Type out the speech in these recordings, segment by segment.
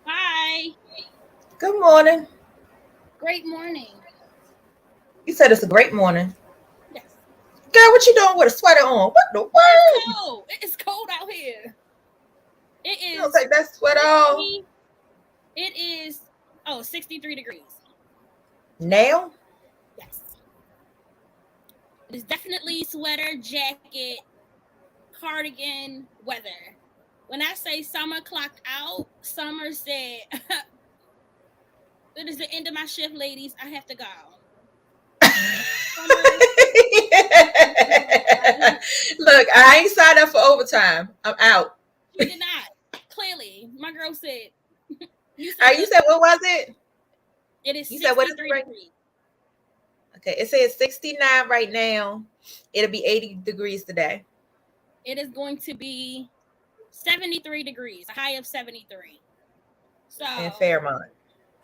Hi. Good morning. Great morning. You said it's a great morning. Yes. Girl, what you doing with a sweater on? What the Well, it's world? cold. It is cold out here. It You don't is take that sweater off 60. It is 63 degrees. now? Yes. It is definitely sweater, jacket, cardigan weather. When I say summer clocked out, summer said it is the end of my shift, ladies. I have to go. Summer Look, I ain't signed up for overtime. I'm out. she did not. Clearly. My girl said you All said right, you said what was it? it is You said what is it 63 right? degrees. Okay, it says 69 right now. It'll be 80 degrees today. It is going to be 73 degrees, a high of 73. So, In Fairmont.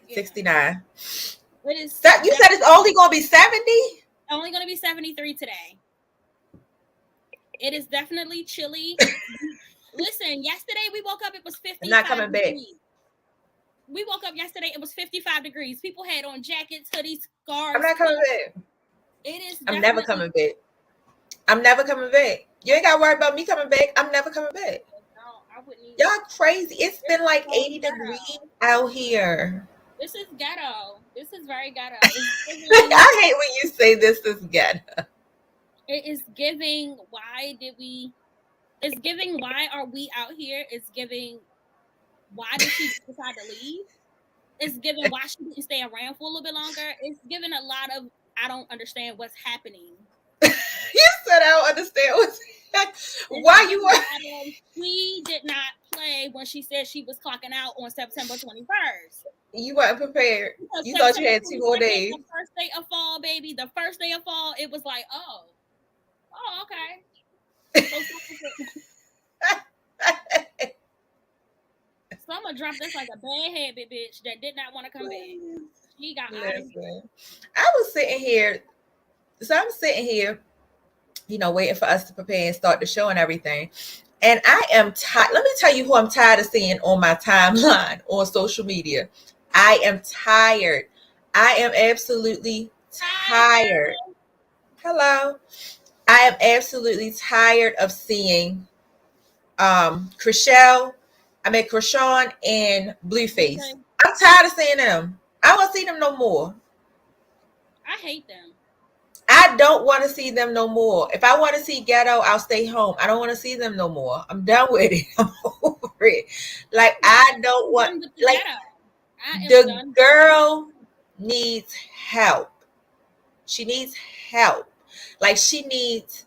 yeah, 69. it is So you said it's only gonna be 70? only going to be 73 today. It is definitely chilly. Listen, yesterday we woke up, it was I'm not 55 coming back. degrees. We woke up yesterday, it was 55 degrees. People had on jackets, hoodies, I'm scarves, not coming coats. back. It is I'm never definitely. coming back. I'm never coming back. You ain't got to worry about me coming back. I'm never coming back. No, I wouldn't even. Y'all crazy. It's been like so 80 ghetto. degrees out here. This is ghetto. This is very ghetto. I hate when you say this is ghetto. It is giving. Why did we? It's giving. Why are we out here? It's giving. Why did she decide to leave? It's giving. Why she didn't stay around for a little bit longer. It's giving a lot of. I don't understand what's happening. You said I don't understand why you were. She did not play when she said she was clocking out on September 21st. You weren't prepared. Because You thought you September had 2 more 22nd, days. the first day of fall, baby. The first day of fall, it was like, oh, okay. So I'm gonna drop this like a bad habit, bitch, that did not want to come back. She got out of here. I was sitting here. So I'm sitting here, waiting for us to prepare and start the show and everything. And I am tired. Let me tell you who I'm tired of seeing on my timeline on social media. I am tired. I am absolutely tired. Hello. I am absolutely tired of seeing Chrishell and Blueface. Okay. I'm tired of seeing them. I don't want to see them no more. I hate them. I don't want to see them no more. If I want to see ghetto, I'll stay home. I don't want to see them no more. I'm done with it. I'm over it. Like, I don't want, like, the girl needs help. She needs help. Like, she needs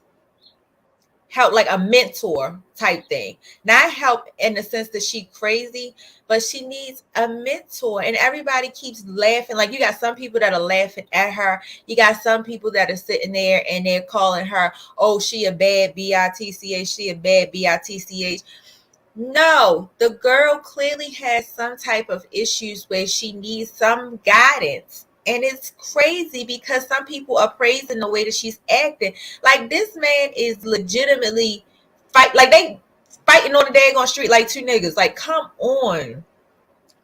help, like a mentor type thing. Not help in the sense that she crazy, but she needs a mentor. And everybody keeps laughing. Like, you got some people that are laughing at her. You got some people that are sitting there and they're calling her, oh, she a bad bitch. She a bad bitch. No, the girl clearly has some type of issues where she needs some guidance. And it's crazy because some people are praising the way that she's acting. Like, this man is legitimately they fighting on the daggone street like two niggas. Like, come on.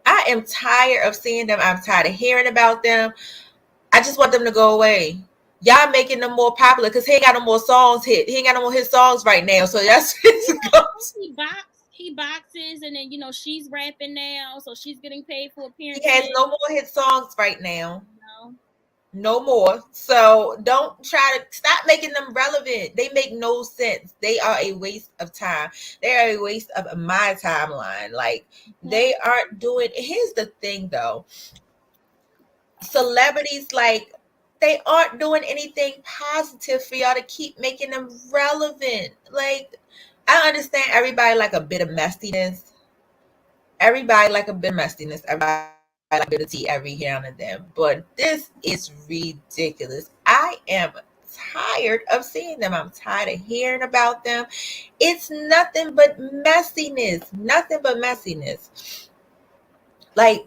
I am tired of seeing them. I'm tired of hearing about them. I just want them to go away. Y'all making them more popular because he ain't got no more songs hit. He ain't got no more hit songs right now. So that's he boxes, and then she's rapping now, so she's getting paid for appearances. He has no more hit songs right now. No more. So don't try to stop making them relevant. They make no sense. They are a waste of time. They are a waste of my timeline. Like, they aren't doing. Here's the thing though. Celebrities, like, they aren't doing anything positive for y'all to keep making them relevant. Like, I understand everybody like a bit of messiness. Everybody like a bit of messiness. Everybody like a bit of tea every now and then. But this is ridiculous. I am tired of seeing them. I'm tired of hearing about them. It's nothing but messiness. Nothing but messiness. Like,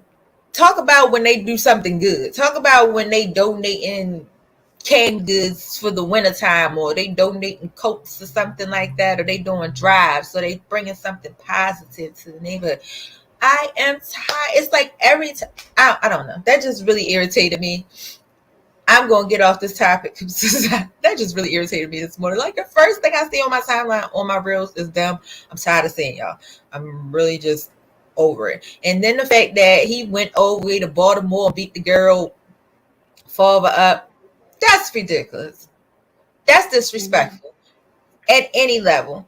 talk about when they do something good. Talk about when they donate in canned goods for the wintertime, or they donating coats or something like that, or they doing drives, so they bringing something positive to the neighborhood. I am tired. It's like every time. I don't know. That just really irritated me. I'm going to get off this topic because that just really irritated me this morning. Like, the first thing I see on my timeline, on my reels, is them. I'm tired of seeing y'all. I'm really just over it. And then the fact that he went over to Baltimore and beat the girl father up, that's ridiculous. That's disrespectful at any level.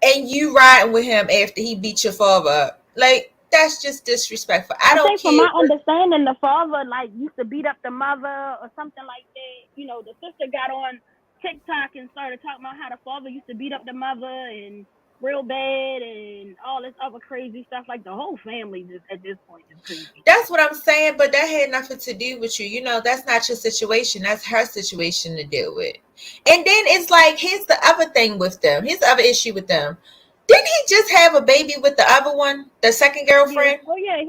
And you riding with him after he beat your father up. Like, that's just disrespectful. I don't think from care. my understanding, the father like used to beat up the mother or something like that. You know, the sister got on TikTok and started talking about how the father used to beat up the mother and real bad and all this other crazy stuff. Like the whole family just at this point is crazy. That's what I'm saying, but that had nothing to do with you. You know, that's not your situation. That's her situation to deal with. And then it's like, here's the other thing with them. Here's the other issue with them. Didn't he just have a baby with the other one, the second girlfriend? Yeah. Oh yeah,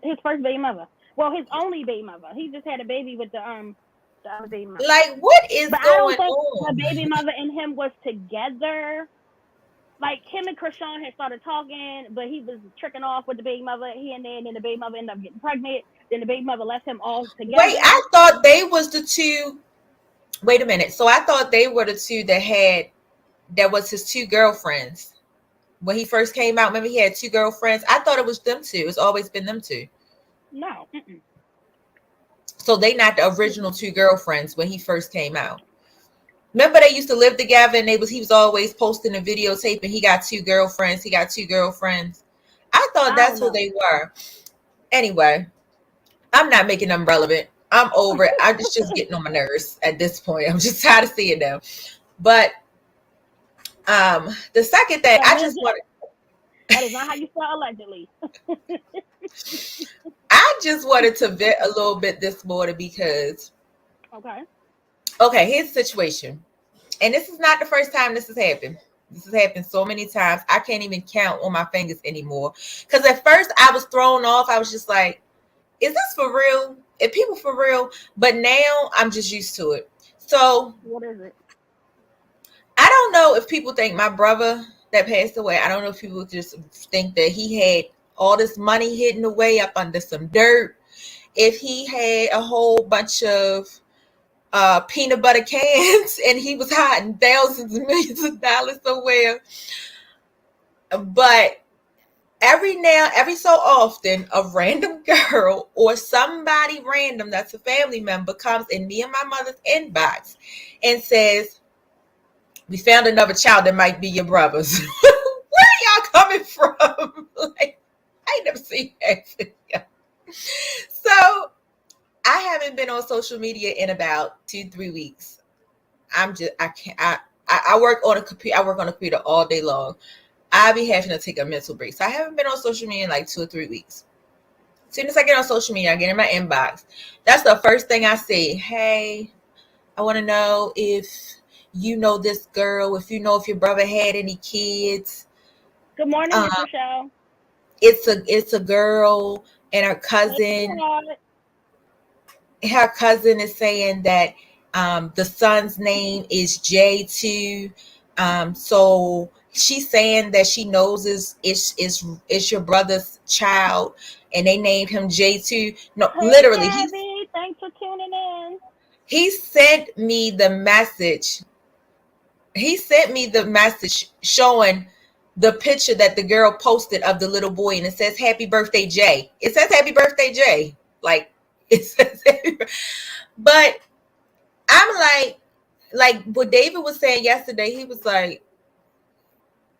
his first baby mother. Well, his only baby mother. He just had a baby with the other baby mother. Like, what is But I don't going think the on? baby mother and him was together. Like him and Krishan had started talking, but he was tricking off with the baby mother here and there, and then the baby mother ended up getting pregnant. Then the baby mother left him all together. Wait, I thought they was the two. Wait a minute. So I thought they were the two that was his two girlfriends. When he first came out, remember he had two girlfriends? I thought it was them two. It's always been them two. No. So they not the original two girlfriends when he first came out. Remember they used to live together and he was always posting a videotape and he got two girlfriends. I thought that's who they were. Anyway, I'm not making them relevant. I'm over it. I'm just getting on my nerves at this point. I'm just tired of seeing them. But the second thing, I just wanted. That is not how you spell allegedly. I just wanted to vent a little bit this morning because. Okay, here's the situation. And this is not the first time this has happened. This has happened so many times. I can't even count on my fingers anymore. Because at first I was thrown off. I was just like, is this for real? Are people for real? But now I'm just used to it. So. What is it? I don't know if people think my brother that passed away, I don't know if people just think that he had all this money hidden away up under some dirt. If he had a whole bunch of peanut butter cans and he was hiding thousands and millions of dollars somewhere. But every so often, a random girl or somebody random that's a family member comes in me and my mother's inbox and says, we found another child that might be your brother's. Where are y'all coming from? Like, I ain't never seen that. So I haven't been on social media in about 2-3 weeks. I work on a computer. I work on a computer all day long. I'll be having to take a mental break. So I haven't been on social media in like 2 or 3 weeks. As soon as I get on social media, I get in my inbox. That's the first thing I say. Hey, I want to know if you know this girl, if you know if your brother had any kids. Good morning, Miss Michelle. It's a girl and her cousin. Her cousin is saying that the son's name is J2. So she's saying that she knows is your brother's child, and they named him J2. No, hey, literally. Thanks for tuning in. He sent me the message. He sent me the message showing the picture that the girl posted of the little boy, and it says "Happy Birthday, Jay." It says "Happy Birthday, Jay." Like it says, but I'm like what David was saying yesterday. He was like,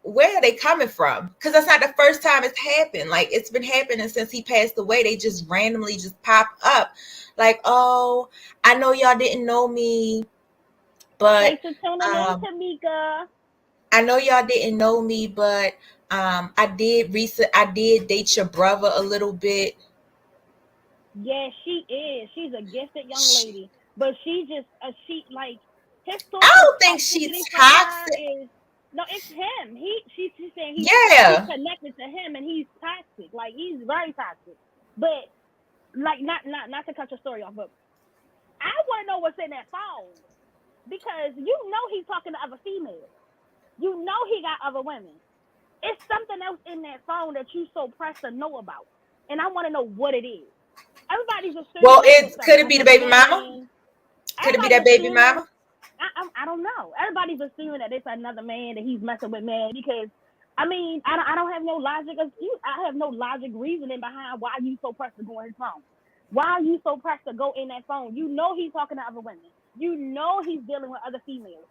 "Where are they coming from?" Because that's not the first time it's happened. Like it's been happening since he passed away. They just randomly just pop up, like, "Oh, I know y'all didn't know me, but thanks for tuning in, Tamika. I know y'all didn't know me, but I did date your brother a little bit." Yeah, she is. She's a gifted young lady, but she just like his source I of don't think she's toxic. No, it's him. She's saying he's connected to him and he's toxic. Like he's very toxic. But like not to cut your story off, but I want to know what's in that phone because you know he's talking to other females. You know he got other women. It's something else in that phone that you so pressed to know about, and I want to know what it is. Everybody's assuming Well, it's could it be the baby mama? Could it be that baby mama? I don't know. Everybody's assuming that it's another man that he's messing with, man. Because I mean, I don't have no logic excuse. I have no logic reasoning behind why you so pressed to go on his phone. Why are you so pressed to go in that phone? You know he's talking to other women. You know he's dealing with other females.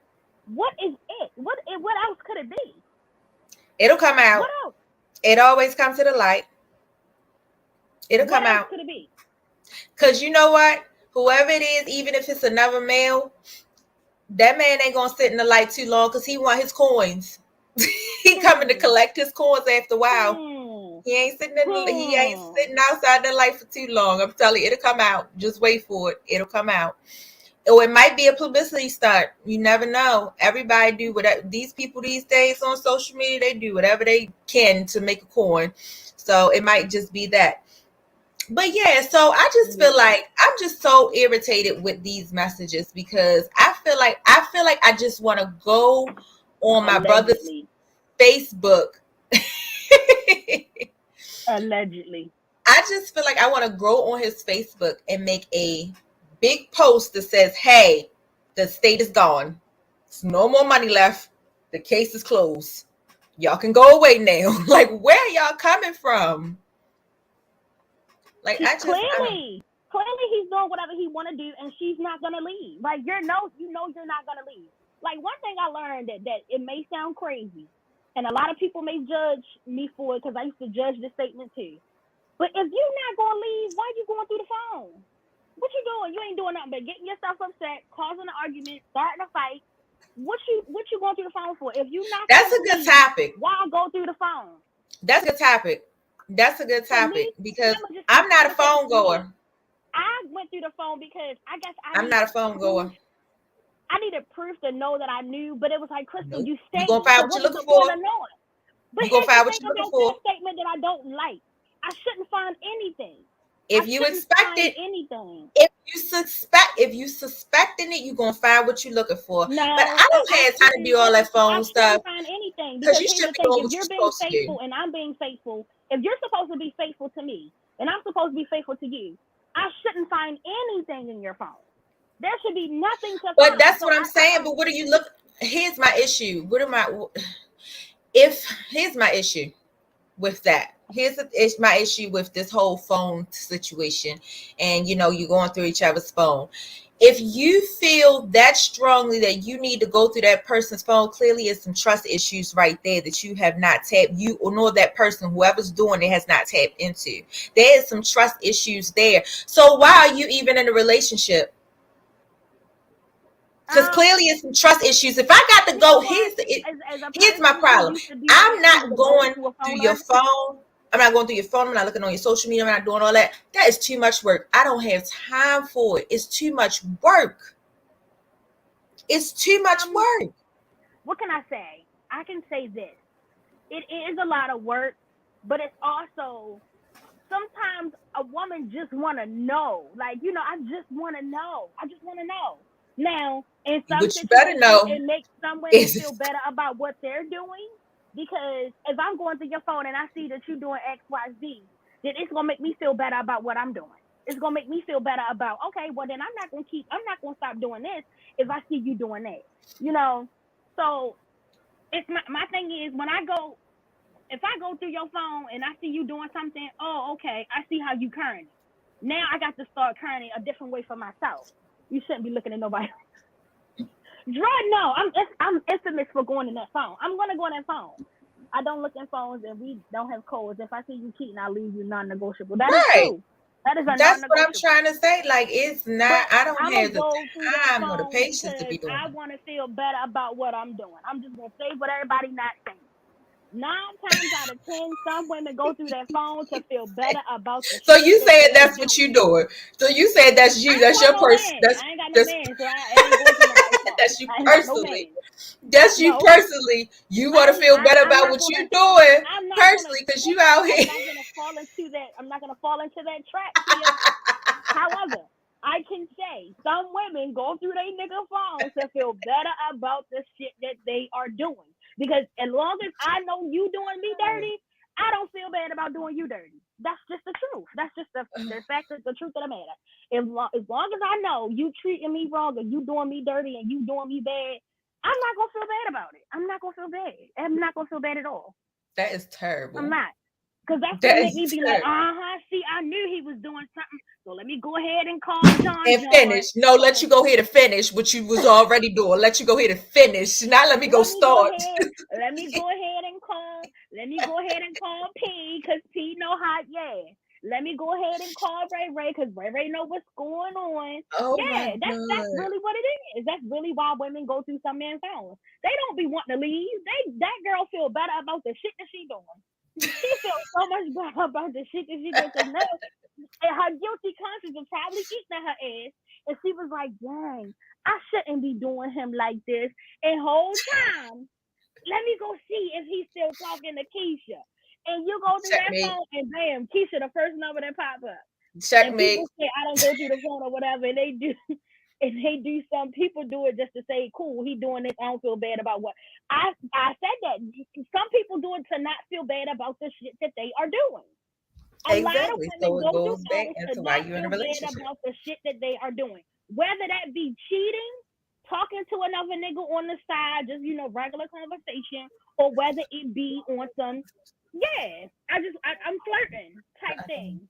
What is it? What else could it be? It'll come out. What else? It always comes to the light. It'll come out. What else could it be? Because you know what? Whoever it is, even if it's another male, that man ain't gonna sit in the light too long because he want his coins. He coming to collect his coins after a while. He ain't sitting outside the light for too long. I'm telling you, it'll come out. Just wait for it. It'll come out. Or it might be a publicity stunt. You never know. Everybody do whatever. These people these days on social media, they do whatever they can to make a coin. So it might just be that. But yeah, so I just feel like I'm just so irritated with these messages because I feel like I just want to go on my brother's Facebook. Allegedly. I just feel like I want to go on his Facebook and make a big post that says, "Hey, the state is gone. There's no more money left. The case is closed. Y'all can go away now." Like, where y'all coming from? Like, clearly he's doing whatever he want to do, and she's not gonna leave. Like, you know you're not gonna leave. Like, one thing I learned that it may sound crazy, and a lot of people may judge me for it because I used to judge this statement too. But if you're not gonna leave, why are you going through the phone? What you doing? You ain't doing nothing but getting yourself upset, causing an argument, starting a fight. What you going through the phone for? If you not, that's a good topic. Why go through the phone? That's a good topic. That's a good topic because I'm not a phone goer. I went through the phone because I guess I'm not a phone goer. I needed proof to know that I knew, but it was like, Crystal, nope. You stayed. You gonna find what you're looking for. But you gonna find what you're looking for. Statement that I don't like. I shouldn't find anything. If you expected anything, if you suspecting it, you're gonna find what you're looking for. No, but I don't have time to do all that phone stuff. I shouldn't find anything because you should be doing what you're supposed to do. If you're being faithful and I'm being faithful, if you're supposed to be faithful to me and I'm supposed to be faithful to you, I shouldn't find anything in your phone. There should be nothing to find. But that's what I'm saying. But what do you look? Here's my issue. Here's my issue with that. Here's my issue with this whole phone situation. And, you're going through each other's phone. If you feel that strongly that you need to go through that person's phone, clearly it's some trust issues right there that you have not tapped, you or nor that person, whoever's doing it, has not tapped into. There is some trust issues there. So why are you even in a relationship? Because clearly it's some trust issues. If I got to go, here's my problem. I'm not going through your phone. I'm not going through your phone. I'm not looking on your social media. I'm not doing all that. That is too much work. I don't have time for it. It's too much work. It's too much work. What can I say? I can say this. It is a lot of work, but it's also sometimes a woman just want to know. Like, I just want to know. I just want to know. Now, in some situations, it makes some women feel better about what they're doing. Because if I'm going through your phone and I see that you're doing X, Y, Z, then it's going to make me feel better about what I'm doing. It's going to make me feel better about, okay, well, then I'm not going to stop doing this if I see you doing that. So it's my thing is if I go through your phone and I see you doing something, oh, okay, I see how you current. Now I got to start current a different way for myself. You shouldn't be looking at nobody else. No, I'm infamous for going in that phone. I'm gonna go in that phone. I don't look in phones, and we don't have codes. If I see you cheating, I'll leave you non-negotiable. That is true. That is That's what I'm trying to say. Like, it's not. I don't have the time or the patience to be doing. I want to feel better about what I'm doing. I'm just gonna say what everybody not saying. 9 times out of 10, some women go through their phone to feel better about the So you said that's what you're doing. So you said that's you. That's your person. I ain't got no man, so I ain't going through nobody's phone. That's you personally. That's you personally. You want to feel better about what you're doing personally because you out here. I'm not gonna fall into that trap. However, I can say some women go through their nigga phones to feel better about the shit that they are doing. Because as long as I know you doing me dirty, I don't feel bad about doing you dirty. That's just the truth. That's just the fact of the truth of the matter. As long as I know you treating me wrong and you doing me dirty and you doing me bad, I'm not gonna feel bad about it. I'm not gonna feel bad. I'm not gonna feel bad at all. That is terrible. I'm not. Because that's what make me be like, see, I knew he was doing something. So let me go ahead and call John. And finish. No, let you go ahead and finish what you was already doing. Let you go ahead and finish. Not let me go start. Let me go ahead and call. Let me go ahead and call P, because P know how, yeah. Let me go ahead and call Ray because Ray know what's going on. Oh yeah, that's really what it is. That's really why women go through some man's phone. They don't be wanting to leave. That girl feel better about the shit that she doing. She feels so much better about the shit that she doing. And her guilty conscience was probably eating at her ass. And she was like, dang, I shouldn't be doing him like this. And whole time, let me go see if he's still talking to Keisha. And you go through that phone and bam, Keisha, the first number that pop up. Checkmate. And people say I don't go through the phone or whatever, and they do. And they do. Some people do it just to say, "Cool, he doing this. I don't feel bad about what." I said that. Some people do it to not feel bad about the shit that they are doing. A lot of women so it go goes through back phones into to why not you're in feel a bad relationship about the shit that they are doing, whether that be cheating, talking to another nigga on the side, just regular conversation, or whether it be on some, I'm flirting type thing.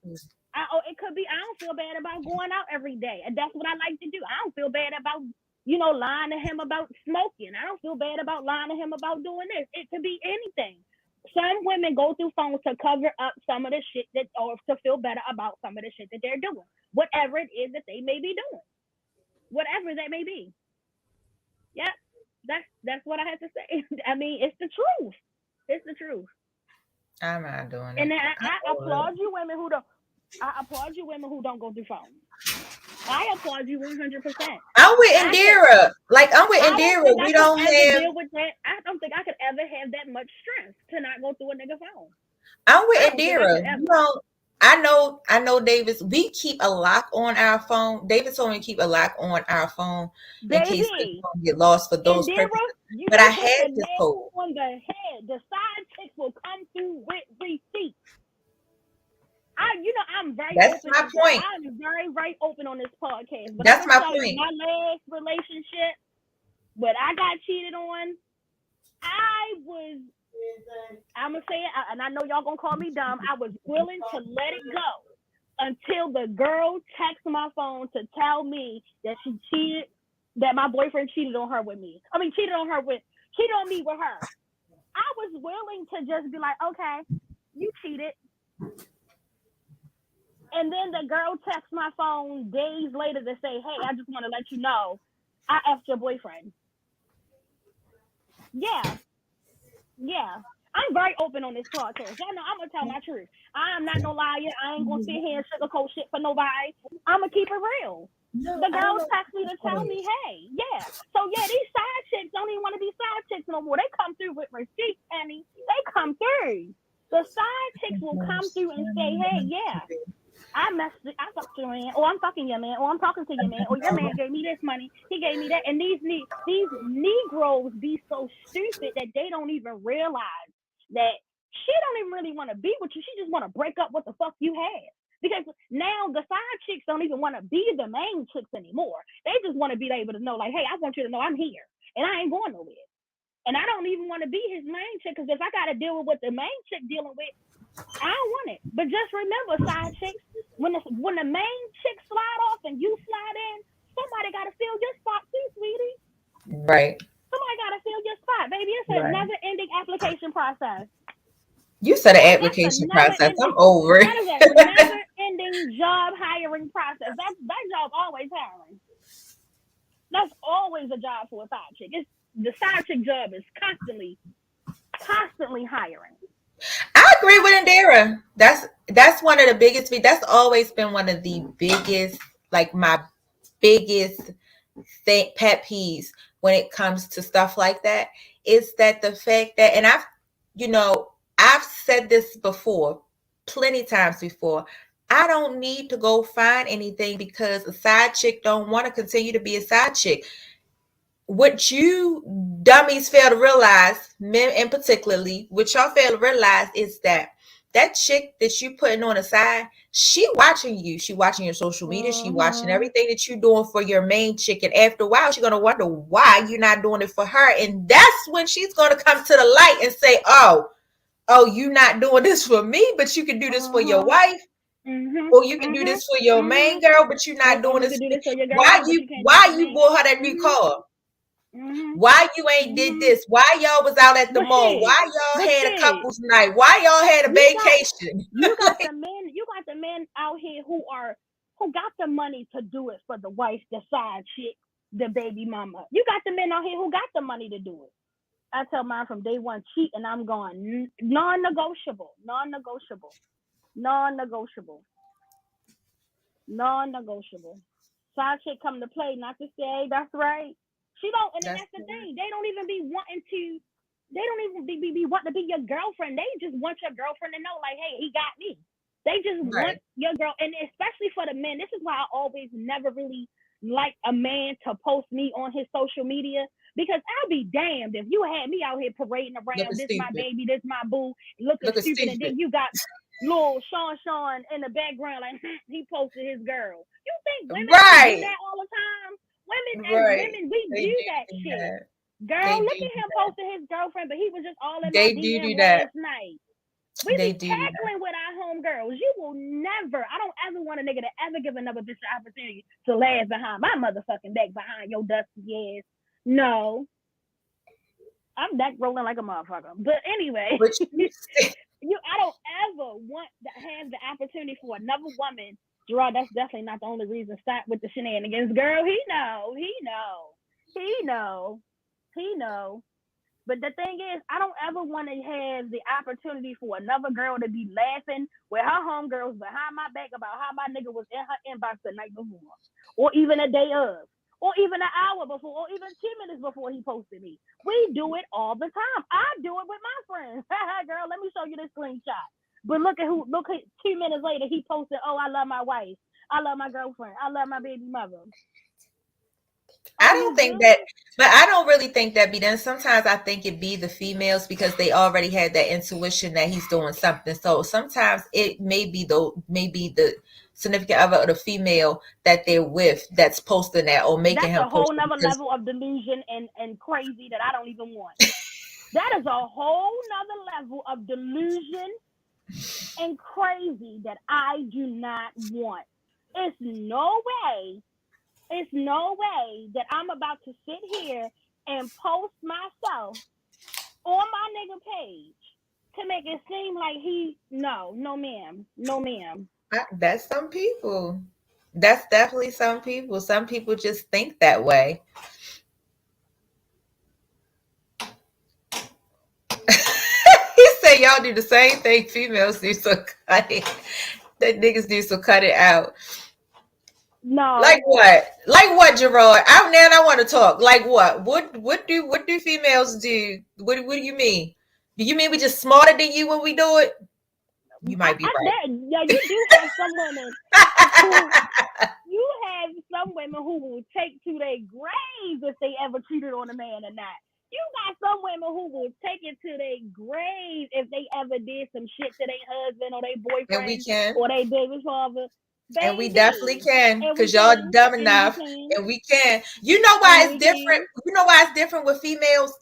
It could be I don't feel bad about going out every day, and that's what I like to do. I don't feel bad about lying to him about smoking. I don't feel bad about lying to him about doing this. It could be anything. Some women go through phones to cover up some of the shit or to feel better about some of the shit that they're doing, whatever it is that they may be doing, whatever that may be. Yep, that's what I have to say. I mean, it's the truth. It's the truth. I'm not doing it. And I applaud you women who don't. I applaud you women who don't go through phones. I applaud you 100%. I'm with Indira. I'm with Indira. We don't have. Deal with that. I don't think I could ever have that much strength to not go through a nigga phone. I'm with Indira. I know Davis. We keep a lock on our phone. Davis told me to keep a lock on our phone in case the phone get lost for those purposes. But I had this code. On the head, the side chicks will come through with receipts. I'm very That's open. my point. I'm very, very open on this podcast. But that's my point. My last relationship, when I got cheated on, I'm going to say it, and I know y'all going to call me dumb. I was willing to let it go until the girl texted my phone to tell me that she cheated, that my boyfriend cheated on her with me. I mean, cheated on me with her. I was willing to just be like, okay, you cheated. And then the girl texts my phone days later to say, hey, I just want to let you know, I effed your boyfriend. Yeah. I'm very open on this podcast. Y'all know I'm going to tell my truth. I am not no liar. I ain't going to sit here and sugarcoat shit for nobody. I'm going to keep it real. The girl text me to tell me, hey, yeah. So, yeah, these side chicks don't even want to be side chicks no more. They come through with receipts, Penny. They come through. The side chicks will come through and say, hey, yeah, I fucked your man. Oh, I'm fucking your man. Oh, I'm talking to your man. Oh, your man gave me this money. He gave me that. And these Negroes be so stupid that they don't even realize that she don't even really want to be with you. She just want to break up what the fuck you had. Because now the side chicks don't even want to be the main chicks anymore. They just want to be able to know, like, hey, I want you to know I'm here. And I ain't going nowhere. And I don't even want to be his main chick, because if I got to deal with what the main chick dealing with, I don't want it. But just remember, side chicks, when the main chick slide off and you slide in, somebody got to fill your spot too, sweetie. Right. Somebody got to fill your spot, baby. It's a never-ending application process. You said an application process. I'm over it. That is a never-ending job hiring process. That job always hiring. That's always a job for a side chick. The side chick job is constantly hiring. I agree with Indira. That's one of the biggest. That's always been one of the biggest, my biggest pet peeves when it comes to stuff like that. Is that the fact that, and I've said this before, plenty times before. I don't need to go find anything because a side chick don't want to continue to be a side chick. What you dummies fail to realize, men in particularly, what y'all fail to realize is that chick that you putting on the side, she watching you. She watching your social media. She watching everything that you doing for your main chick. And after a while, she's going to wonder why you're not doing it for her. And that's when she's going to come to the light and say, oh, you're not doing this for me, but you can do this for your wife. Or you can do this for your main girl, but you're not doing this. Why you bought her that new car? Why you ain't did this? Why y'all was out at the mall? Why y'all had a couple's night? Why y'all had a vacation? You got the men out here who got the money to do it for the wife, the side chick, the baby mama. You got the men out here who got the money to do it. I tell mine from day one, cheat, and I'm going non-negotiable. Side chick come to play, not to say that's right. She don't, and that's the thing. They don't even be wanting to. They don't even be wanting to be your girlfriend. They just want your girlfriend to know, like, hey, he got me. They just want your girl, and especially for the men. This is why I always never really like a man to post me on his social media, because I'll be damned if you had me out here parading around. This my baby, this my boo, looking stupid, and then you got little Sean in the background, like he posted his girl. You think women do that all the time? Women, we do that shit. Girl, look at him posting his girlfriend, but he was just all in my DM last night. We be tackling with our homegirls. You will never, I don't ever want a nigga to ever give another bitch an opportunity to laugh behind my motherfucking back, behind your dusty ass. No. I'm back rolling like a motherfucker. But anyway, I don't ever want to have the opportunity for another woman. Gerard, that's definitely not the only reason. Stop with the shenanigans. Girl, he know. But the thing is, I don't ever want to have the opportunity for another girl to be laughing with her homegirls behind my back about how my nigga was in her inbox the night before, or even a day of, or even an hour before, or even 2 minutes before he posted me. We do it all the time. I do it with my friends. Girl, let me show you this screenshot. But look at 2 minutes later, he posted, oh, I love my wife. I love my girlfriend. I love my baby mother. I don't think that, but I don't really think that be done. Sometimes I think it be the females because they already had that intuition that he's doing something. So sometimes it may be the significant other or the female that they're with that's posting that or making him post. That's a whole nother level of delusion and crazy that I don't even want. That is a whole nother level of delusion and crazy that I do not want. It's no way that I'm about to sit here and post myself on my nigga page to make it seem like no ma'am. That's some people. That's definitely some people. Some people just think that way. He said y'all do the same thing females do, so cut it. That niggas do, so cut it out. No. Like what, Gerard? I want to talk. Like what? What do females do? What do you mean? Do you mean we just smarter than you when we do it? You might be right. Yeah, you do have some women. You have some women who will take to their graves if they ever cheated on a man or not. You got some women who will take it to their grave if they ever did some shit to their husband or their boyfriend or their baby father. Baby. And we definitely can, because y'all dumb enough, and we can. You know why it's different? You know why it's different with females?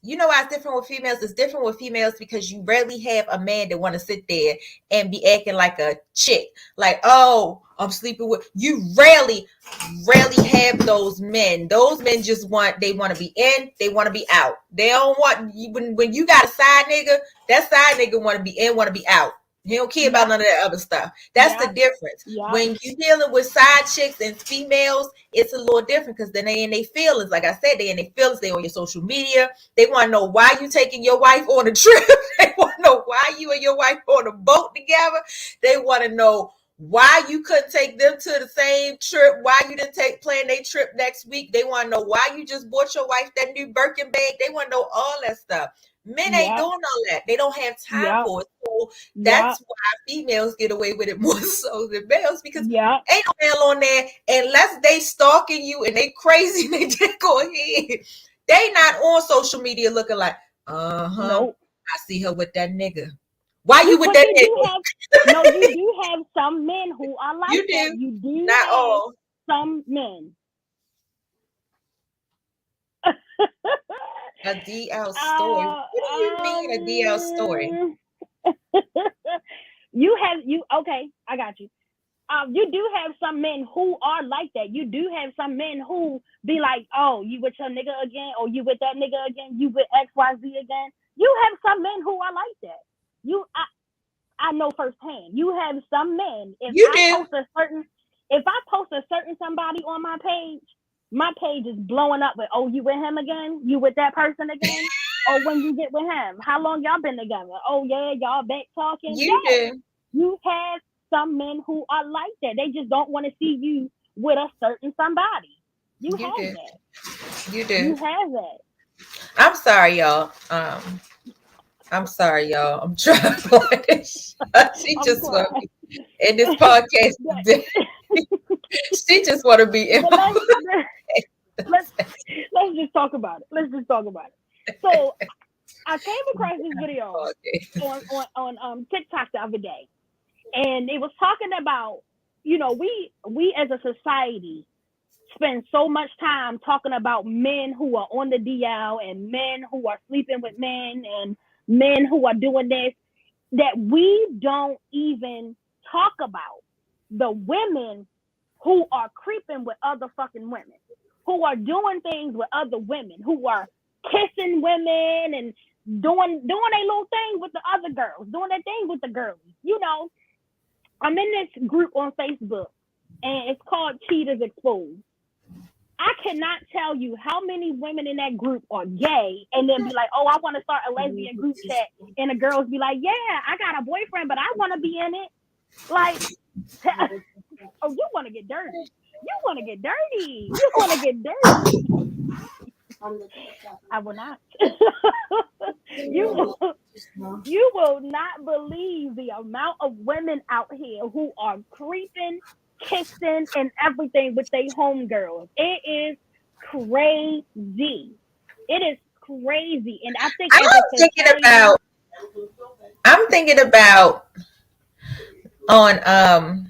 It's different with females because you rarely have a man that want to sit there and be acting like a chick. Like, oh, I'm sleeping with you. Rarely have those men. Those men just want to be in, they want to be out. They don't want you when you got a side nigga, that side nigga want to be in, want to be out. He don't care about none of that other stuff. That's the difference. When you're dealing with side chicks and females, it's a little different because then they in their feelings. Like I said, they in their feelings. They on your social media. They want to know why you taking your wife on a trip. They want to know why you and your wife on a boat together. They want to know why you couldn't take them to the same trip. Why you didn't plan their trip next week. They want to know why you just bought your wife that new Birkin bag. They want to know all that stuff. Men ain't doing all that. They don't have time for it. So So that's why females get away with it more so than males, because ain't no male on there unless they stalking you and they crazy and they just go ahead. They not on social media looking like, Nope. I see her with that nigga. Why you with that nigga? No, you do have some men who are like that. You do not have all. Some men. A DL story. What do you mean a DL story? Okay, I got you. You do have some men who are like that. You do have some men who be like, oh, you with your nigga again? Or you with that nigga again? You with XYZ again? You have some men who are like that. I know firsthand. You have some men. If I post a certain somebody on my page is blowing up with, oh, you with him again? You with that person again? Or when you get with him? How long y'all been together? Oh, yeah, y'all back talking? You have some men who are like that. They just don't want to see you with a certain somebody. You have that. You do. You have that. I'm sorry, y'all. I'm trying to find this. She just want to be in this podcast today. She just want to be in. Let's just talk about it. So I came across this video on TikTok the other day, and it was talking about, we as a society spend so much time talking about men who are on the DL and men who are sleeping with men and men who are doing this, that we don't even talk about the women who are creeping with other fucking women, who are doing things with other women, who are kissing women and doing a little thing with the other girls, doing that thing with the girls. I'm in this group on Facebook, and it's called Cheaters Exposed. I cannot tell you how many women in that group are gay and then be like, oh, I want to start a lesbian group chat. And the girls be like, yeah, I got a boyfriend, but I want to be in it. Like, oh, you want to get dirty. You want to get dirty. I will not. You will not believe the amount of women out here who are creeping, kissing, and everything with their homegirls. It is crazy. It is crazy. And I think I'm thinking about on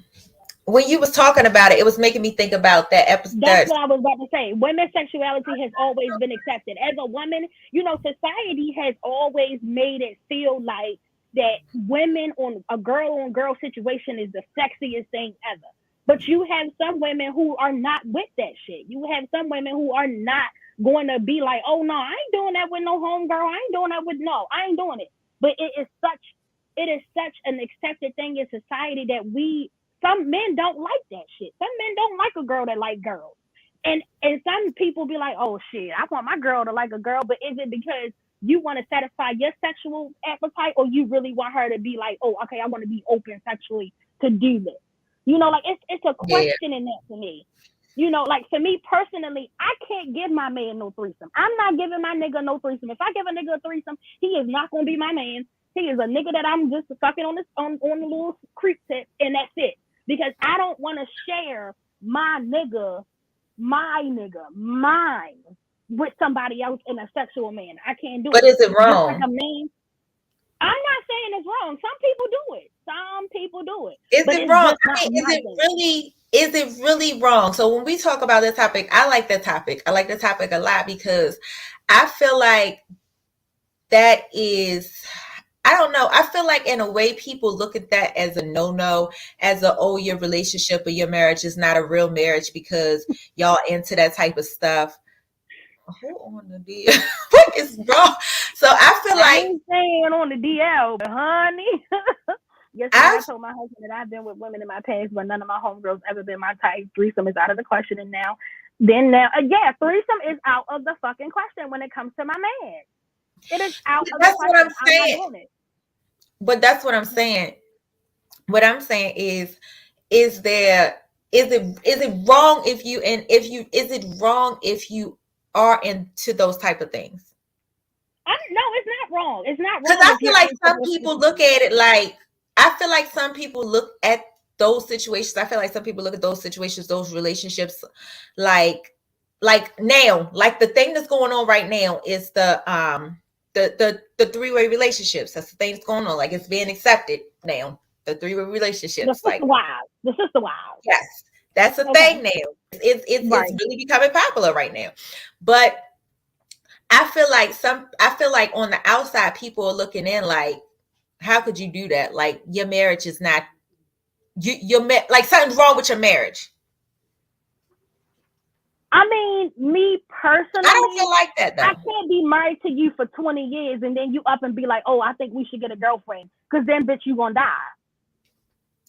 when you was talking about it, it was making me think about that episode. That's what I was about to say. Women's sexuality has always been accepted. As a woman, society has always made it feel like that women on a girl-on-girl situation is the sexiest thing ever. But you have some women who are not with that shit. You have some women who are not going to be like, oh, no, I ain't doing that with no homegirl. I ain't doing it. But it is such an accepted thing in society that some men don't like that shit. Some men don't like a girl that like girls. And some people be like, oh, shit, I want my girl to like a girl. But is it because you want to satisfy your sexual appetite, or you really want her to be like, oh, okay, I want to be open sexually to do this? It's a question in that for me. For me personally, I can't give my man no threesome. I'm not giving my nigga no threesome. If I give a nigga a threesome, he is not going to be my man. He is a nigga that I'm just fucking on the little creep tip, and that's it. Because I don't want to share mine, with somebody else in a sexual manner. I can't do it. But is it wrong? Like a man. I'm not saying it's wrong. Some people do it. Is it wrong? Is it really wrong? So when we talk about this topic, I like the topic. I like the topic a lot because I feel like that is, I don't know. I feel like in a way people look at that as a no-no, as your relationship or your marriage is not a real marriage because y'all into that type of stuff. Who on the DL? What is wrong? So I feel like I ain't saying on the DL, but honey. Yes, I told my husband that I've been with women in my past, but none of my homegirls ever been my type. Threesome is out of the question, and threesome is out of the fucking question when it comes to my man. It is out of the question. What I'm saying. But that's what I'm saying. What I'm saying is it wrong if you are into those type of things? No, it's not wrong. It's not wrong. Because I feel like some people look at it like, I feel like some people look at those situations. I feel like some people look at those situations, those relationships, like now, like the thing that's going on right now is the three-way relationships. That's the thing that's going on. Like it's being accepted now. The three-way relationships, The like sister wives. yes, that's a thing now. It's really becoming popular right now. But I feel like on the outside, people are looking in like, how could you do that? Like your marriage is not like something's wrong with your marriage. I mean, me personally, I don't feel like that though. I can't be married to you for 20 years and then you up and be like, oh, I think we should get a girlfriend. Because then, bitch, you gonna die.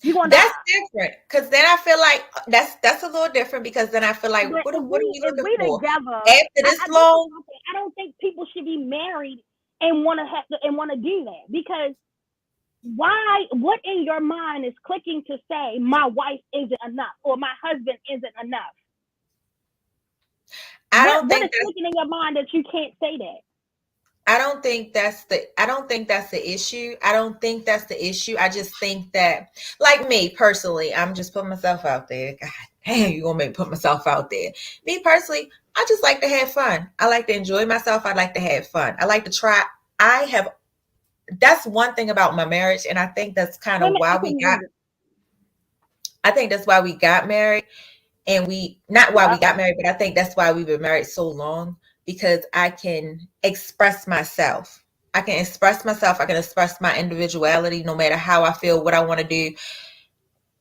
That's different. Because then I feel like that's a little different. Because then I feel like, what are we looking for? Together, After this long, I don't think people should be married and want to do that. Because why? What in your mind is clicking to say my wife isn't enough or my husband isn't enough? What is clicking in your mind that you can't say that? I don't think that's the issue. I don't think that's the issue. I just think that, like me personally, I'm just putting myself out there. God damn, you gonna make me put myself out there. Me personally, I just like to have fun. I like to enjoy myself. I like to have fun. I like to try. That's one thing about my marriage, and I think that's kind of why we got. I think that's why we got married, and we got married, but I think that's why we've been married so long. Because I can express myself. I can express my individuality no matter how I feel, what I want to do.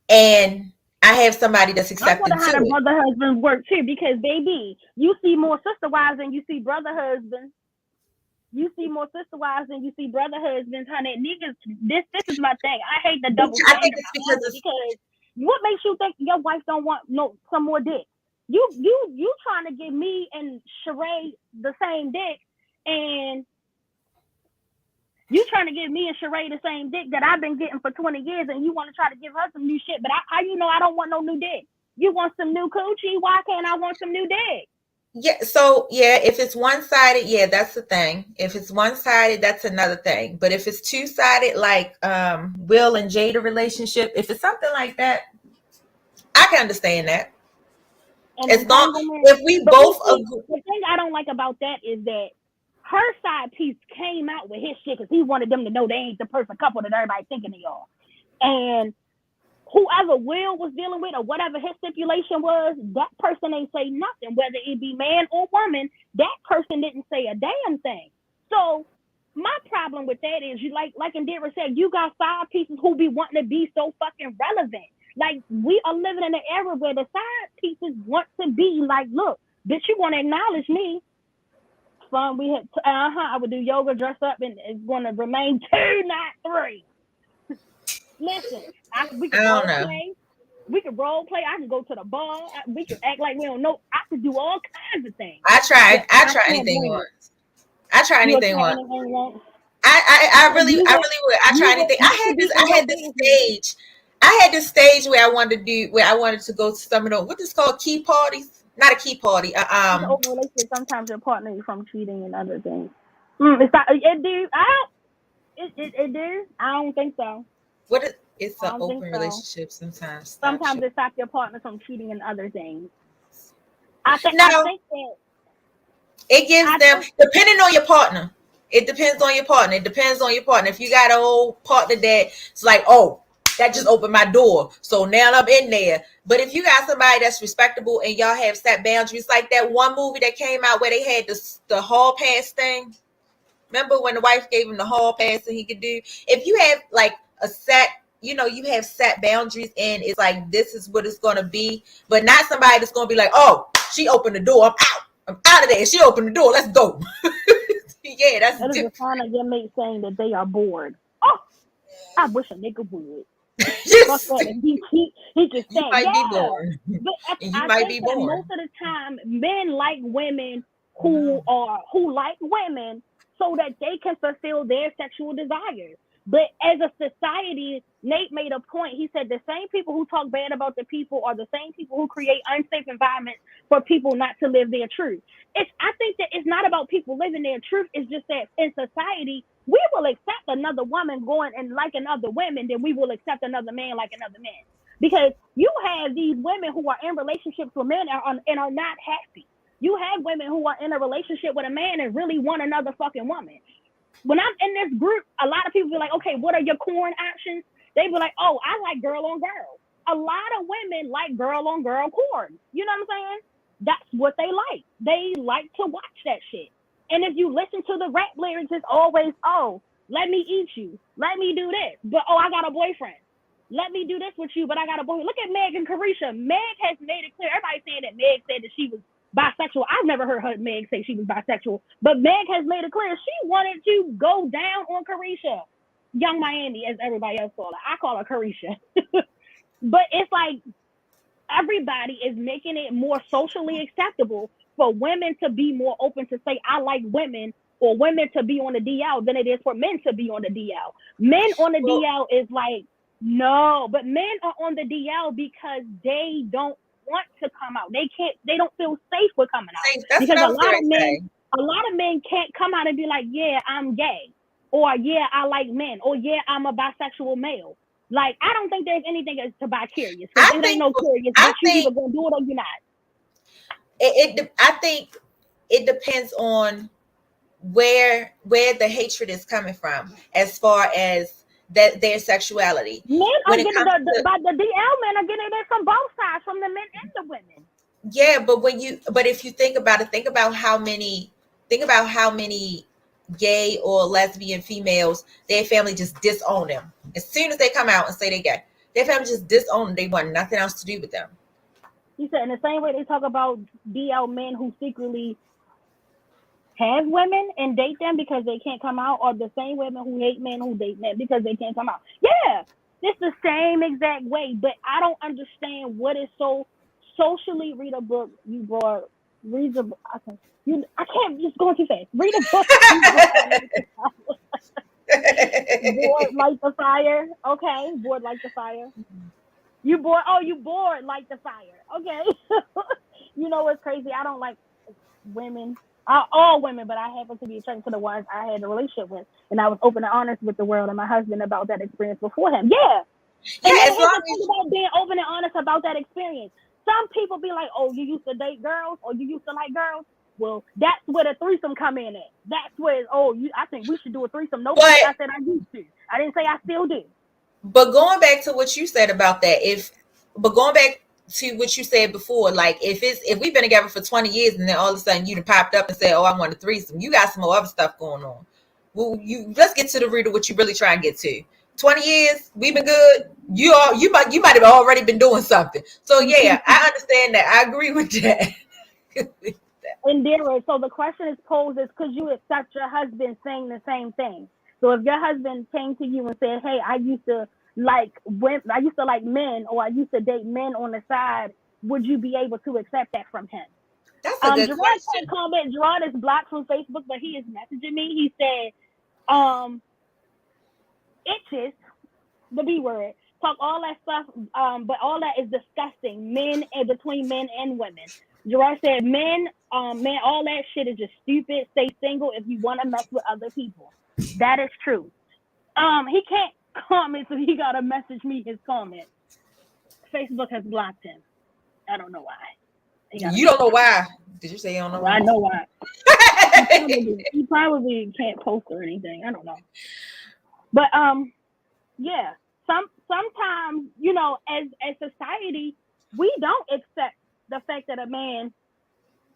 And I have somebody that's accepting too. I wonder how the brother husbands work too, because baby, you see more sister wives than you see brother husbands. You see more sister wives than you see brother husbands, honey. Niggas, this is my thing. I hate the double standard. I think it's because what makes you think your wife don't want some more dick? You trying to give me and Sheree the same dick, and you trying to give me and Sheree the same dick that I've been getting for 20 years, and you want to try to give her some new shit. But how you know I don't want no new dick? You want some new coochie? Why can't I want some new dick? Yeah, so yeah, if it's one-sided, yeah, that's the thing. If it's one-sided, that's another thing. But if it's two-sided, like Will and Jada relationship, if it's something like that, I can understand that. And as long if we both agree. The thing I don't like about that is that her side piece came out with his shit because he wanted them to know they ain't the perfect couple that everybody thinking of y'all. And whoever Will was dealing with or whatever his stipulation was, that person ain't say nothing. Whether it be man or woman, that person didn't say a damn thing. So my problem with that is, you like Indira said, you got side pieces who be wanting to be so fucking relevant. Like, we are living in an era where the side pieces want to be like, look, bitch, you want to acknowledge me. Fun, we had, I would do yoga, dress up, and it's going to remain 2, not 3. Listen, we can role play. We can role play. I can go to the bar. We can act like we don't know. I can do all kinds of things. I try anything once. I try anything once. I really would. I try anything. I had this stage where I wanted to go to some of those, what is called, key parties. Not a key party. Sometimes your partner is from cheating and other things. It's not. It do. It do. I don't think so. It's an open relationship sometimes. Sometimes it stops your partner from cheating and other things. I think that it gives them, depending on your partner. It depends on your partner. If you got an old partner that's like, oh, that just opened my door, so now I'm in there. But if you got somebody that's respectable and y'all have set boundaries, like that one movie that came out where they had the hall pass thing. Remember when the wife gave him the hall pass and he could do? If you have like a set, you have set boundaries and it's like, this is what it's going to be, but not somebody that's going to be like, oh, she opened the door, I'm out of there. She opened the door, let's go. Yeah, that's that is a sign of your mate saying that they are bored. Oh, I wish a nigga would. He just said, you might be born. I think that most of the time, men like women who like women so that they can fulfill their sexual desires. But as a society, Nate made a point. He said the same people who talk bad about the people are the same people who create unsafe environments for people not to live their truth. I think that it's not about people living their truth. It's just that in society, we will accept another woman going and liking other women than we will accept another man like another man. Because you have these women who are in relationships with men and are not happy. You have women who are in a relationship with a man and really want another fucking woman. When I'm in this group, a lot of people be like, okay, what are your corn options? They be like, oh, I like girl on girl. A lot of women like girl on girl corn. You know what I'm saying? That's what they like. They like to watch that shit. And if you listen to the rap lyrics, it's always, oh, let me eat you. Let me do this. But, oh, I got a boyfriend. Let me do this with you, but I got a boyfriend. Look at Meg and Carisha. Meg has made it clear. Everybody's saying that Meg said that she was bisexual. I've never heard Meg say she was bisexual. But Meg has made it clear she wanted to go down on Carisha. Young Miami, as everybody else call her. I call her Carisha. But it's like everybody is making it more socially acceptable for women to be more open to say, I like women, or women to be on the DL than it is for men to be on the DL. Men on the DL is like, no, but men are on the DL because they don't want to come out. They don't feel safe with coming out. That's because a lot of men can't come out and be like, yeah, I'm gay, or yeah, I like men, or yeah, I'm a bisexual male. Like, I don't think there's anything as to bi curious. There ain't no curious, but you either gonna do it or you're not. I think it depends on where the hatred is coming from, as far as that their sexuality. Men are getting but the DL men are getting it from both sides, from the men and the women. Yeah, but if you think about it, think about how many gay or lesbian females, their family just disown them. As soon as they come out and say they're gay, their family just disown them. They want nothing else to do with them. You said in the same way they talk about DL men who secretly have women and date them because they can't come out, or the same women who hate men who date men because they can't come out. Yeah, it's the same exact way, but I don't understand what is so socially. Read a book. You brought read a book. I can't just go too fast. Read a book. Bored like the fire. Okay, bored like the fire. You bored? Oh, you bored like the fire. Okay. You know what's crazy? I don't like women. All women, but I happen to be attracted to the ones I had a relationship with, and I was open and honest with the world and my husband about that experience before him. Yeah. And as long as about being open and honest about that experience. Some people be like, "Oh, you used to date girls, or you used to like girls." Well, that's where the threesome come in at. That's where, I think we should do a threesome. No, I said I used to. I didn't say I still do. But going back to what you said about that, going back to what you said before, like if we've been together for 20 years and then all of a sudden you popped up and said, "Oh, I want a threesome," you got some more other stuff going on. Well, let's get to the root of what you really try and get to. 20 years, we've been good. You might have already been doing something. So yeah, I understand that. I agree with that. Indira, so the question is posed is, could you accept your husband saying the same thing? So if your husband came to you and said, "Hey, I used to like men, or I used to date men on the side," would you be able to accept that from him? That's a good question. Gerard is blocked from Facebook, but he is messaging me. He said, itches, the B word, talk all that stuff, but all that is disgusting. Men and between men and women. Gerard said, man, all that shit is just stupid. Stay single if you want to mess with other people. That is true. He can't comment, so he gotta message me his comment. Facebook has blocked him. I don't know why. You don't know why? Did you say you don't know why? I know why. He probably can't post or anything. I don't know. But yeah. Sometimes, as society, we don't accept the fact that a man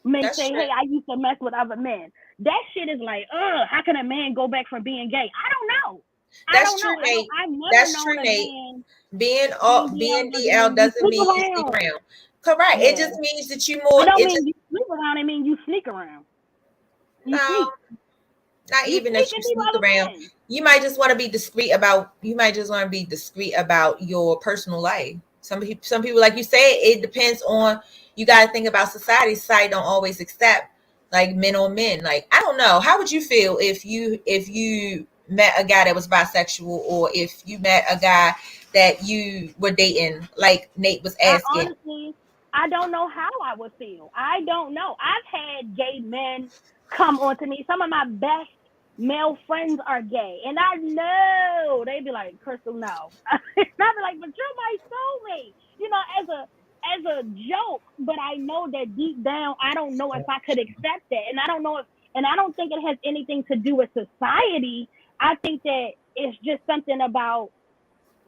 may say, "Hey, I used to mess with other men." That shit is like, how can a man go back from being gay? I don't know. That's true, Nate. That's true, Nate. Being DL doesn't mean you sneak around. Correct. Yeah. It just means that you more. It don't mean you sneak around. It means you sneak around. Not even that you sneak around. You might just want to be discreet about. You might just want to be discreet about your personal life. Some people, like you say, it depends on. You got to think about society. Society don't always accept like men on men. Like, I don't know. How would you feel if you met a guy that was bisexual, or if you met a guy that you were dating, like Nate was asking? Honestly, I don't know how I would feel. I don't know. I've had gay men come on to me. Some of my best male friends are gay. And I know they'd be like, Crystal, no. And I'd be like, but you're my soulmate. As a joke, but I know that deep down I don't know if I could accept that. And I don't know if and I don't think it has anything to do with society. I think that it's just something about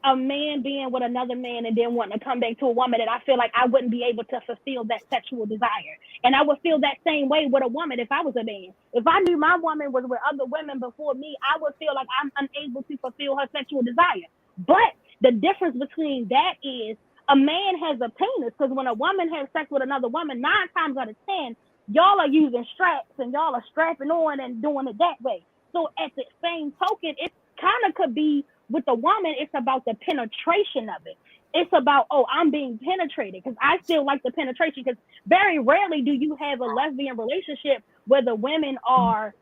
a man being with another man and then wanting to come back to a woman, that I feel like I wouldn't be able to fulfill that sexual desire. And I would feel that same way with a woman if I was a man. If I knew my woman was with other women before me, I would feel like I'm unable to fulfill her sexual desire. But the difference between that is a man has a penis, because when a woman has sex with another woman, 9 times out of 10, y'all are using straps and y'all are strapping on and doing it that way. So at the same token, it kind of could be with the woman, it's about the penetration of it. It's about, oh, I'm being penetrated, because I still like the penetration, because very rarely do you have a lesbian relationship where the women are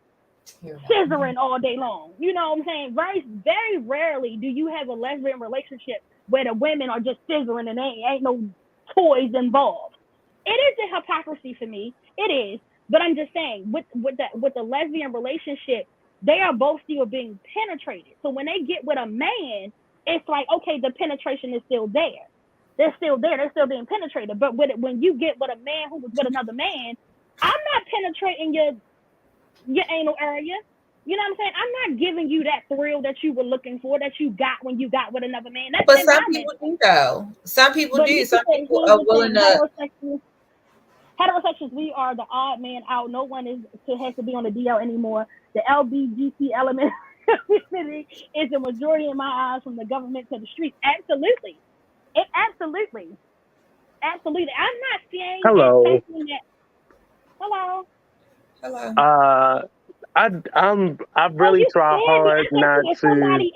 scissoring all day long. You know what I'm saying? Very, very rarely do you have a lesbian relationship where the women are just scissoring and ain't no toys involved. It is a hypocrisy for me. It is. But I'm just saying, with the lesbian relationship, they are both still being penetrated. So when they get with a man, it's like, okay, the penetration is still there. They're still there. They're still being penetrated. But when you get with a man who was with another man, I'm not penetrating your anal area. You know what I'm saying? I'm not giving you that thrill that you were looking for, that you got when you got with another man. But some people do, though. Some people do. Some people are willing to. Heterosexuals, we are the odd man out. No one has to be on the DL anymore. The LBGT element is the majority in my eyes, from the government to the streets. Absolutely. Absolutely. I'm not saying Hello. Hello. Hello. I really try hard not to.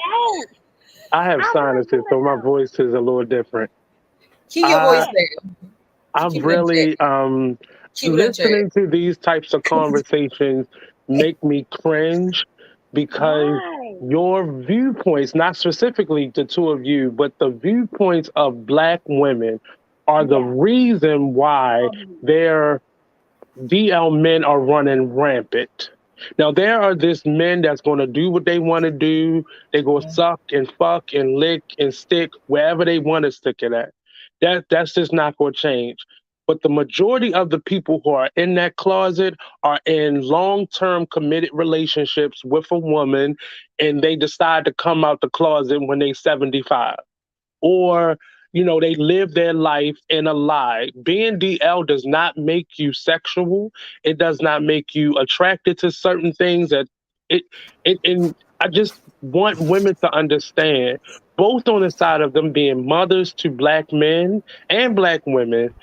I have sinuses, so my voice is a little different. Keep your voice down. I'm really listening to these types of conversations make me cringe, because your viewpoints, not specifically the two of you, but the viewpoints of Black women are the reason why their DL men are running rampant. Now, there are this men that's going to do what they want to do. They go suck and fuck and lick and stick wherever they want to stick it at. That's just not going to change. But the majority of the people who are in that closet are in long-term committed relationships with a woman, and they decide to come out the closet when they're 75. Or, they live their life in a lie. Being DL does not make you sexual. It does not make you attracted to certain things. And I just want women to understand, both on the side of them being mothers to Black men and Black women,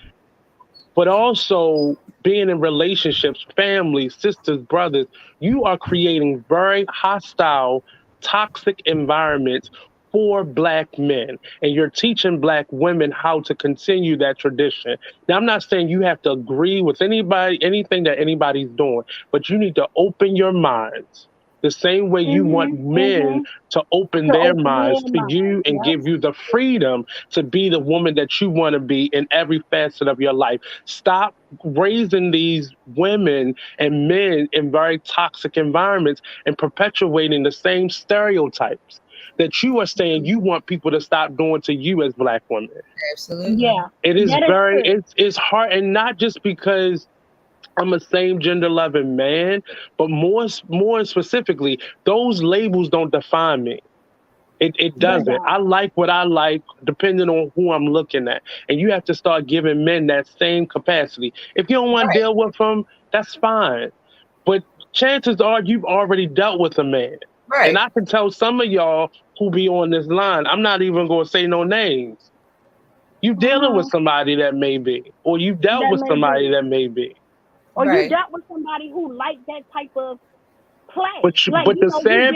but also being in relationships, family, sisters, brothers, you are creating very hostile, toxic environments for Black men. And you're teaching Black women how to continue that tradition. Now, I'm not saying you have to agree with anything that anybody's doing, but you need to open your minds. The same way you want men to open their minds to you and give you the freedom to be the woman that you want to be in every facet of your life. Stop raising these women and men in very toxic environments and perpetuating the same stereotypes that you are saying you want people to stop doing to you as Black women. Absolutely. Yeah. It is it's hard, and not just because I'm a same gender loving man, but more specifically, those labels don't define me. It doesn't. I like what I like depending on who I'm looking at. And you have to start giving men that same capacity. If you don't want to deal with them, that's fine. But chances are you've already dealt with a man. Right. And I can tell some of y'all who be on this line, I'm not even going to say no names. You dealing with somebody that may be, or you dealt with somebody that may be. Or you dealt with somebody who liked that type of play. But the sad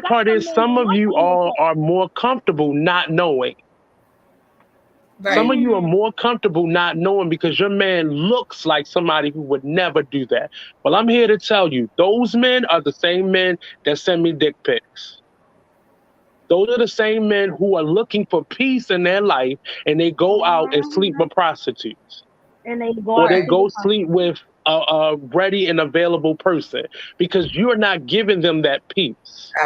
part is, some of you all are more comfortable not knowing. Right. Some of you are more comfortable not knowing because your man looks like somebody who would never do that. Well, I'm here to tell you, those men are the same men that send me dick pics. Those are the same men who are looking for peace in their life, and they go out and sleep with prostitutes. And they go sleep with a ready and available person because you're not giving them that peace.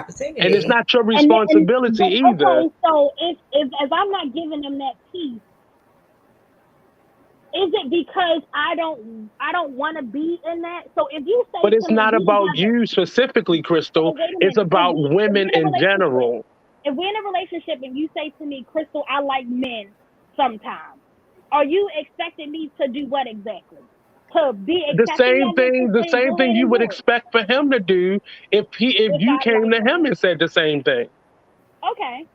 And it's Opportunity. not your And responsibility but either. okay, so if I'm not giving them that peace, is it because I don't want to be in that? So if you say But it's to me, not we about together, you specifically, oh Crystal. wait a It's minute, about if women we're in a in relationship, general. if we're in a relationship and you say to me, Crystal, I like men sometimes, are you expecting me to do what exactly? To be accepting of it, to The say same go thing ahead you and would do it expect for him to do if if you I came like to him him? and said the same thing. Okay,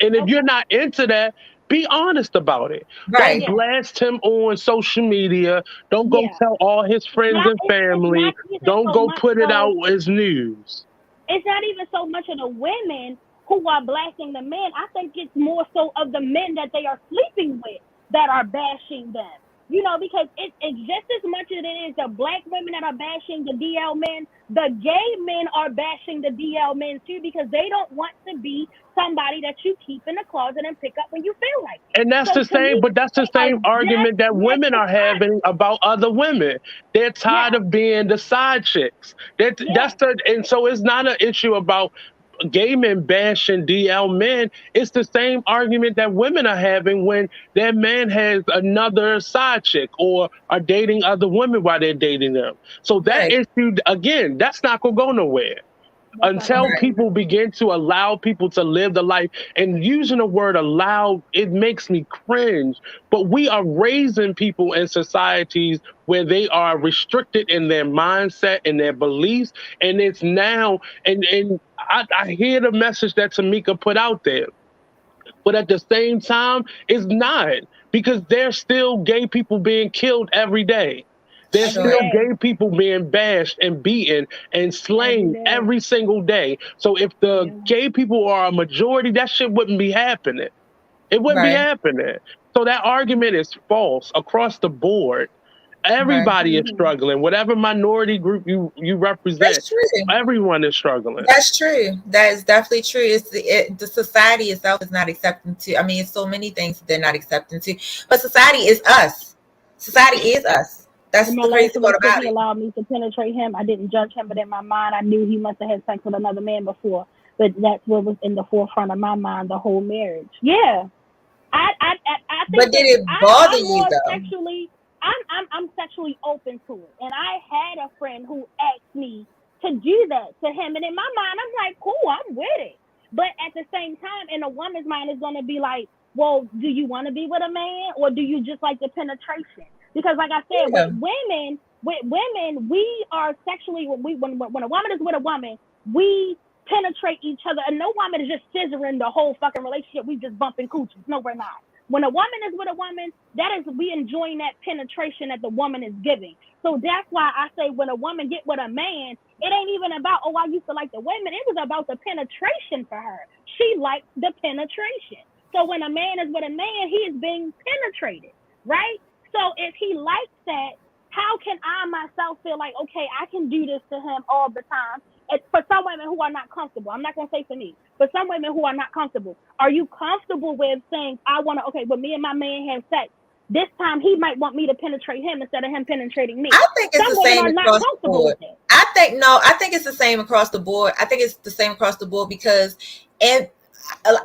And if you're okay, not into that, be honest about it. Don't Right. yeah, blast him on social media. Don't go yeah. tell all his But friends and it's not family. even Don't so go much put it of out as news. it's not even so much of the women who are blasting the men. I think it's more so of the men that they are sleeping with that are bashing them. You know, because it's just as much as it is the black women that are bashing the DL men, the gay men are bashing the DL men too because they don't want to be somebody that you keep in the closet and pick up when you feel like it. And So to me, that's the they are same just argument that like women the are having about other women. They're tired yeah, of being the side chicks. yeah, And so it's not an issue about gay men bashing DL men. It's the same argument that women are having when their man has another side chick or are dating other women while they're dating them. So that Right. issue, again, that's not going to go nowhere that's not gonna until go Right. people nowhere. begin to allow people to live the life. And using the word allow, it makes me cringe, but we are raising people in societies where they are restricted in their mindset and their beliefs, and it's now I hear the message that Tamika put out there, but at the same time it's not, because there's still gay people being killed every day. There's Every Sure. still day, gay people being bashed and beaten and every slain day. every single day. So if the Yeah, gay people are a majority, that shit wouldn't be happening. It wouldn't be Right. happening. So that argument is false across the board. Right. Everybody is mm-hmm. struggling. Whatever minority group you represent, That's true. everyone is struggling. That's true. That is definitely true. The society itself is not accepting to. I mean, it's so many things they're not accepting to. But society is us. Society is us. That's And my the last crazy one part said about he it. allowed me to penetrate him. I didn't judge him, but in my mind, I knew he must have had sex with another man before. But that's what was in the forefront of my mind the whole marriage. Yeah, I But think did that it bother I'm you more though? sexually. I'm sexually open to it, and I had a friend who asked me to do that to him, and in my mind, I'm like, cool, I'm with it. But at the same time, in a woman's mind, is going to be like, well, do you want to be with a man, or do you just like the penetration? Because, like I said, Yeah. with women, we are sexually when a woman is with a woman, we penetrate each other, and no woman is just scissoring the whole fucking relationship. We just bumping coochies. No, we're not. When a woman is with a woman, that is we enjoying that penetration that the woman is giving. So that's why I say when a woman get with a man, it ain't even about, oh, I used to like the women. It was about the penetration for her. She liked the penetration. So when a man is with a man, he is being penetrated, right? So if he likes that, how can I myself feel like, okay, I can do this to him all the time? For some women who are not comfortable, I'm not going to say for me, but some women who are not comfortable, are you comfortable with saying, I want to, okay, when me and my man have sex, this time he might want me to penetrate him instead of him penetrating me. I think it's Some the women same are not across the comfortable board. with it. I think it's the same across the board. I think it's the same across the board because and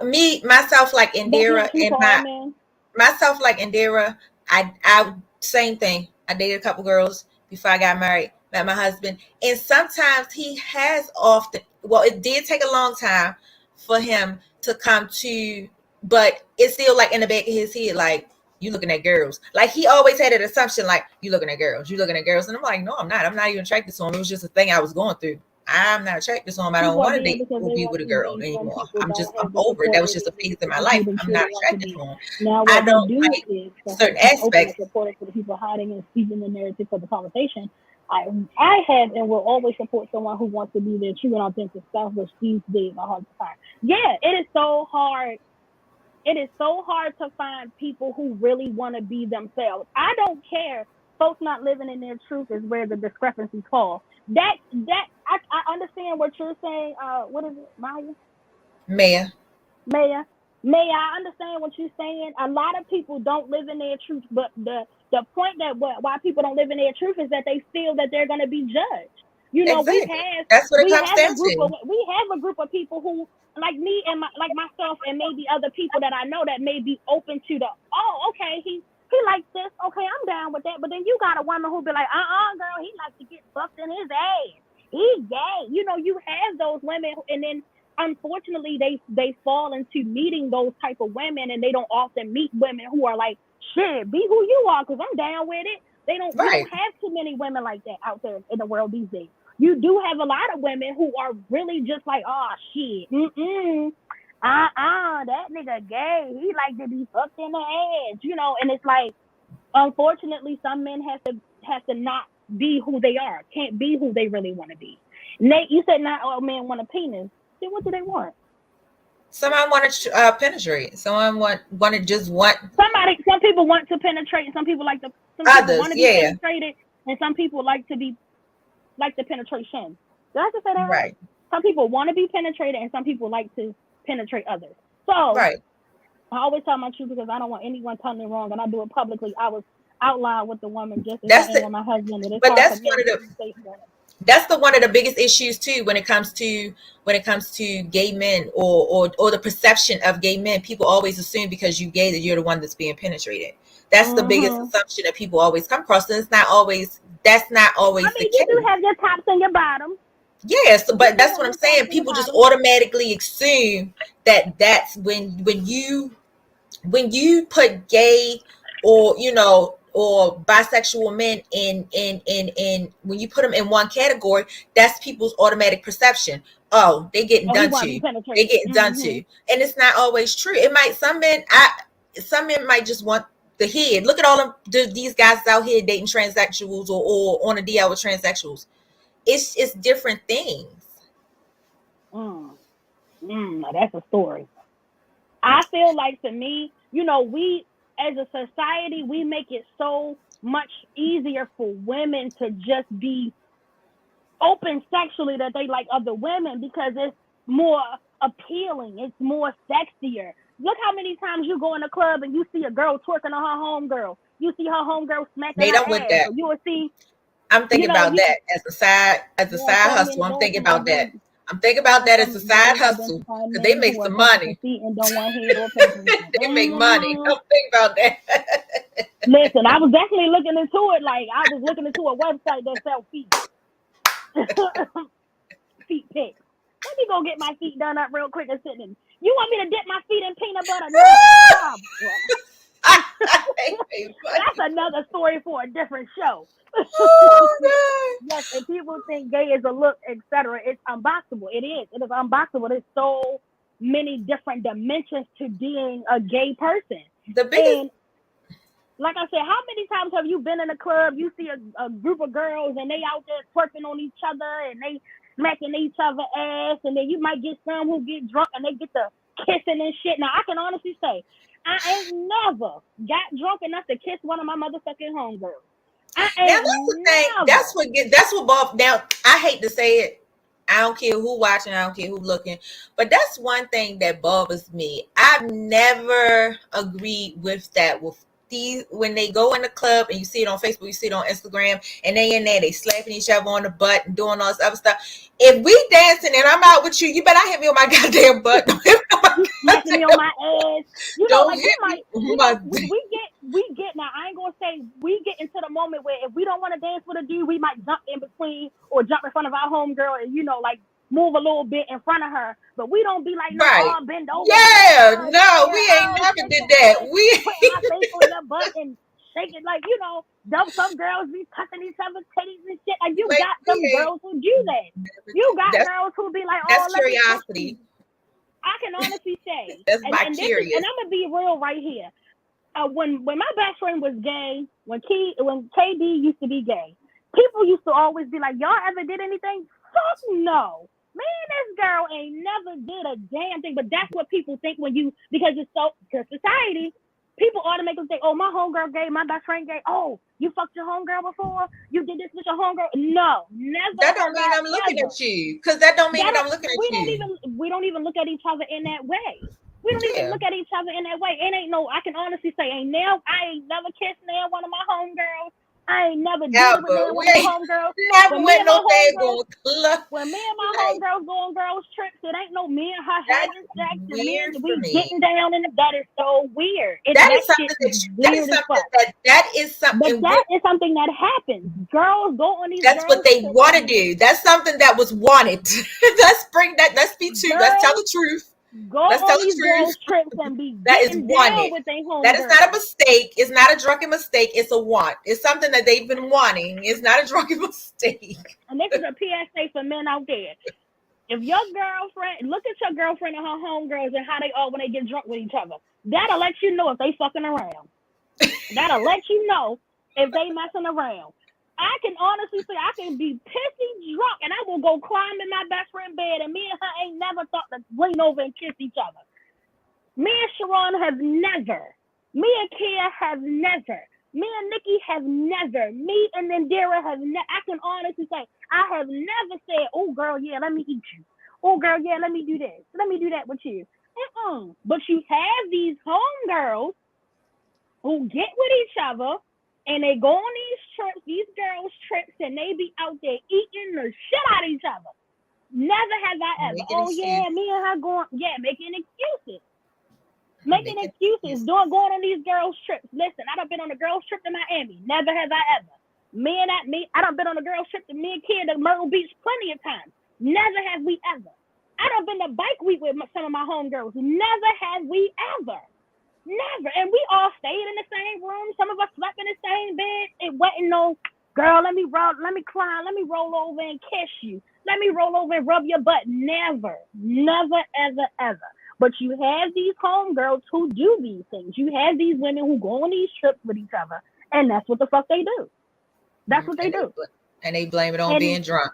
me myself like That's Indira not true and for all men. myself like Indira, I same thing. I dated a couple girls before I got married, met my husband, and sometimes he has often. Well, it did take a long time for him to come to, but it's still like in the back of his head, like you looking at girls. Like he always had an assumption, like you looking at girls, you looking at girls, and I'm like, no, I'm not. I'm not even attracted to him. It was just a thing I was going through. I'm not attracted to him. I don't People are want to being because they be want with a to girl be. Some anymore. people don't I'm have the over it. That support was they just a need phase in to my be life. the I'm true not they want to attracted to be. him. Now, I what we don't do like is to certain keep open and aspects. supportive for the people hiding and speaking the narrative for the conversation. I have and will always support someone who wants to be their true and authentic self, which these days are hard to find. Yeah, it is so hard. It is so hard to find people who really want to be themselves. I don't care. Folks not living in their truth is where the discrepancies fall. I understand what you're saying. What is it, Maya? Maya. Maya. May I understand what you're saying? A lot of people don't live in their truth, but the point that why people don't live in their truth is that they feel that they're going to be judged. You know, Exactly. That's what it comes down to. We have a group of people who, like me and like myself and maybe other people that I know that may be open to the, oh, okay, he likes this, okay, I'm down with that. But then you got a woman who be like, girl, he likes to get fucked in his ass. He's gay. You know, you have those women, and then unfortunately they fall into meeting those type of women, and they don't often meet women who are like, shit, be who you are, because I'm down with it. We don't have too many women like that out there in the world these days. You do have a lot of women who are really just like, oh shit, that nigga gay. He like to be fucked in the ass, you know. And it's like, unfortunately, some men have to not be who they are, can't be who they really want to be. Nate, you said not all men want a penis. Then what do they want? Someone want to penetrate. Someone want somebody. Some people want to penetrate, and some people like to. Some people want to be penetrated, and some people like the penetration. Did I just say that right? Some people want to be penetrated, and some people like to penetrate others. So I always tell my truth because I don't want anyone telling me wrong, and I do it publicly. I was out loud with the woman just as with my husband. And but that's one of the. That's one of the biggest issues too when it comes to gay men or the perception of gay men. People always assume because you're gay that you're the one that's being penetrated. That's the biggest assumption that people always come across, and that's not always the case. You do have your tops and your bottoms. Yes, but that's what I'm saying. People just automatically assume that that's when you put gay or or bisexual men in when you put them in one category, that's people's automatic perception. Oh, they getting done to. They getting done to. And it's not always true. It might some men might just want the head. Look at all of these guys out here dating transsexuals or on a DL with transsexuals. It's different things. That's a story. I feel like, to me, we as a society, we make it so much easier for women to just be open sexually that they like other women because it's more appealing. It's more sexier. Look how many times you go in a club and you see a girl twerking on her homegirl. You see her homegirl smacking her ass. With that. So you will see. I'm thinking about that as a side hustle. I'm thinking about that. I'm thinking about that as a side hustle because they make some money. They make money. Don't think about that. Listen, I was definitely looking into it. Like, I was looking into a website that sells feet. Feet pics. Let me go get my feet done up real quick and sit in. You want me to dip my feet in peanut butter? No. That's another story for a different show. Yes, and people think gay is a look, etc. It's unboxable. It is. It is unboxable. There's so many different dimensions to being a gay person. And like I said, how many times have you been in a club? You see a group of girls and they out there twerking on each other and they smacking each other ass, and then you might get some who get drunk and they get the kissing and shit. Now I can honestly say I ain't never got drunk enough to kiss one of my motherfucking homegirls. Now that's the thing. That's what Bob. Now I hate to say it. I don't care who watching. I don't care who looking. But that's one thing that bothers me. I've never agreed with that. With these, when they go in the club and you see it on Facebook, you see it on Instagram, and they in there, they slapping each other on the butt and doing all this other stuff. If we dancing and I'm out with you, you better not hit me on my goddamn butt. Don't hit me on my ass. You know, like we get now. I ain't gonna say we get into the moment where if we don't want to dance with a dude, we might jump in between or jump in front of our homegirl and like move a little bit in front of her. But we don't be like, no, bend over. Yeah, no, we ain't never did that. We put my face on your butt and shake it like some girls be touching each other's titties and shit. Like you got some girls who do that. You got girls who be like, that's curiosity. I can honestly say that's curious. And I'm gonna be real right here. When my best friend was gay, when KD used to be gay, people used to always be like, y'all ever did anything? Fuck no. Man, this girl ain't never did a damn thing. But that's what people think because it's because society, people automatically think, oh, my homegirl gay, my best friend gay. Oh, you fucked your homegirl before? You did this with your homegirl? No, never. That don't mean I'm looking at you. Because that don't mean that I'm looking at you. We don't even look at each other in that way. We don't even look at each other in that way. I can honestly say, I ain't never kissed now one of my homegirls. I ain't never did it with now one of my homegirls. Never went no daggone club. When me and my homegirls go on girls trips, it ain't no me and her having sex and me and we getting down in the. That is so weird. That is something that is something that happens. Girls go on these. That's what they want to do. That's something that was wanted. Let's be true. Let's tell the truth. Let's tell the truth. Trips and be that is wanted. That is not a mistake. It's not a drunken mistake. It's a want. It's something that they've been wanting. It's not a drunken mistake. And this is a PSA for men out there. If your girlfriend, look at your girlfriend and her homegirls and how they are when they get drunk with each other. That'll let you know if they fucking around. That'll let you know if they messing around. I can honestly say I can be pissy drunk and I will go climb in my best friend bed and me and her ain't never thought to lean over and kiss each other. Me and Sharon have never. Me and Kia have never. Me and Nikki have never. Me and Indira have never. I can honestly say I have never said, oh girl, yeah, let me eat you. Oh girl, yeah, let me do this. Let me do that with you. But you have these homegirls who get with each other and they go on these girls' trips, and they be out there eating the shit out of each other. Never have I ever. Me and her going, making excuses. Making excuses, going on these girls' trips. Listen, I done been on a girls' trip to Miami. Never have I ever. I done been on a girls' trip to me and Kid to Myrtle Beach plenty of times. Never have we ever. I done been to bike week with some of my homegirls. Never have we ever. Never. And we all stayed in the same room. Some of us slept in the same bed. It wasn't no, girl, let me climb, let me roll over and kiss you. Let me roll over and rub your butt. Never, ever, ever. But you have these homegirls who do these things. You have these women who go on these trips with each other. And that's what the fuck they do. That's what they do. And they blame it on being drunk.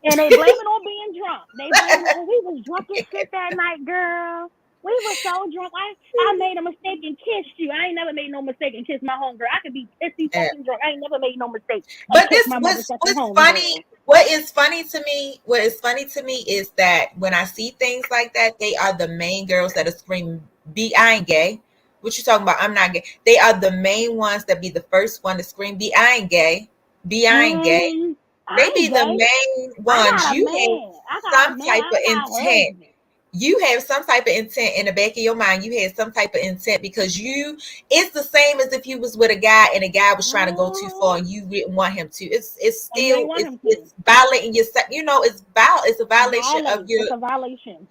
And they blame it on being drunk. They blame it on, we was drunk as shit that night, girl. We were so drunk. I made a mistake and kissed you. I ain't never made no mistake and kissed my homegirl. I could be pissy fucking drunk. I ain't never made no mistake. But what's funny? What is funny to me is that when I see things like that, they are the main girls that are screaming, I ain't gay. What you talking about? I'm not gay. They are the main ones that be the first one to scream, I ain't gay. I ain't gay. They be the main ones. You have some type of intent. You have some type of intent in the back of your mind. You had some type of intent because it's the same as if you was with a guy and a guy was trying to go too far and you didn't want him to. It's still it's violating your, it's a violation of your. It's a violation.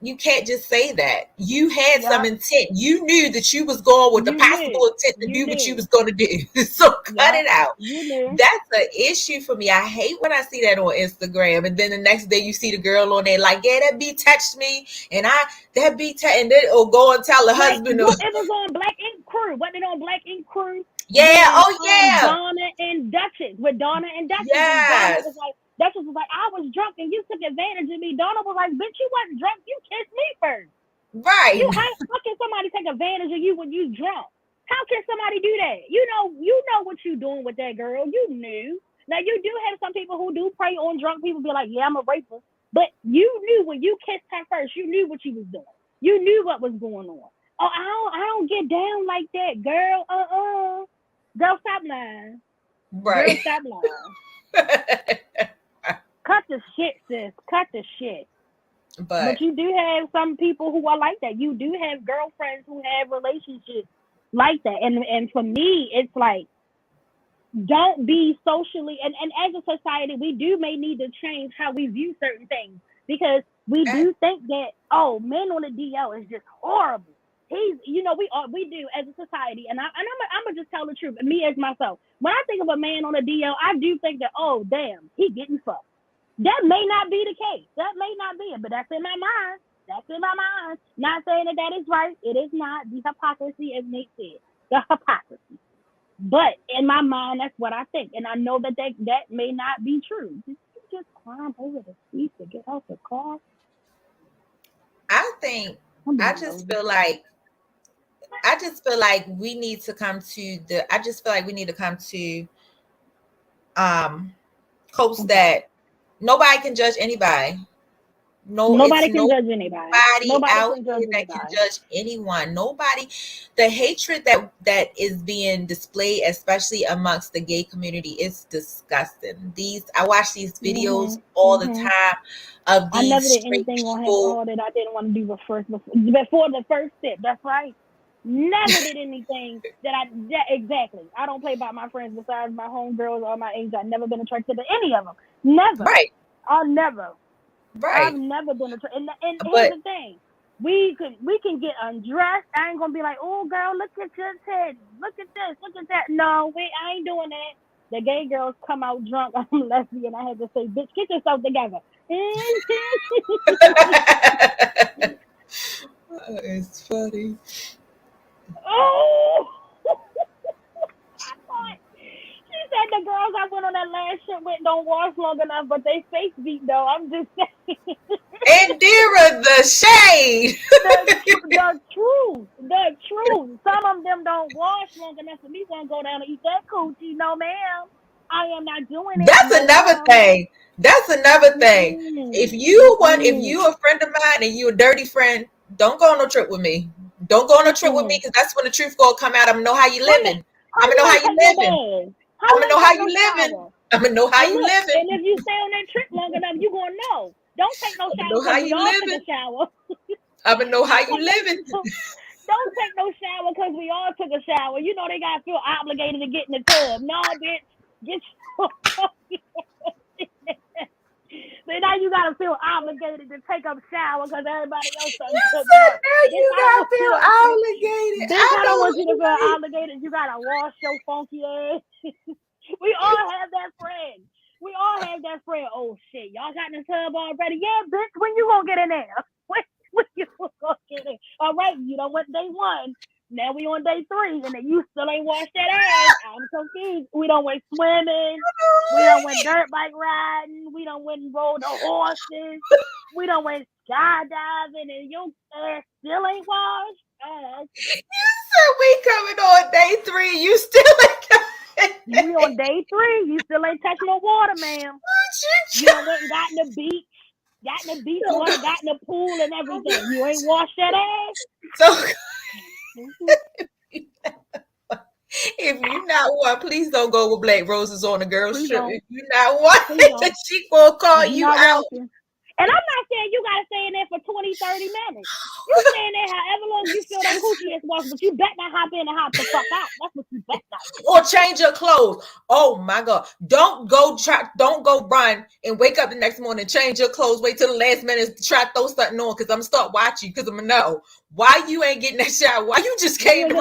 You can't just say that. You had some intent. You knew that you was going with the possible intent to do what you was going to do. So cut it out. That's an issue for me. I hate when I see that on Instagram. And then the next day you see the girl on there like, yeah, that B touched me. And and then it'll go and tell the husband. It was on Black Ink Crew. Wasn't it on Black Ink Crew? Yeah. Donna and Duchess. With Donna and Duchess. Yes. Duchess was like, I was drunk and you took advantage of me. Donna was like, bitch, you wasn't drunk. You kissed me first. Right. How can somebody take advantage of you when you drunk? How can somebody do that? You know what you doing with that girl. You knew. Now, you do have some people who do prey on drunk people, be like, yeah, I'm a rapist. But you knew when you kissed her first, you knew what you was doing. You knew what was going on. Oh, I don't get down like that, girl. Girl, stop lying. Right. Girl, stop lying. Cut the shit, sis. Cut the shit. But you do have some people who are like that. You do have girlfriends who have relationships like that. And for me, it's like, don't be socially, and as a society, we may need to change how we view certain things, because we do think that, men on the DL is just horrible. We do as a society, and I'm gonna just tell the truth. Me as myself, when I think of a man on the DL, I do think that, oh damn, he getting fucked. That may not be the case. That may not be it, but that's in my mind. Not saying that is right. It is not. The hypocrisy, as Nate said, the hypocrisy. But in my mind, that's what I think, and I know that may not be true. Did you just climb over the seat to get out the car? I just feel like we need to come to hopes that nobody can judge anybody. Nobody can judge anybody. Nobody out can judge here that anybody. can judge anyone. Nobody. The hatred that is being displayed, especially amongst the gay community, is disgusting. I watch these videos all the time of these I never did straight anything on people. all that I didn't want to do before the first step. That's right. Never did anything exactly. I don't play by my friends besides my homegirls or my age. I've never been attracted to any of them. Never. Right. I'll never. Right. I've never been attracted. And here's the thing. We can get undressed. I ain't gonna be like, oh girl, look at your head. Look at this. Look at that. No, I ain't doing that. The gay girls come out drunk. I'm lesbian. I had to say, bitch, get yourself together. It's funny. Oh, I thought she said the girls I went on that last trip with don't wash long enough, but they face beat though. I'm just saying. Indira, the shade. The truth. Some of them don't wash long enough for me to go down and eat that coochie. No, ma'am. I am not doing it. That's another thing. If you a friend of mine and you a dirty friend, don't go on no trip with me. Don't go on no trip with me, because that's when the truth gonna come out. I'm gonna know how you living. I'm gonna know how you living. I'm gonna know how you living. I'm gonna know how you living. And if you stay on that trip long enough, you gonna know. Don't take no shower because we all took a shower. I'm gonna know how you living. Don't take no shower because we all took a shower. You know they gotta feel obligated to get in the tub. No, bitch, get So now you gotta feel obligated to take a shower because everybody else doesn't. You gotta feel obligated. I don't want you to feel obligated. You gotta wash your funky ass. We all have that friend. Oh shit, y'all got in the tub already? Yeah, bitch. When you gonna get in there? When you gonna get in? All right, you done went day 1. Now we on day 3, and then you still ain't washed that ass. I'm confused. We done went swimming. We done went dirt bike riding. We done went and rode the horses. We done went skydiving, and your ass still ain't washed. You said we coming on day 3. You still ain't coming. We on day 3. You still ain't touching no water, ma'am. You done went and got in the beach. Got in the beach water, got in the pool and everything. You ain't washed that ass. So if you're not one, please don't go with BlackRoses on the girls trip. If you're not one, the chick will call you out. And I'm not saying you gotta stay in there for 20, 30 minutes. You stay in there however long you feel that coochie is washed, but you bet not hop in and hop the fuck out. That's what you bet not do. Or change your clothes. Oh my God. Don't go run and wake up the next morning and change your clothes. Wait till the last minute to try to throw something on, because I'm gonna start watching you, because I'm gonna know why you ain't getting that shower. Why you just came to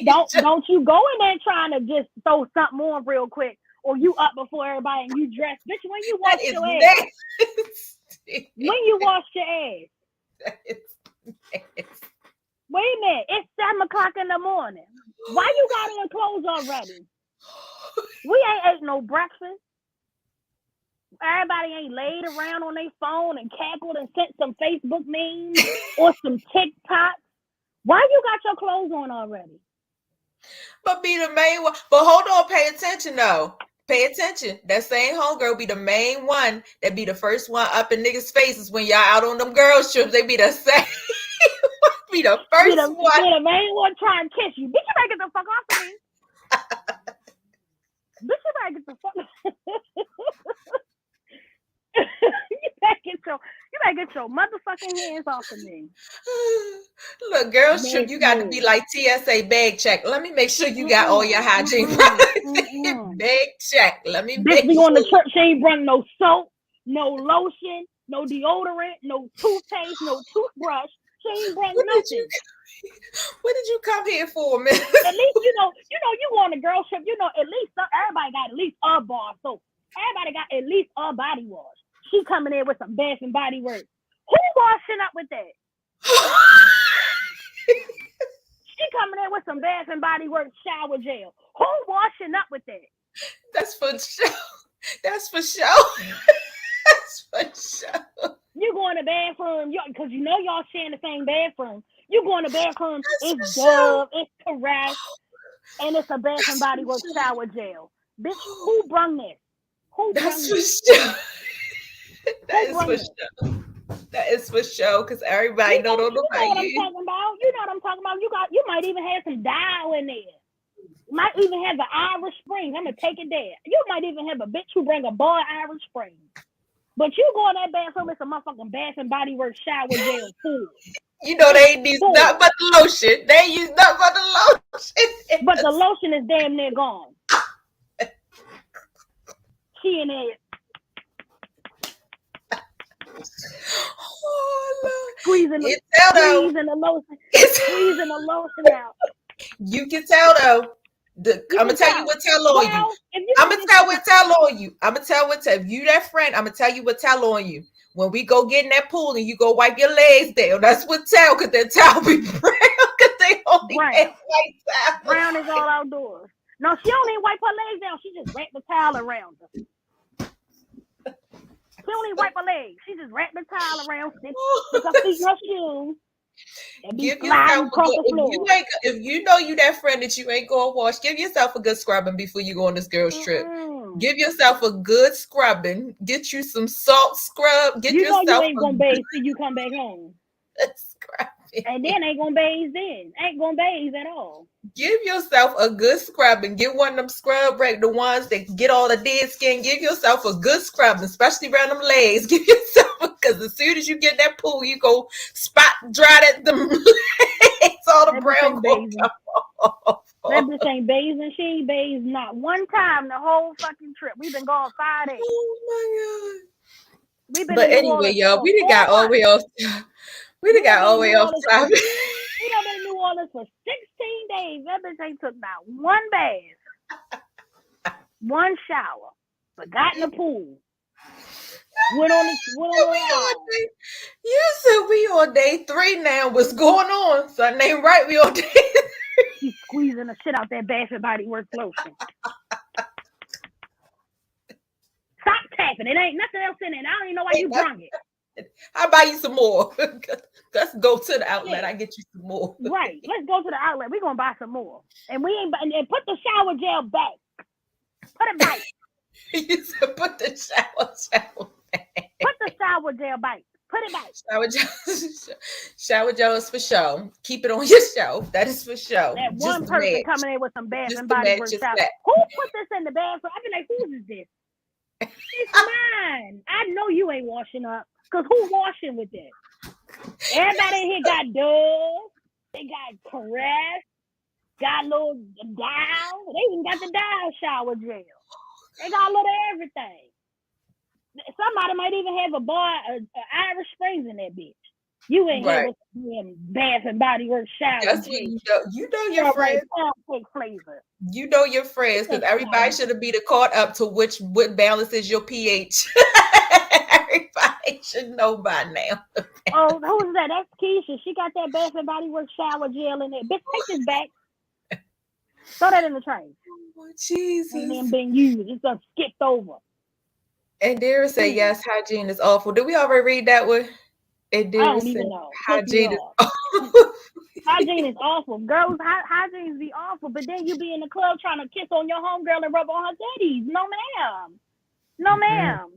Don't you go in there trying to just throw something on real quick. Or you up before everybody and you dress. Bitch, when you wash your ass. When you wash your ass. That is nasty. Wait a minute. It's 7 o'clock in the morning. Why you got on clothes already? We ain't ate no breakfast. Everybody ain't laid around on their phone and cackled and sent some Facebook memes or some TikToks. Why you got your clothes on already? But be the main one. But hold on, pay attention though. Pay attention. That same homegirl be the main one that be the first one up in niggas' faces when y'all out on them girls trips. They be the same. Be the first one. Be the main one trying to kiss you. Bitch, you better get the fuck off of me. Bitch, you better get the fuck you better get your motherfucking hands off of me. Look, girls trip, you got to be like TSA bag check. Let me make sure you got all your hygiene products. Bag check. Let me make sure. On the trip, she ain't bring no soap, no lotion, no deodorant, no toothpaste, no toothbrush. She ain't bring nothing. What did you come here for, man? At least you know you on a girl trip. You know, at least everybody got at least a bar soap. Everybody got at least a body wash. She coming in with some Bath and Body Works. Who washing up with that? She coming in with some Bath and Body Works shower gel. Who washing up with that? That's for show. That's for show. That's for show. You go in the bathroom, because you know y'all sharing the same bathroom. You go in the bathroom, it's Dove, it's Caress, and it's a Bath and Body Works shower gel. Bitch, who brung this? Who brung this? That is for sure. That is for sure, because everybody know what I'm talking about. You know what I'm talking about. You might even have some dial in there. You might even have an Irish Spring. I'm gonna take it there. You might even have a bitch who bring a boy Irish Spring. But you go in that bathroom, it's a motherfucking Bath and Body Works shower gel full. You know they ain't use nothing but the lotion. They use nothing but the lotion. But the lotion is damn near gone. She in there. Oh, Lord. Squeezing the lotion out. You can tell though. I'm gonna tell you what tell on you. I'm gonna tell what tell on you. I'm gonna tell what tell. If you that friend, I'm gonna tell you what tell on you. When we go get in that pool and you go wipe your legs down, that's what tell, because that towel be brown, because they only have white towel. Brown is all outdoors. No, she don't even wipe her legs down. She just wrap the towel around her. She don't even wipe her legs. She just wrap the towel around, stick her feet in her shoes. Give yourself if you know you that friend that you ain't gonna wash, give yourself a good scrubbing before you go on this girl's trip. Give yourself a good scrubbing. Get you some salt scrub. Get yourself. You ain't gonna bathe till you come back home. And then ain't gonna bathe then. Ain't gonna bathe at all. Give yourself a good scrubbing. Get one of them scrub break, the ones that get all the dead skin. Give yourself a good scrubbing, especially around them legs. Give yourself, because as soon as you get that pool, you go spot dry that them legs, all the brown go come off. That bitch ain't bathing. She ain't bathed not one time the whole fucking trip. We've been gone 5 days. Oh my God. But anyway, y'all, we done got all the way off. We done got all the way off topic. We done been in New Orleans for 16 days. That bitch ain't took not one bath, one shower, forgot in the pool. Went on the You said we on day 3 now. What's going on? Something ain't right. We on day 3. She's squeezing the shit out that Bath and Body Works lotion. Stop tapping. It ain't nothing else in it. I don't even know why you drunk it. I'll buy you some more. Let's go to the outlet. I get you some more. Right. Let's go to the outlet. We're gonna buy some more. And and put the shower gel back. Put it back. You said put the shower gel back. Put the shower gel back. Put it back. Shower gel is for show. Keep it on your shelf. That is for show. That one just person coming in with some Bath and Body Works shower. Who put this in the bathroom? I've been like, whose is this? It's mine. I know you ain't washing up. Because who washing with that? Everybody in here got Dove. They got Caress. Got a little Dial. They even got the Dial shower gel. They got a little everything. Somebody might even have a Irish Springs in that bitch. You ain't here with them Bath and Body Works shower gel. You know your friends. You know your friends, because everybody should be caught up to what balances your pH. Everybody should know by now. Oh, who is that? That's Keisha. She got that Bath and Body Works shower gel in there. Bitch, take this back. Throw that in the trash. Oh, Jesus. And then being used. It's just skipped over. And Dara say, yes, hygiene is awful. Did we already read that one? And Dara I don't even know. Hygiene is awful. Hygiene is awful. Girls, hygiene be awful. But then you be in the club trying to kiss on your homegirl and rub on her titties. No, ma'am. No, ma'am.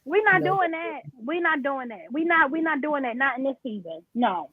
We're not doing that. We're not doing that. We're not doing that. Not in this season. No.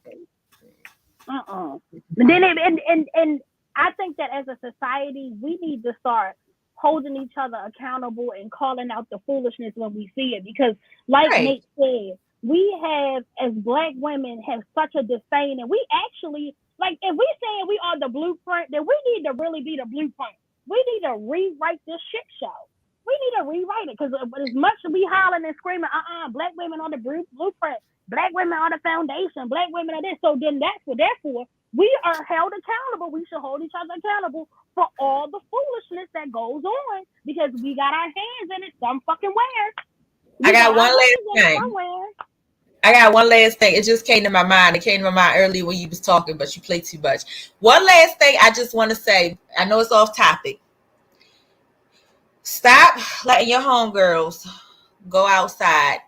But then and I think that as a society, we need to start holding each other accountable and calling out the foolishness when we see it. Because like Nate said, we have, as Black women, have such a disdain. And we actually, like, if we saying we are the blueprint, then we need to really be the blueprint. We need to rewrite this shit show. We need to rewrite it, because as much as we hollering and screaming, Black women are the blueprint, Black women are the foundation, Black women are this. So then therefore, we are held accountable. We should hold each other accountable for all the foolishness that goes on, because we got our hands in it some fucking where. I got one last thing. It just came to my mind. It came to my mind earlier when you was talking, but you played too much. One last thing I just want to say. I know it's off topic. Stop letting your homegirls go outside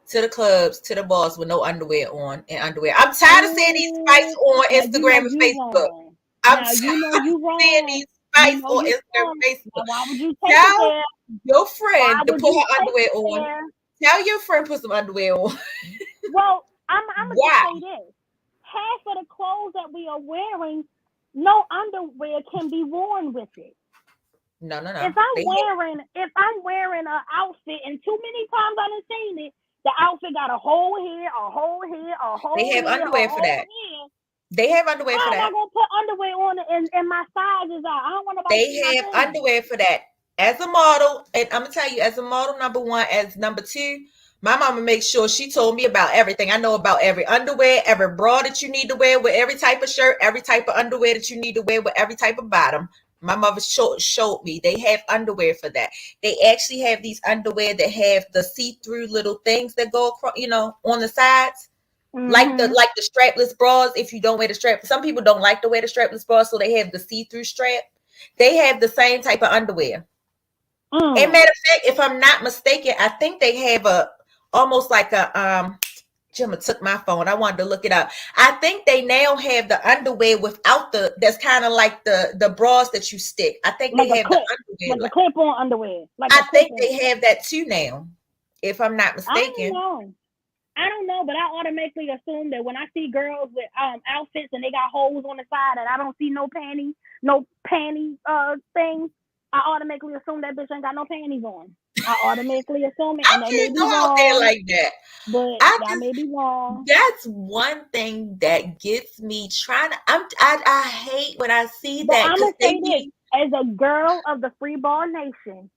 to the clubs, to the bars with no underwear on and underwear. I'm tired of seeing these spikes on Instagram and Facebook. I'm tired of seeing these spikes on Instagram and Facebook. Why would you take it there? Your friend to put her underwear on. Tell your friend put some underwear on. Well, I'm gonna just say this: half of the clothes that we are wearing, no underwear can be worn with it. No. If I'm wearing an outfit, and too many times I've seen it, the outfit got a hole here, a hole here, a hole They have here, underwear a for hole that. here. They have underwear How for am I that. gonna put underwear on it and my sizes out? I don't want nobody to see They my have panties. underwear for that. As a model, and I'm gonna tell you, as a model, number one, as number two, my mama makes sure she told me about everything. I know about every underwear, every bra that you need to wear with every type of shirt, every type of underwear that you need to wear with every type of bottom. My mother showed me they have underwear for that. They actually have these underwear that have the see-through little things that go across, on the sides. Like the strapless bras. If you don't wear the strap, some people don't like to wear the strapless bras, so they have the see-through strap. They have the same type of underwear. And matter of fact, if I'm not mistaken, I think they have almost like a Gemma took my phone. I wanted to look it up. I think they now have the underwear without that's kind of like the bras that you stick. I think like they have the underwear. Like a clip-on underwear. I think they have that too now, if I'm not mistaken. I don't know, but I automatically assume that when I see girls with outfits and they got holes on the side and I don't see no panty things, I automatically assume that bitch ain't got no panties on. I automatically assume it, and that may be wrong. Out there like that, but I may be wrong. That's one thing that gets me trying to. I hate when I see that. I'm gonna say this as a girl of the free ball nation.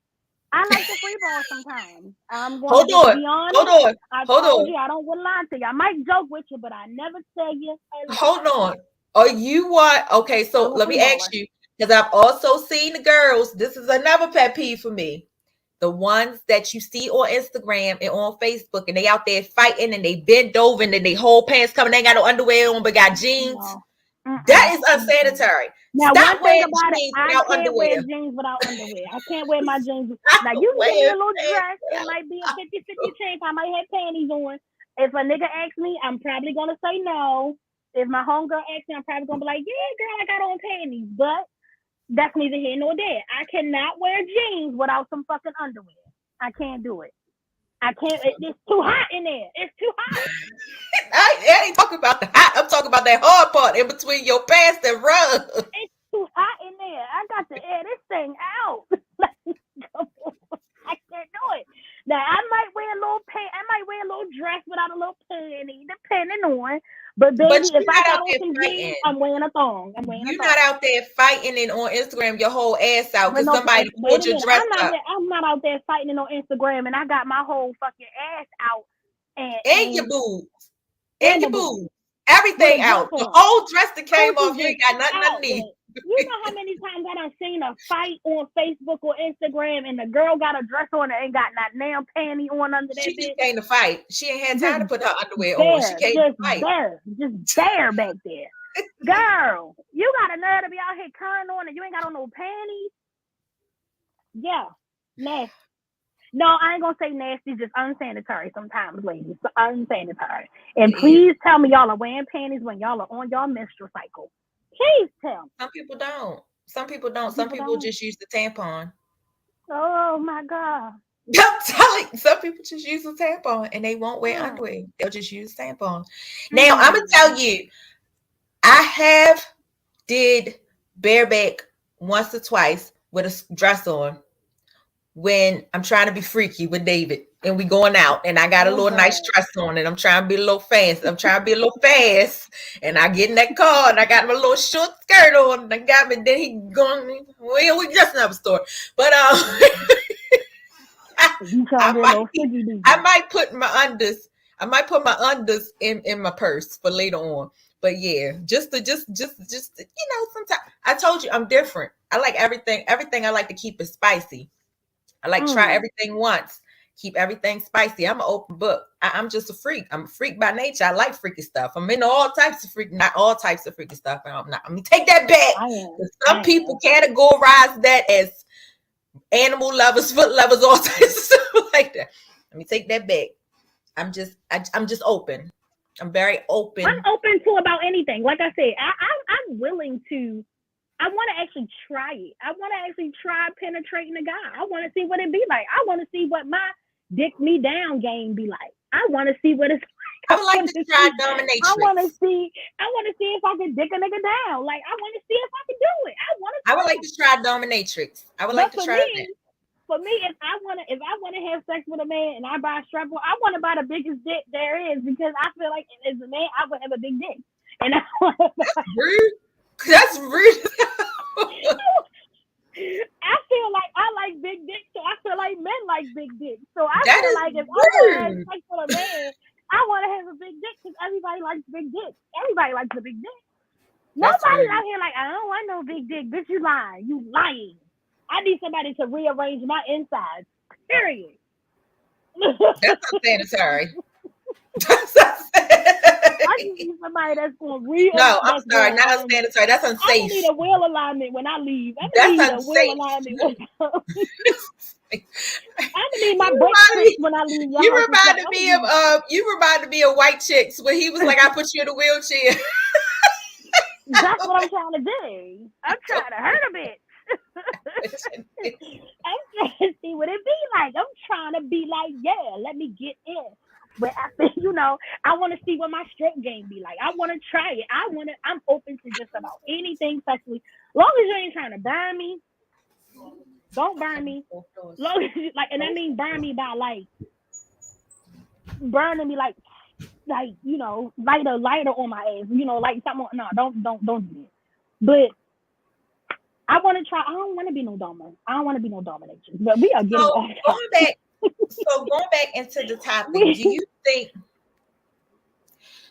I like the free ball sometimes. I'm going to be honest. I told you I don't want to lie to you. I might joke with you, but I never tell you. Hold on. Are you what? Okay, so let me ask you, because I've also seen the girls. This is another pet peeve for me. The ones that you see on Instagram and on Facebook, and they out there fighting, and they bent over, and then they whole pants coming. They ain't got no underwear on, but got jeans. That is unsanitary. Now, stop one thing about it, I can't wear jeans without underwear. I can't wear my jeans. Now, you can give me a little dress. It might be a 50-50 chance. I might have panties on. If a nigga asks me, I'm probably going to say no. If my homegirl asks me, I'm probably going to be like, yeah, girl, I got on panties. But that's neither here nor there. I cannot wear jeans without some fucking underwear. I can't do it. I can't. It's too hot in there. It's too hot. I ain't talking about the hot. I'm talking about that hard part in between your pants and rug. It's too hot in there. I got to air this thing out. I can't do it. Now I might wear a little dress without a little panty, depending on. But baby, if I got on some jeans, I'm wearing a thong. You're not out there fighting and on Instagram your whole ass out because somebody pulled your dress up. I'm not out there fighting it on Instagram and I got my whole fucking ass out and your boobs. And your boobs. Everything out. The whole dress that came off, you ain't got nothing underneath. You know how many times I done seen a fight on Facebook or Instagram and the girl got a dress on and ain't got not damn panty on under that bitch? She just came to fight. She ain't had time to put her underwear on. She came to fight. Just there back there. Girl, you got a nerve to be out here curling on and you ain't got on no panties? Yeah, nasty. No, I ain't gonna say nasty, just unsanitary sometimes, ladies. Unsanitary. And please tell me y'all are wearing panties when y'all are on y'all menstrual cycle. Please tell me. Some people don't. Some people just use the tampon. Oh my God. I'm telling you, some people just use a tampon and they won't wear underwear. They'll just use tampon. Now, I'm gonna tell you, I did bareback once or twice with a dress on when I'm trying to be freaky with David and we going out and I got a little nice dress on and I'm trying to be a little fast. And I get in that car and I got my little short skirt on and I got me. Then he going, well, we just another story. But I might put my unders in my purse for later on. But yeah, just sometimes I told you I'm different. I like everything. Everything I like to keep is spicy. I like try everything once, keep everything spicy. I'm an open book. I'm just a freak. I'm a freak by nature. I like freaky stuff. I'm into all types of freak, not all types of freaky stuff. I'm not. I mean, take that back. Some people categorize that as animal lovers, foot lovers, all types of stuff like that. Let me take that back. I'm just open. I'm very open. I'm open to about anything. Like I said, I'm willing to. I want to actually try it. I want to actually try penetrating a guy. I want to see what it be like. I want to see what my dick me down game be like. I want to see what it's like. I would like to try dominatrix. I want to see if I can dick a nigga down. Like, I want to see if I can do it. I would like to try dominatrix. I would like to try that. For me, if I wanna have sex with a man and I buy a strap on, I want to buy the biggest dick there is, because I feel like as a man I would have a big dick. And I That's rude. That's rude. I feel like I like big dicks, so I feel like men like big dicks. So I that feel like if I want to have sex with a man, I want to have a big dick because everybody likes big dicks. Everybody likes a big dick. Nobody out here like, I don't want no big dick. Bitch, you lying. You lying. I need somebody to rearrange my insides. Period. That's unsanitary. I just need somebody that's going to rearrange. No, I'm sorry, not unsanitary. That's unsafe. I need a wheel alignment when I leave. I need a wheel alignment when I need my brake when I leave. You reminded me of White Chicks when he was like, I put you in a wheelchair. That's what I'm trying to do. I'm trying to hurt a bitch. I'm trying to see what it be like. I'm trying to be like, yeah, let me get in. But I think, I want to see what my stroke game be like. I want to try it. I'm open to just about anything sexually. Long as you ain't trying to burn me, don't burn me. Long as you, and I mean burn me by burning me light a lighter on my ass. Like something. No, don't do that. But I want to try. I don't want to be no dominant. I don't want to be no dominatrix. But we are getting off topic. Going back into the topic, do you think?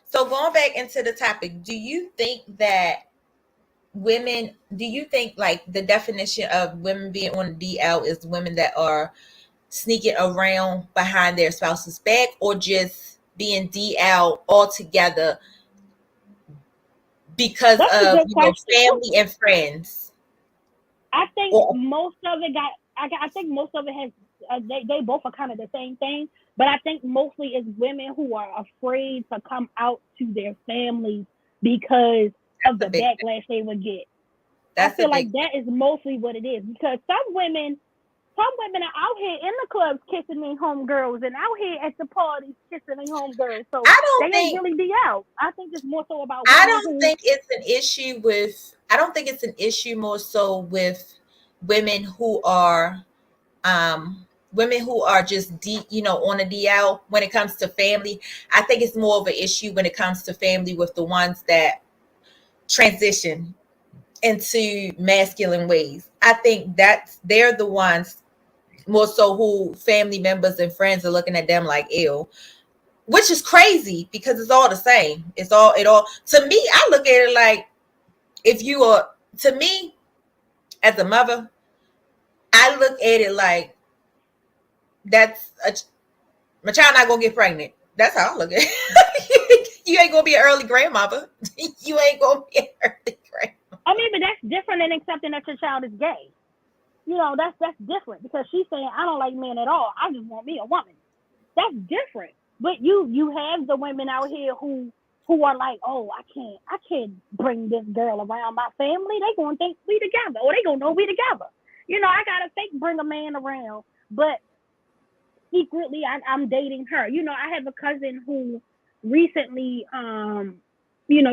So going back into the topic, do you think that women? Do you think like the definition of women being on the DL is women that are sneaking around behind their spouse's back, or just being DL altogether because of family and friends? I think most of it I think most of it has. They both are kind of the same thing, but I think mostly it's women who are afraid to come out to their families because of the backlash they would get. I feel like that is mostly what it is, because some women are out here in the clubs kissing their homegirls and out here at the parties kissing their homegirls. So they ain't really be out. I think it's more so about. I don't think it's an issue more so with women who are just on a DL when it comes to family. I think it's more of an issue when it comes to family with the ones that transition into masculine ways. I think they're the ones more so who family members and friends are looking at them like ew, which is crazy because it's all the same. It all to me, I look at it like, if you are, to me as a mother, I look at it like my child not gonna get pregnant. That's how I look at it. You ain't gonna be an early grandmother. You ain't gonna be an early grandmother. I mean, but that's different than accepting that your child is gay. That's different, because she's saying, I don't like men at all. I just want me a woman. That's different. But you have the women out here who are like, oh, I can't bring this girl around my family. They gonna think we together, or they gonna know we together. I gotta fake bring a man around, but secretly I'm dating her. I have a cousin who recently,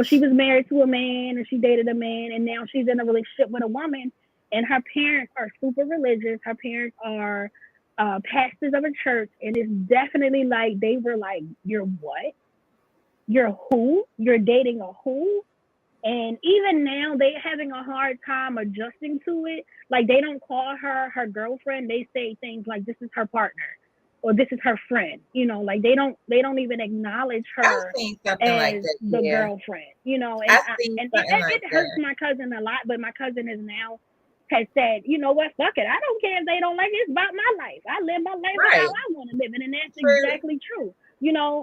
she was married to a man and she dated a man, and now she's in a relationship with a woman, and her parents are super religious. Her parents are pastors of a church, and it's definitely like they were like, you're what? You're who? You're dating a who? And even now, they're having a hard time adjusting to it. Like, they don't call her girlfriend. They say things like, this is her partner, or this is her friend. Like, they don't even acknowledge her as the girlfriend. And it hurts my cousin a lot. But my cousin has said, you know what, fuck it. I don't care if they don't like it. It's about my life. I live my life how I want to live it, and that's exactly true.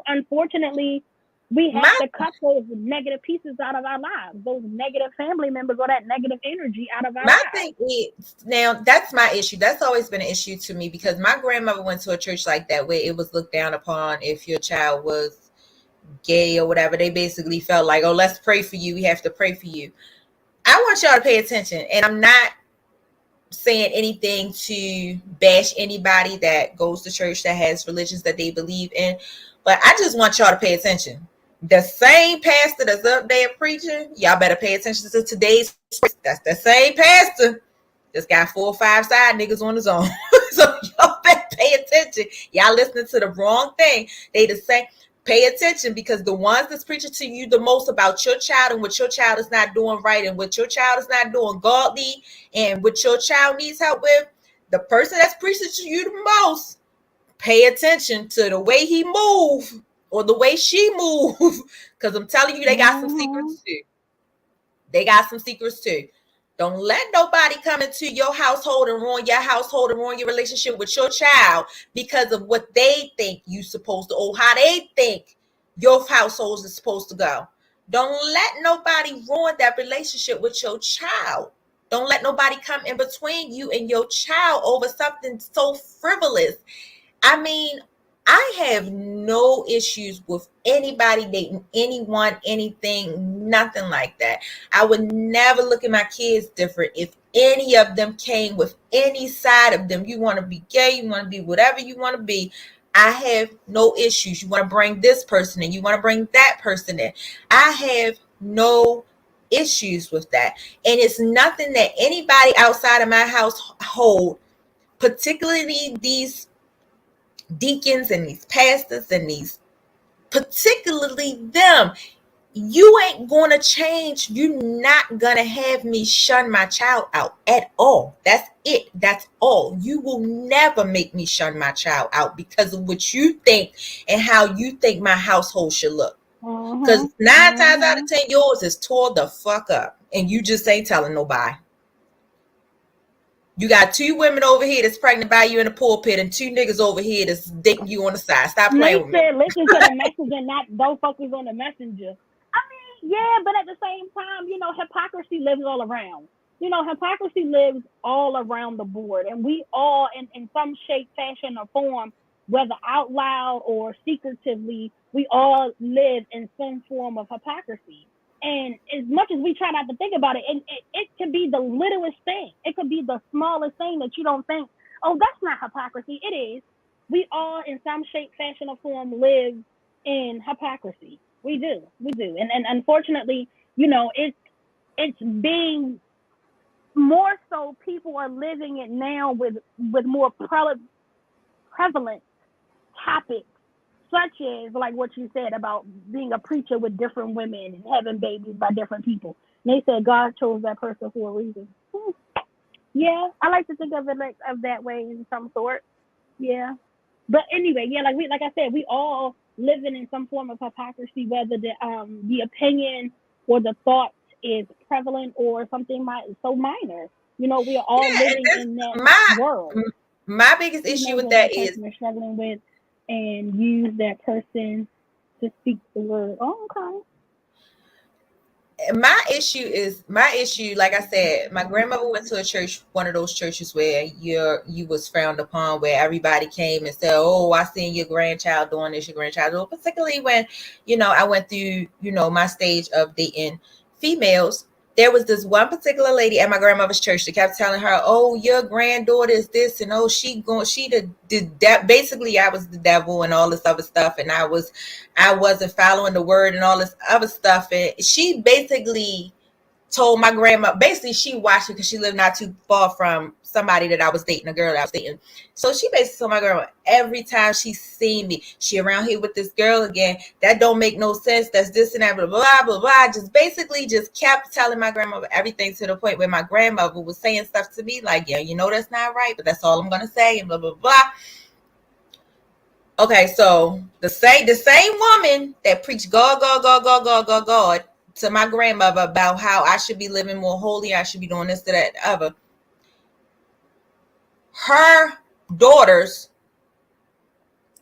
Unfortunately, we have to cut those negative pieces out of our lives, those negative family members, or that negative energy out of our lives. My thing is, now that's my issue. That's always been an issue to me, because my grandmother went to a church like that where it was looked down upon if your child was gay or whatever. They basically felt like, oh, let's pray for you. We have to pray for you. I want y'all to pay attention. And I'm not saying anything to bash anybody that goes to church, that has religions that they believe in, but I just want y'all to pay attention. The same pastor that's up there preaching, y'all better pay attention to today's. That's the same pastor. Just got 4 or 5 side niggas on his own. So y'all better pay attention. Y'all listening to the wrong thing. They the same. Pay attention, because the ones that's preaching to you the most about your child and what your child is not doing right and what your child is not doing godly and what your child needs help with, the person that's preaching to you the most, pay attention to the way he move or the way she move, because I'm telling you, they got some secrets too. They got some secrets too. Don't let nobody come into your household and ruin your household and ruin your relationship with your child because of what they think you supposed to, or how they think your household is supposed to go. Don't let nobody ruin that relationship with your child. Don't let nobody come in between you and your child over something so frivolous. I mean, I have no issues with anybody dating anyone, anything, nothing like that. I would never look at my kids different if any of them came with any side of them. You want to be gay, you want to be whatever you want to be. I have no issues. You want to bring this person in, you want to bring that person in. I have no issues with that. And it's nothing that anybody outside of my household, particularly these deacons and these pastors and these, particularly them, you ain't gonna change. You're not gonna have me shun my child out at all. That's it. That's all. You will never make me shun my child out because of what you think and how you think my household should look. Because 9 times out of 10, yours is tore the fuck up and you just ain't telling nobody. You got 2 women over here that's pregnant by you in the pulpit and 2 niggas over here that's dating you on the side. Stop playing with me. Listen to the message and don't focus on the messenger. I mean, yeah, but at the same time, hypocrisy lives all around. Hypocrisy lives all around the board. And we all, in some shape, fashion, or form, whether out loud or secretively, we all live in some form of hypocrisy. And as much as we try not to think about it, it could be the littlest thing. It could be the smallest thing that you don't think, oh, that's not hypocrisy. It is. We all, in some shape, fashion, or form, live in hypocrisy. We do. And unfortunately, it's being more so, people are living it now with more prevalent topics, such as like what you said about being a preacher with different women and having babies by different people. And they said God chose that person for a reason. Yeah, I like to think of it of that way in some sort. Yeah, but anyway, yeah, like I said, we all living in some form of hypocrisy, whether the opinion or the thought is prevalent or something so minor. We are all living in that world. My biggest issue with that is we're struggling with. And use that person to speak the word. Oh, okay. My issue, like I said, my grandmother went to a church, one of those churches where you was frowned upon, where everybody came and said, oh, I seen your grandchild doing this, your grandchild doing, particularly when, I went through, my stage of dating females. There was this one particular lady at my grandmother's church that kept telling her, oh, your granddaughter is this, and oh, she did that. Basically, I was the devil and all this other stuff, and I wasn't following the word and all this other stuff. And she basically told my grandma, basically she watched it because she lived not too far from somebody that I was dating, a girl that I was dating. So she basically told my grandma, every time she seen me, she around here with this girl again, that don't make no sense, that's this and that, blah, blah, blah, blah. Just kept telling my grandmother everything, to the point where my grandmother was saying stuff to me like, yeah, that's not right, but that's all I'm going to say, and blah, blah, blah. Okay, so the same woman that preached God to my grandmother about how I should be living more holy, I should be doing this, that, other. Her daughters,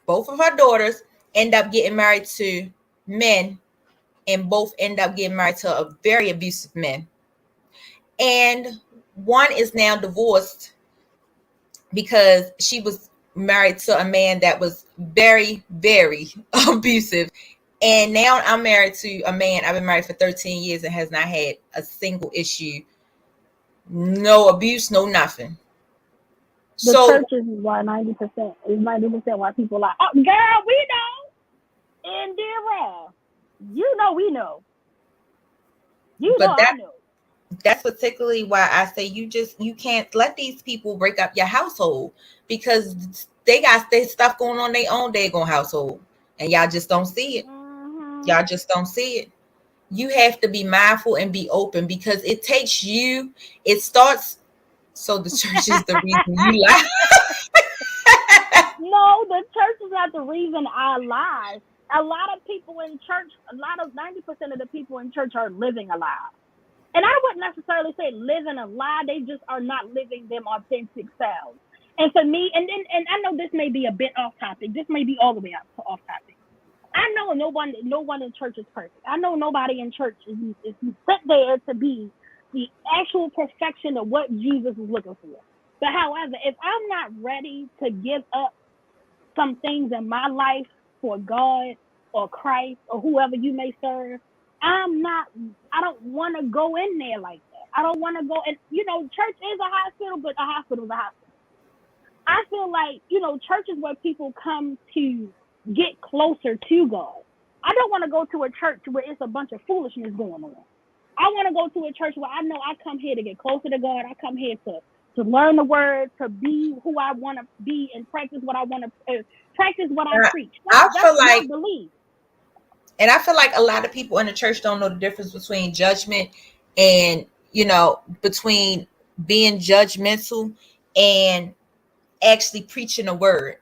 both of her daughters, end up getting married to men, and both end up getting married to a very abusive men. And one is now divorced because she was married to a man that was very, very abusive. And now I'm married to a man. I've been married for 13 years and has not had a single issue No abuse, no nothing. The church is why 90% is 90% why people like, oh, girl, we know. Indira, you know we know. You know I know. That's particularly why I say you can't let these people break up your household, because they got their stuff going on their own daggone household, and y'all just don't see it. Mm-hmm. Y'all just don't see it. You have to be mindful and be open, because it takes you. It starts. So the church is the reason you lie. No, the church is not the reason I lie. A lot of people in church, 90% of the people in church are living a lie. And I wouldn't necessarily say living a lie. They just are not living them authentic selves. And for me, and I know this may be a bit off topic. This may be all the way off topic. I know no one in church is perfect. I know nobody in church is set there to be the actual perfection of what Jesus is looking for. But however, if I'm not ready to give up some things in my life for God or Christ or whoever you may serve, I don't want to go in there like that. I don't want to go. And, church is a hospital, but a hospital is a hospital. I feel like, church is where people come to get closer to God. I don't want to go to a church where it's a bunch of foolishness going on. I want to go to a church where I know I come here to get closer to God. I come here to learn the word, to be who I want to be, and practice what I want to practice what I preach. That's my belief. And I feel like a lot of people in the church don't know the difference between judgment and, between being judgmental and actually preaching the word,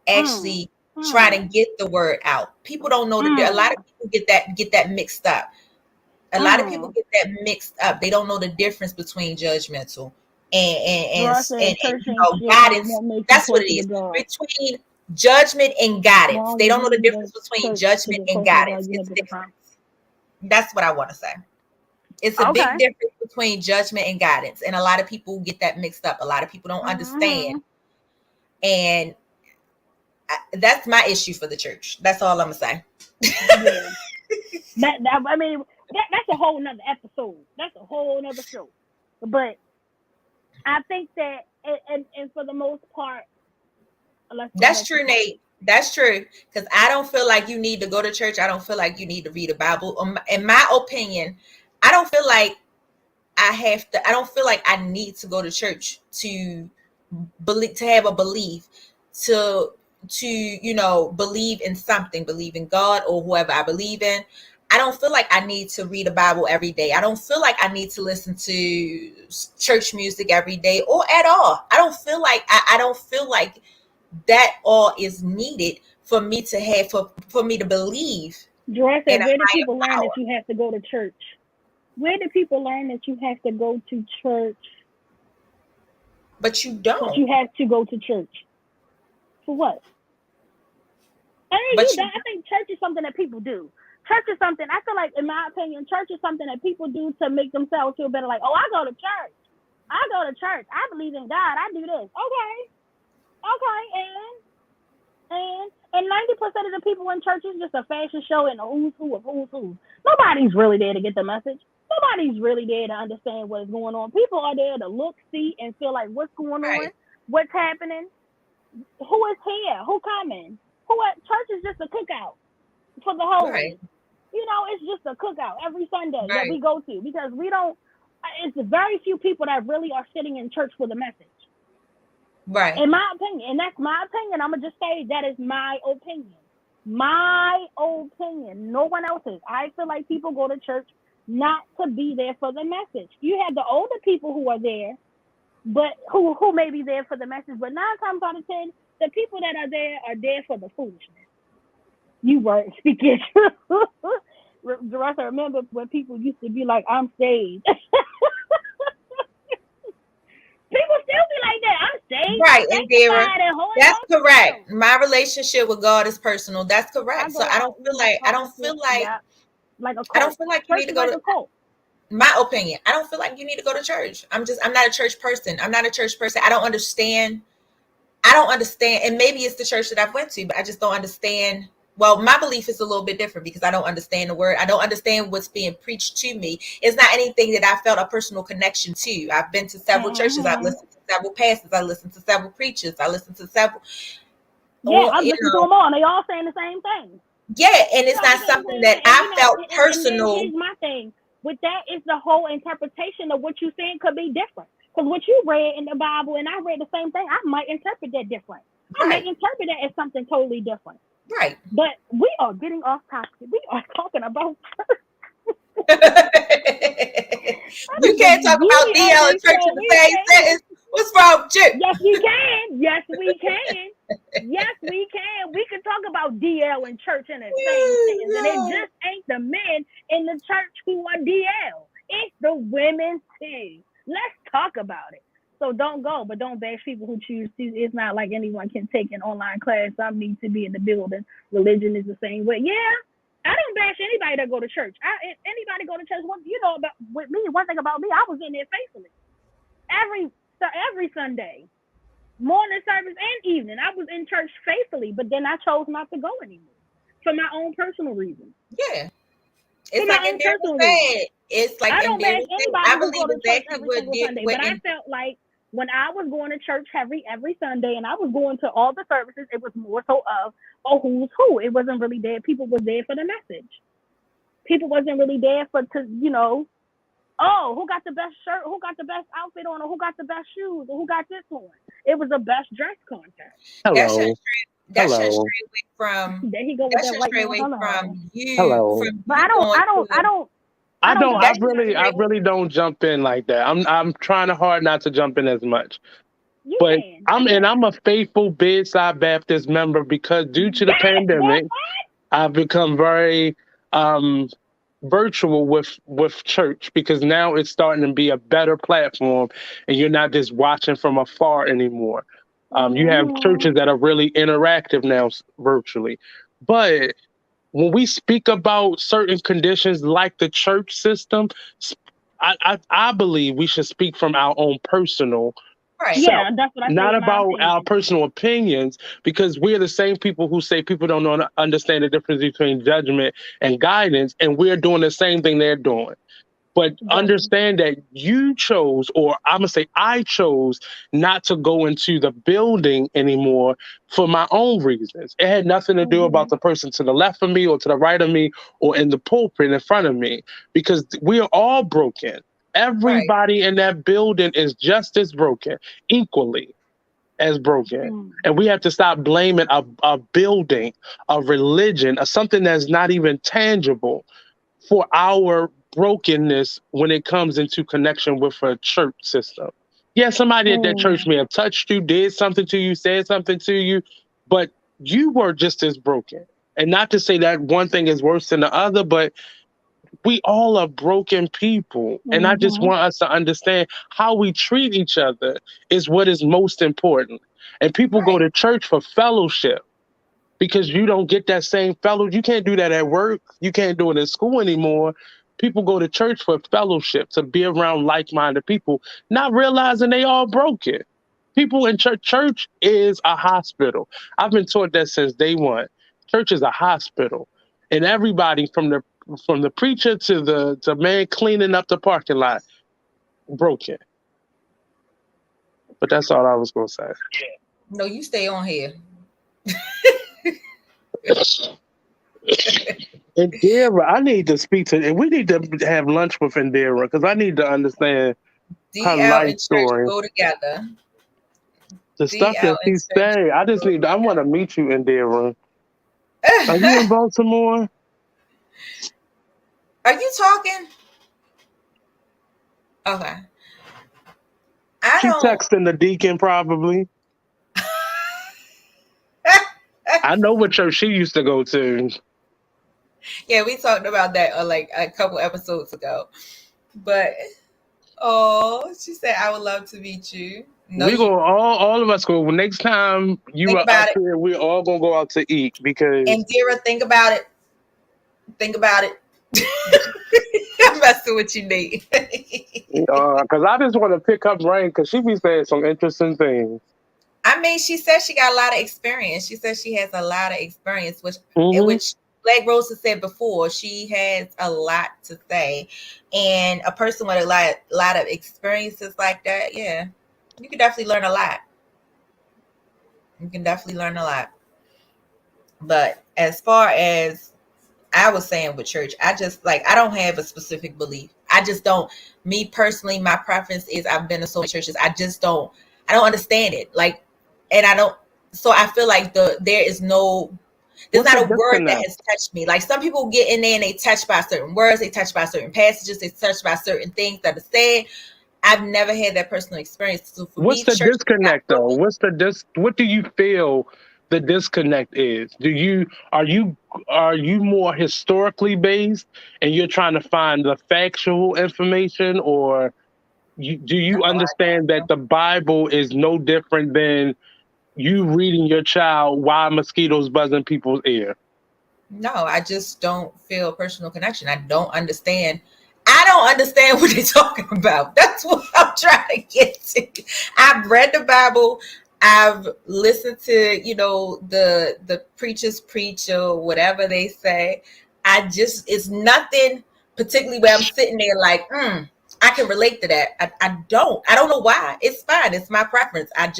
actually trying to get the word out. People don't know that. A lot of people get that mixed up. A lot of people get that mixed up. They don't know the difference between judgmental and guidance. That's what it is. Between judgment and guidance. They don't know the difference between judgment and guidance. It's different. That's what I want to say. It's a big difference between judgment and guidance. And a lot of people get that mixed up. A lot of people don't understand. And that's my issue for the church. That's all I'm going to say. Yeah. That's a whole nother episode. That's a whole nother show. But I think that, and for the most part, that's true, Nate. That's true. Because I don't feel like you need to go to church. I don't feel like you need to read the Bible. In my opinion, I don't feel like I don't feel like I need to go to church to have a belief, to believe in something, believe in God or whoever I believe in. I don't feel like I need to read the Bible every day. I don't feel like I need to listen to church music every day or at all. I don't feel like I don't feel like that all is needed for me to have for me to believe. Where do people learn that you have to go to church? Where do people learn that you have to go to church? But you don't. But you have to go to church. For what? I think church is something that people do. Church is something, I feel like, in my opinion, church is something that people do to make themselves feel better. Like, oh, I go to church. I believe in God. I do this. Okay. And 90% of the people in church is just a fashion show and a who's who of who's who. Nobody's really there to get the message. Nobody's really there to understand what is going on. People are there to look, see, and feel like what's going on, what's happening, who is here, who coming. Church is just a cookout for the whole. Right. It's just a cookout every Sunday that we go to, because it's very few people that really are sitting in church for the message. Right. In my opinion, and that's my opinion. I'm going to just say that is my opinion. My opinion. No one else's. I feel like people go to church not to be there for the message. You have the older people who are there, but who may be there for the message, but 9 times out of 10, the people that are there for the foolishness. You weren't speaking truth. I remember when people used to be like, I'm saved. People still be like that. I'm saved. Right, and Dara, that's correct. My relationship with God is personal. That's correct. So I don't feel like you need to go to cult. My opinion, I don't feel like you need to go to church. I'm not a church person. I don't understand. And maybe it's the church that I've went to, but I just don't understand well, my belief is a little bit different because I don't understand the word. I don't understand what's being preached to me. It's not anything that I felt a personal connection to. I've been to several churches. I've listened to several pastors. I listened to several preachers. I listened to several. Yeah, I've listened to them all, and they all saying the same thing. Yeah, and it's not something that I felt personal. And here's my thing. With that, is the whole interpretation of what you're saying could be different. Because what you read in the Bible and I read the same thing, I might interpret that different. I might interpret that as something totally different. Right. But we are getting off topic. We are talking about You can't talk about DL and church in the same sentence. What's wrong with you? Yes, we can. Yes, we can. Yes, we can. We can talk about DL and church in the same sentence. And it just ain't the men in the church who are DL. It's the women too. Let's talk about it. So don't go, but don't bash people who choose to. It's not like anyone can take an online class. Some need to be in the building. Religion is the same way. Yeah, I don't bash anybody that go to church. If anybody go to church, about with me, one thing about me, I was in there faithfully. Every Sunday, morning service and evening, I was in church faithfully, but then I chose not to go anymore for my own personal reasons. Yeah. It's like in there said. It's like I don't bash anybody I who go to church exactly every single Sunday, but I felt like when I was going to church every Sunday and I was going to all the services, it was more so of who's who. It wasn't really there. People was there for the message. People wasn't really there who got the best shirt, who got the best outfit on, or who got the best shoes, or who got this on. It was a best dress contest. Hello. That's straight away from. There he go with that straight away from you. Hello. But I really don't jump in like that. I'm trying hard not to jump in as much. I'm a faithful Bedside Baptist member because due to the pandemic, I've become very virtual with church because now it's starting to be a better platform and you're not just watching from afar anymore. You have churches that are really interactive now virtually. But when we speak about certain conditions like the church system, I believe we should speak from our own personal Right. Yeah, that's what I not about our personal opinions, because we're the same people who say people don't understand the difference between judgment and guidance, and we're doing the same thing they're doing. But understand that you chose, or I'm going to say I chose, not to go into the building anymore for my own reasons. It had nothing to do about the person to the left of me or to the right of me or in the pulpit in front of me, because we are all broken. Everybody in that building is just as broken, equally as broken. And we have to stop blaming a building, a religion, or something that's not even tangible for our brokenness when it comes into connection with a church system. Yeah, somebody at that church may have touched you, did something to you, said something to you, but you were just as broken. And not to say that one thing is worse than the other, but we all are broken people. And I just want us to understand how we treat each other is what is most important. And people go to church for fellowship because you don't get that same fellowship. You can't do that at work. You can't do it in school anymore. People go to church for fellowship, to be around like-minded people, not realizing they all broken. People in church is a hospital. I've been taught that since day one. Church is a hospital. And everybody from the preacher to the man cleaning up the parking lot, broken. But that's all I was going to say. No, you stay on here. Indira, I need to speak to, and we need to have lunch with Indira because I need to understand her life story. Go together. The stuff that she's saying, I want to meet you, Indira. Are you in Baltimore? Are you talking? Okay. She's texting the deacon probably. I know what church she used to go to. Yeah, we talked about that like a couple episodes ago. But she said, I would love to meet you. No, we go all of us go. Next time you are up here, we're all gonna go out to eat because. And Dira, think about it. Think about it. I'm messing with you, Nate. Because I just want to pick up Rain because she be saying some interesting things. I mean, she said she got a lot of experience. She says she has a lot of experience, which BlackRoses said before. She has a lot to say, and a person with a lot of experiences like that, yeah, you can definitely learn a lot. You can definitely learn a lot. But as far as I was saying with church, I just I don't have a specific belief. I just don't. Me personally, my preference is I've been to so many churches. I don't understand it. And I don't. So I feel like there's not a word that has touched me. Like some people get in there and they touched by certain words, they touched by certain passages, they touched by certain things that are said. I've never had that personal experience. So for what's me, the disconnect though? What do you feel the disconnect is? Are you more historically based and you're trying to find the factual information, or do you understand that the Bible is no different than you reading your child why mosquitoes buzzing people's ear? No, I just don't feel personal connection. I don't understand what they're talking about. That's what I'm trying to get to. I've read the Bible. I've listened to, the preachers preach or whatever they say. It's nothing particularly where I'm sitting there like, I can relate to that. I don't know why. It's fine. It's my preference. I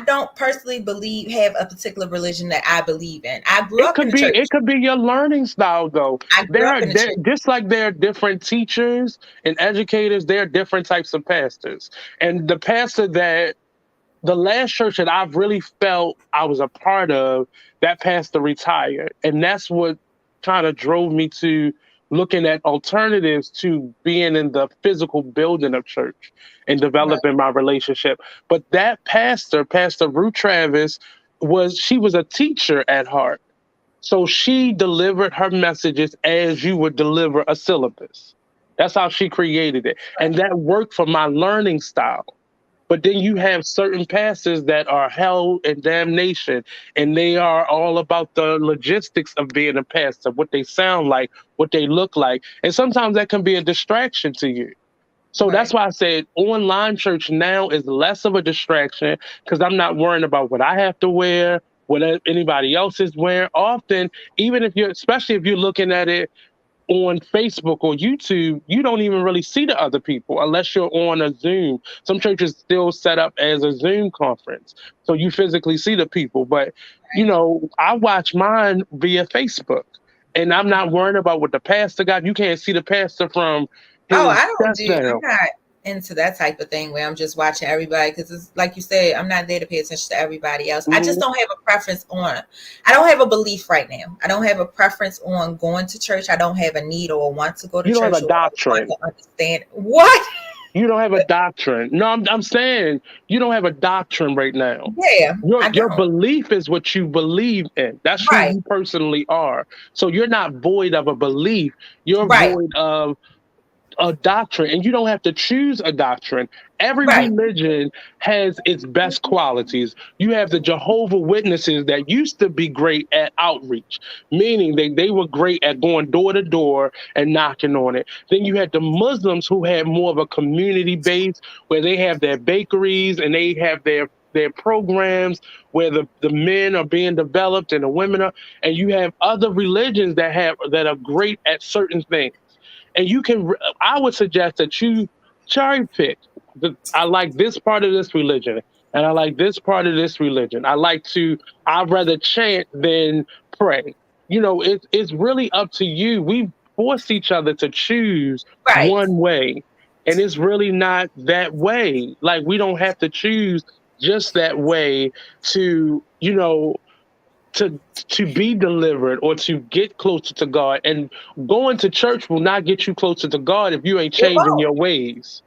don't personally have a particular religion that I believe in. I grew up in the church. It could be your learning style, though. I grew up in the church. Just like there are different teachers and educators, there are different types of pastors. And the last church that I've really felt I was a part of, that pastor retired. And that's what kind of drove me to looking at alternatives to being in the physical building of church and developing my relationship. But that Pastor Ruth Travis, she was a teacher at heart. So she delivered her messages as you would deliver a syllabus. That's how she created it. And that worked for my learning style. But then you have certain pastors that are hell and damnation, and they are all about the logistics of being a pastor, what they sound like, what they look like. And sometimes that can be a distraction to you. So that's why I said online church now is less of a distraction, because I'm not worrying about what I have to wear, what anybody else is wearing. Often, especially if you're looking at it on Facebook or YouTube, you don't even really see the other people unless you're on a Zoom. Some churches still set up as a Zoom conference, so you physically see the people. But, I watch mine via Facebook, and I'm not worrying about what the pastor got. You can't see the pastor from his I'm not into that type of thing where I'm just watching everybody, because it's like you said, I'm not there to pay attention to everybody else. I just don't have a preference I don't have a belief right now. I don't have a preference on going to church. I don't have a need or want to go to church. You don't have a doctrine. Understand what? You don't have a doctrine. No, I'm saying you don't have a doctrine right now. Yeah. Your belief is what you believe in. That's who you personally are. So you're not void of a belief. You're void of a doctrine, and you don't have to choose a doctrine. Every religion has its best qualities. You have the Jehovah's Witnesses that used to be great at outreach, meaning they were great at going door to door and knocking on it. Then you had the Muslims who had more of a community base, where they have their bakeries and they have their programs where the men are being developed and the women are, and you have other religions that are great at certain things. And I would suggest that you cherry pick. I like this part of this religion, and I like this part of this religion. I'd rather chant than pray. It's really up to you. We force each other to choose one way, and it's really not that way. Like, we don't have to choose just that way to be delivered or to get closer to God. And going to church will not get you closer to God if you ain't changing your ways.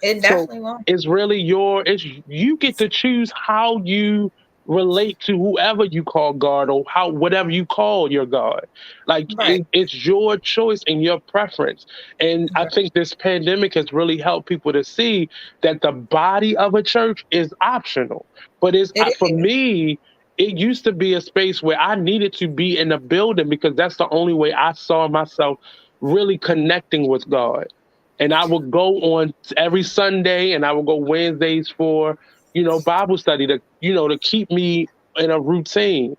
It definitely won't. It's really you get to choose how you relate to whoever you call God, or whatever you call your God. Like, it's your choice and your preference. And I think this pandemic has really helped people to see that the body of a church is optional. But for me, it used to be a space where I needed to be in a building, because that's the only way I saw myself really connecting with God. And I would go on every Sunday, and I would go Wednesdays for Bible study to keep me in a routine.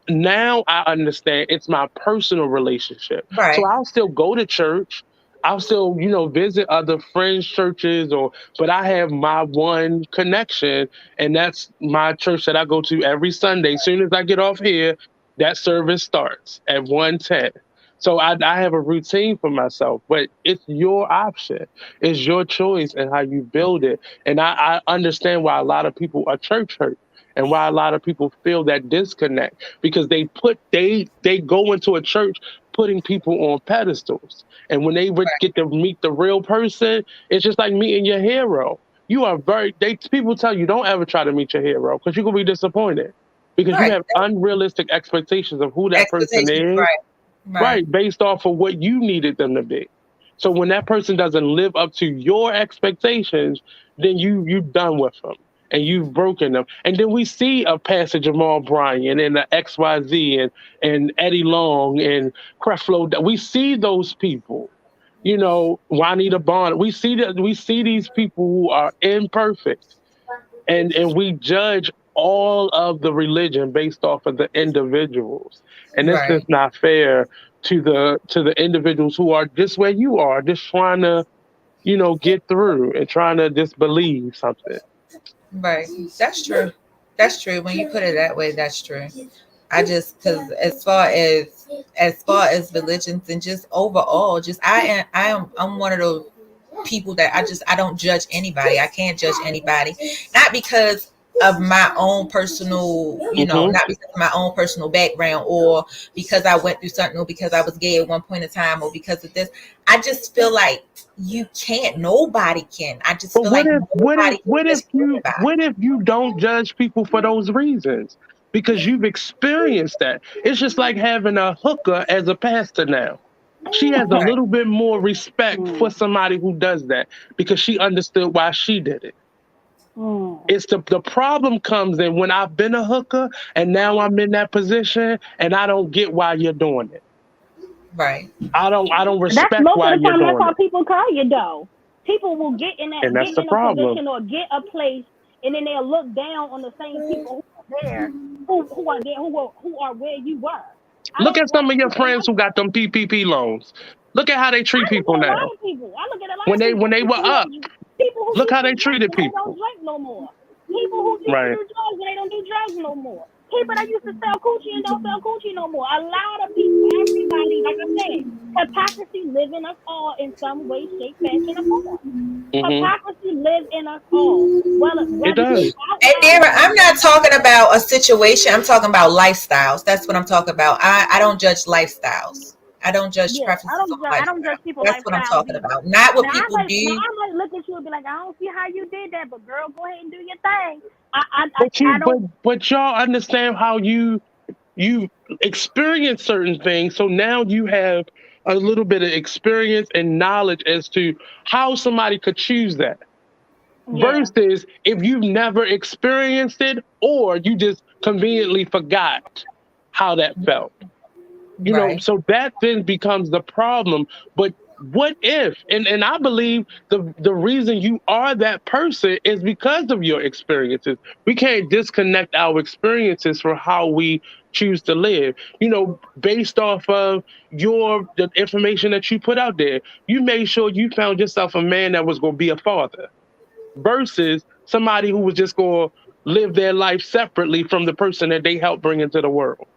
Now I understand it's my personal relationship. So Right. I'll still go to church. I'll still, visit other friends' churches but I have my one connection, and that's my church that I go to every Sunday. As soon as I get off here, that service starts at 1:10. So I have a routine for myself, but it's your option. It's your choice and how you build it. And I understand why a lot of people are church hurt and why a lot of people feel that disconnect, because they go into a church putting people on pedestals. And when they would get to meet the real person, it's just like meeting your hero. You are people tell you don't ever try to meet your hero because you're gonna be disappointed because you Right. have unrealistic expectations of who that person Expectations. is. Right. Right. Right, based off of what you needed them to be. So when that person doesn't live up to your expectations, then you've done with them and you've broken them. And then we see a passage of Jamal Bryant and the XYZ and Eddie Long and Creflo. We see those people, Juanita Bond. We see these people who are imperfect, and we judge all of the religion based off of the individuals, and it's Right. just not fair to the individuals who are just where you are, just trying to get through and trying to just believe something. Right. That's true. That's true. When you put it that way, that's true. I just because as far as religions and just overall, just I'm one of those people that I don't judge anybody. I can't judge anybody, not because of my own personal, Hmm. not because of my own personal background, or because I went through something, or because I was gay at one point in time, or because of this. I just feel like you can't. Nobody can. I just But feel what like if what if nobody can what if judge you anybody. what if you don't judge people for those reasons? Because you've experienced that. It's just like having a hooker as a pastor now. She has a Right. little bit more respect for somebody who does that because she understood why she did it. It's the problem comes in when I've been a hooker and now I'm in that position and I don't get why you're doing it. Right. I don't That's respect most of why the you're time. That's doing how it. people call you, though. People will get And that's the in a problem. position or get a place, and then they'll look down on the same people who are there, who are there, who are where you were. I Look don't at some watch of your people friends like who got that. them PPP loans. Look at how they I treat look people at a lot now. of people. I look at a lot When of they people. when they were up, People who look used how to they drink treated and they don't people. drink no more. People who used to Right. do drugs and they don't do drugs no more. People that used to sell coochie and don't sell coochie no more. A lot of people, everybody, like I said, hypocrisy live in us all in some way, shape, fashion, or form. Hmm. Hypocrisy lives in us all. Well, It whether it's does. And outward Dara, or I'm not inward. talking about a situation. I'm talking about lifestyles. That's what I'm talking about. I don't judge lifestyles. I don't judge Yeah, preferences on I don't lifestyle. judge people That's what I'm lifestyles talking either. about. Not what Now people do. I might look at you and be like, I don't see how you did that, but girl, go ahead and do your thing. But you I but don't. but y'all understand how you experience certain things. So now you have a little bit of experience and knowledge as to how somebody could choose that. Yeah, Versus if you've never experienced it or you just conveniently forgot how that felt. Right. So that then becomes the problem. But what if, and I believe the reason you are that person is because of your experiences. We can't disconnect our experiences from how we choose to live, based off of the information that you put out there. You made sure you found yourself a man that was going to be a father versus somebody who was just going to live their life separately from the person that they helped bring into the world.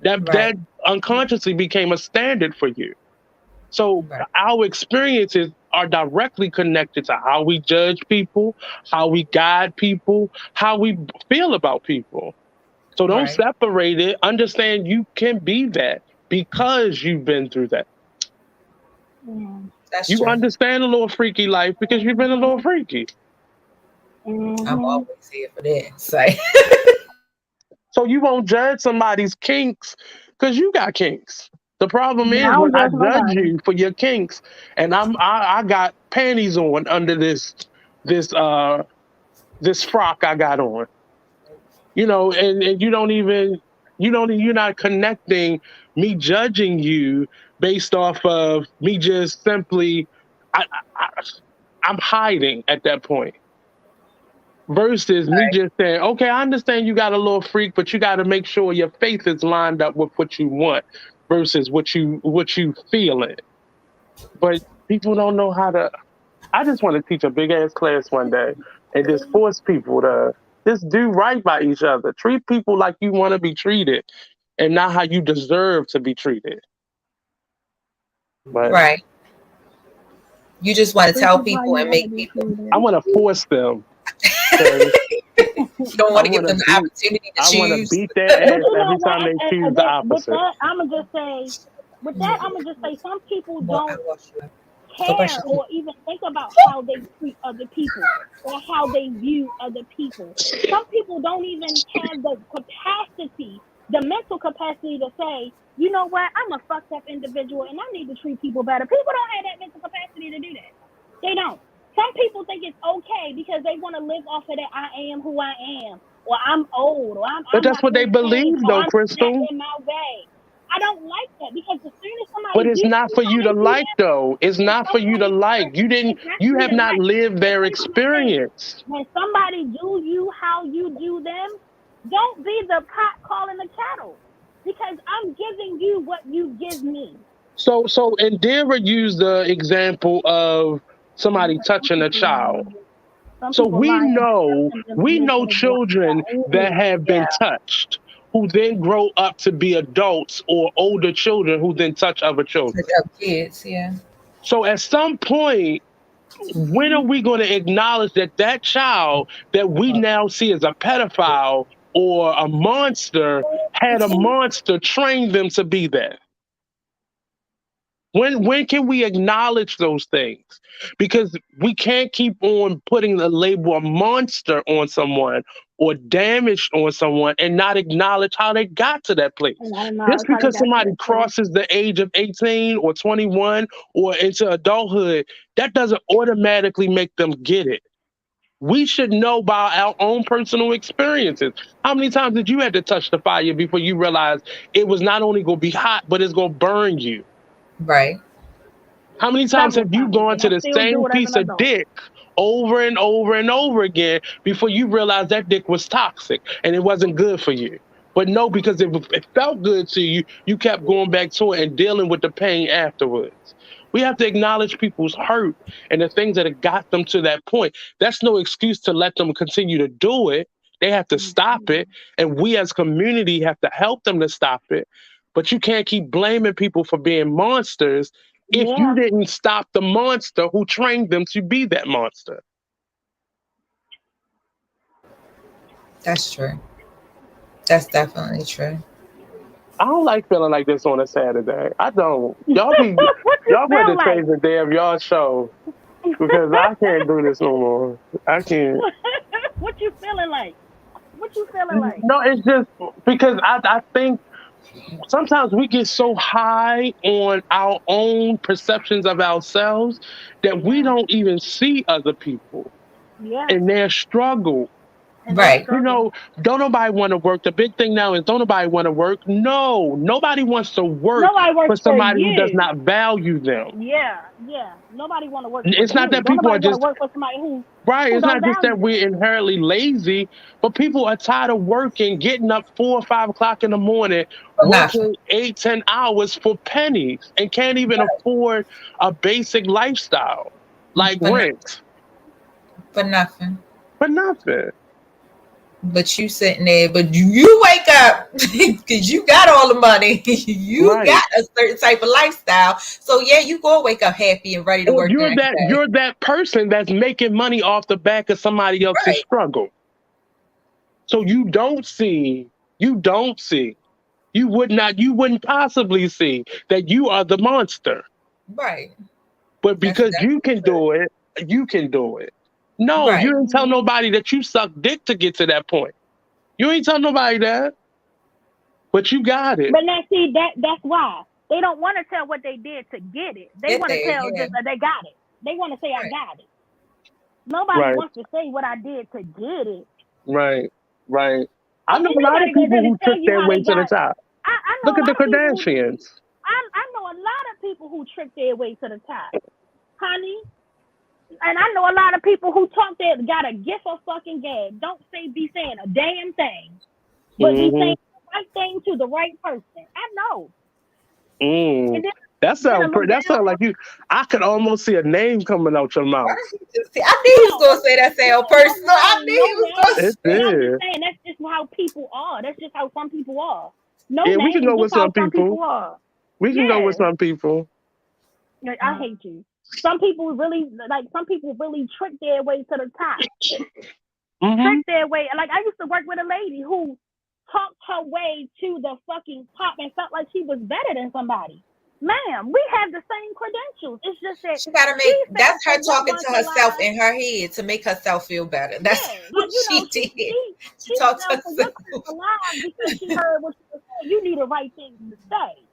That Right. unconsciously became a standard for you. So Right. our experiences are directly connected to how we judge people, how we guide people, how we feel about people. So don't Right. separate it. Understand you can be that because you've been through that. That's You true. understand a little freaky life because you've been a little freaky. I'm mm-hmm. always here for that. Say. So you won't judge somebody's kinks because you got kinks. The problem Yeah, I is when don't I judge judge nobody. you for your kinks, and I got panties on under this this frock I got on, and you're not connecting me judging you based off of me just simply I, I I'm hiding at that point. versus me just saying, okay, I understand you got a little freak, but you got to make sure your faith is lined up with what you want versus what you feeling. But people don't know how to. I just want to teach a big ass class one day and just force people to just do right by each other. Treat people like you want to be treated and not how you deserve to be treated. But Right. You just want to This tell is how people you and want to make be people. I treated. want to force them. 'Cause You don't want I to give want to them the beat. opportunity to I want to choose. beat their But ass you know every what? time they choose the With opposite. that, I'm gonna just say, some people Well, I don't wash you up. Go brush care your teeth. or even think about how they treat other people or how they view other people. Some people don't even have the capacity, the mental capacity to say, you know what, I'm a fucked up individual and I need to treat people better. People don't have that mental capacity to do that. They don't. Some people think it's okay because they want to live off of that I am who I am, or I'm old, or But I'm that's not what they gonna change, believe, or though, I'm set Crystal. in my way. I don't like that because as soon as But somebody it's do not you for how you to they do like, them, though. It's when not for you to somebody like. You didn't. You exactly have the not right. lived And their here's my thing: experience. when somebody do you how you do them, don't be the pot calling the kettle because I'm giving you what you give me. So Indira used the example of somebody Some touching a people child. lying. Some So people we lying. know Symptoms we know making it work. children that have been Yeah. touched, who then grow up to be adults or older children who then touch other children. Kids, yeah. So at some point, when are we going to acknowledge that that child that we now see as a pedophile or a monster had a monster train them to be that? When can we acknowledge those things? Because we can't keep on putting the label of monster on someone or damaged on someone and not acknowledge how they got to that place. And I don't know Just how they because got to somebody that place. crosses the age of 18 or 21 or into adulthood, that doesn't automatically make them get it. We should know by our own personal experiences. How many times did you have to touch the fire before you realized it was not only going to be hot, but it's going to burn you? Right. How many times Several have you times, gone and to I the still do same it as an piece of adult. dick over and over and over again before you realized that dick was toxic and it wasn't good for you? But no, because it felt good to you, you kept going back to it and dealing with the pain afterwards. We have to acknowledge people's hurt and the things that have got them to that point. That's no excuse to let them continue to do it. They have to stop it. And we as community have to help them to stop it. But you can't keep blaming people for being monsters if you Yeah. didn't stop the monster who trained them to be that monster. That's true. That's definitely true. I don't like feeling like this on a Saturday. I don't. What you Y'all better feel like? change the day of y'all show because I can't do this no more. I can't. What you feeling like? What you feeling like? No, it's just because I think sometimes we get so high on our own perceptions of ourselves that we Yeah. don't even see other people Yeah. and their struggle. And their Right. You struggle. know, don't nobody want to work. The big thing now is don't nobody want to work. No, nobody wants to work Nobody for works for somebody who does you. not value them. Yeah. Yeah. Nobody want to work for It's not you. that Don't people are nobody want to just work for somebody right. who It's don't not just value that them. we're inherently lazy, but people are tired of working, getting up 4 or 5 o'clock in the morning, For nothing. working 8, 10 hours for pennies, and can't even afford a basic lifestyle like For, no- rent for nothing. for nothing. But you sitting there, but you wake up because you got all the money. You Right. got a certain type of lifestyle. So yeah, you go wake up happy and ready to Or work the next day. you're that person that's making money off the back of somebody else's Right. struggle. So you don't see, you wouldn't possibly see that you are the monster. Right. But That's because you definitely can do it, you can do it. No, you right. didn't tell nobody that you suck dick to get to that point. You ain't tell nobody that, but you got it. But now, see, that's why they don't want to tell what they did to get it. They Get want to there. tell Yeah. just they got it. They want to say I Right. got it. Nobody Right, wants to say what I did to get it. right, right. I know Ain't a lot of nobody gonna people really who tell took you their how way they to the got. top. I know Look a at the lot of people. Kardashians. I know a lot of people who tricked their way to the top, honey. And I know a lot of people who talk that got a gift of fucking gab. Don't be saying a damn thing, but be saying the right thing to the right person. I know. That sounds like you. I could almost see a name coming out your mouth. I knew he was gonna say that sound personal. I knew he was gonna say it. I'm just saying that's just how people are. That's just how some people are. We can go with some people. Are. We can go with some people. I hate you. Some people really trick their way to the top. Trick their way. Like I used to work with a lady who talked her way to the fucking top and felt like she was better than somebody. Ma'am, we have the same credentials. It's just that she gotta that's her talking to herself in her head to make herself feel better. That's what she did. She talked to herself because she heard what she was saying. You need the right thing to say.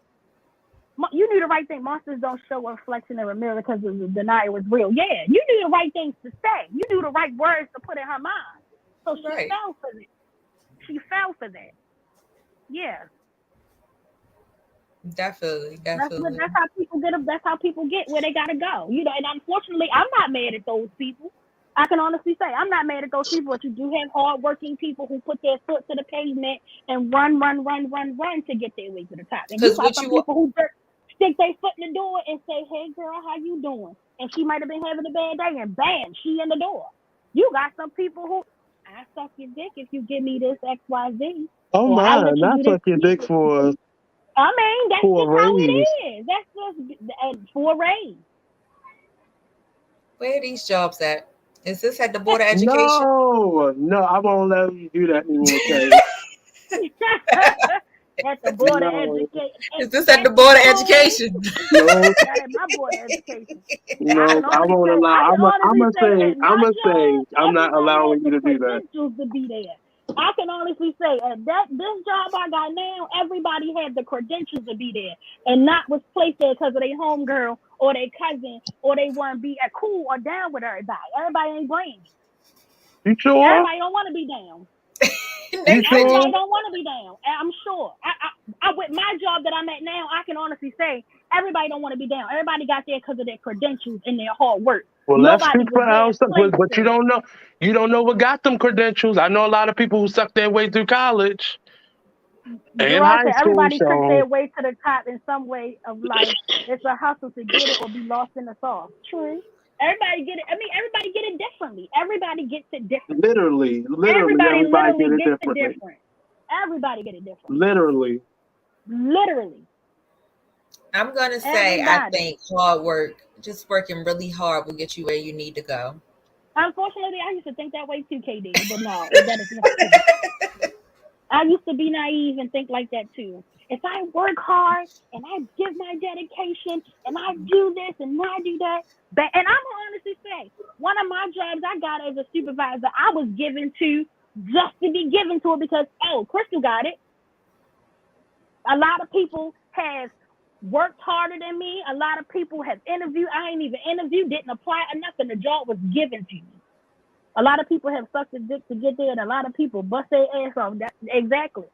You knew the right thing. Monsters don't show a reflection in a mirror because the denial is real. Yeah, you knew the right things to say. You knew the right words to put in her mind. So she fell for it. She fell for that. Yeah. Definitely. That's how people get. That's how people get where they gotta go. You know, and unfortunately, I'm not mad at those people. I can honestly say I'm not mad at those people. But you do have hardworking people who put their foot to the pavement and run to get their way to the top. And you got some people who just stick their foot in the door and say, "Hey, girl, how you doing?" And she might have been having a bad day, and bam, she in the door. You got some people who I suck your dick if you give me this XYZ. Oh my, I suck your dick for. I mean, that's just how it is. That's just for a raise. Where are these jobs at? Is this at the Board of Education? No, I won't let you do that anymore. At the Board of Education. Is this at the Board of Education? No, not at my Board of Education. No, I won't allow. I'm gonna say, I'm not allowing you to do that. To be there. I can honestly say this job I got now, everybody had the credentials to be there, and not was placed there because of their homegirl or their cousin or they want to be cool or down with everybody. Everybody ain't brainy. You sure? Everybody don't want to be down. Everybody don't want to be down. I'm sure. I with my job that I'm at now, I can honestly say everybody don't want to be down. Everybody got there because of their credentials and their hard work. Well, let's speak for ourselves, but you don't know. You don't know what got them credentials. I know a lot of people who sucked their way through college and high school. Everybody took their way to the top in some way of life. It's a hustle to get it or be lost in the sauce. True. Everybody get it. I mean, everybody get it differently. Everybody gets it differently. Literally, everybody get it different. Everybody get it different. Literally. I'm gonna say I think hard work, just working really hard, will get you where you need to go. Unfortunately, I used to think that way too, KD. But no, that is not true. I used to be naive and think like that too. If I work hard and I give my dedication and I do this and I do that, and I'm gonna honestly say, one of my jobs I got as a supervisor, I was given to just to be given to it because Crystal got it. A lot of people have worked harder than me. A lot of people have interviewed. I ain't even interviewed, didn't apply enough, and the job was given to me. A lot of people have sucked the dick to get there, and a lot of people bust their ass off. Exactly.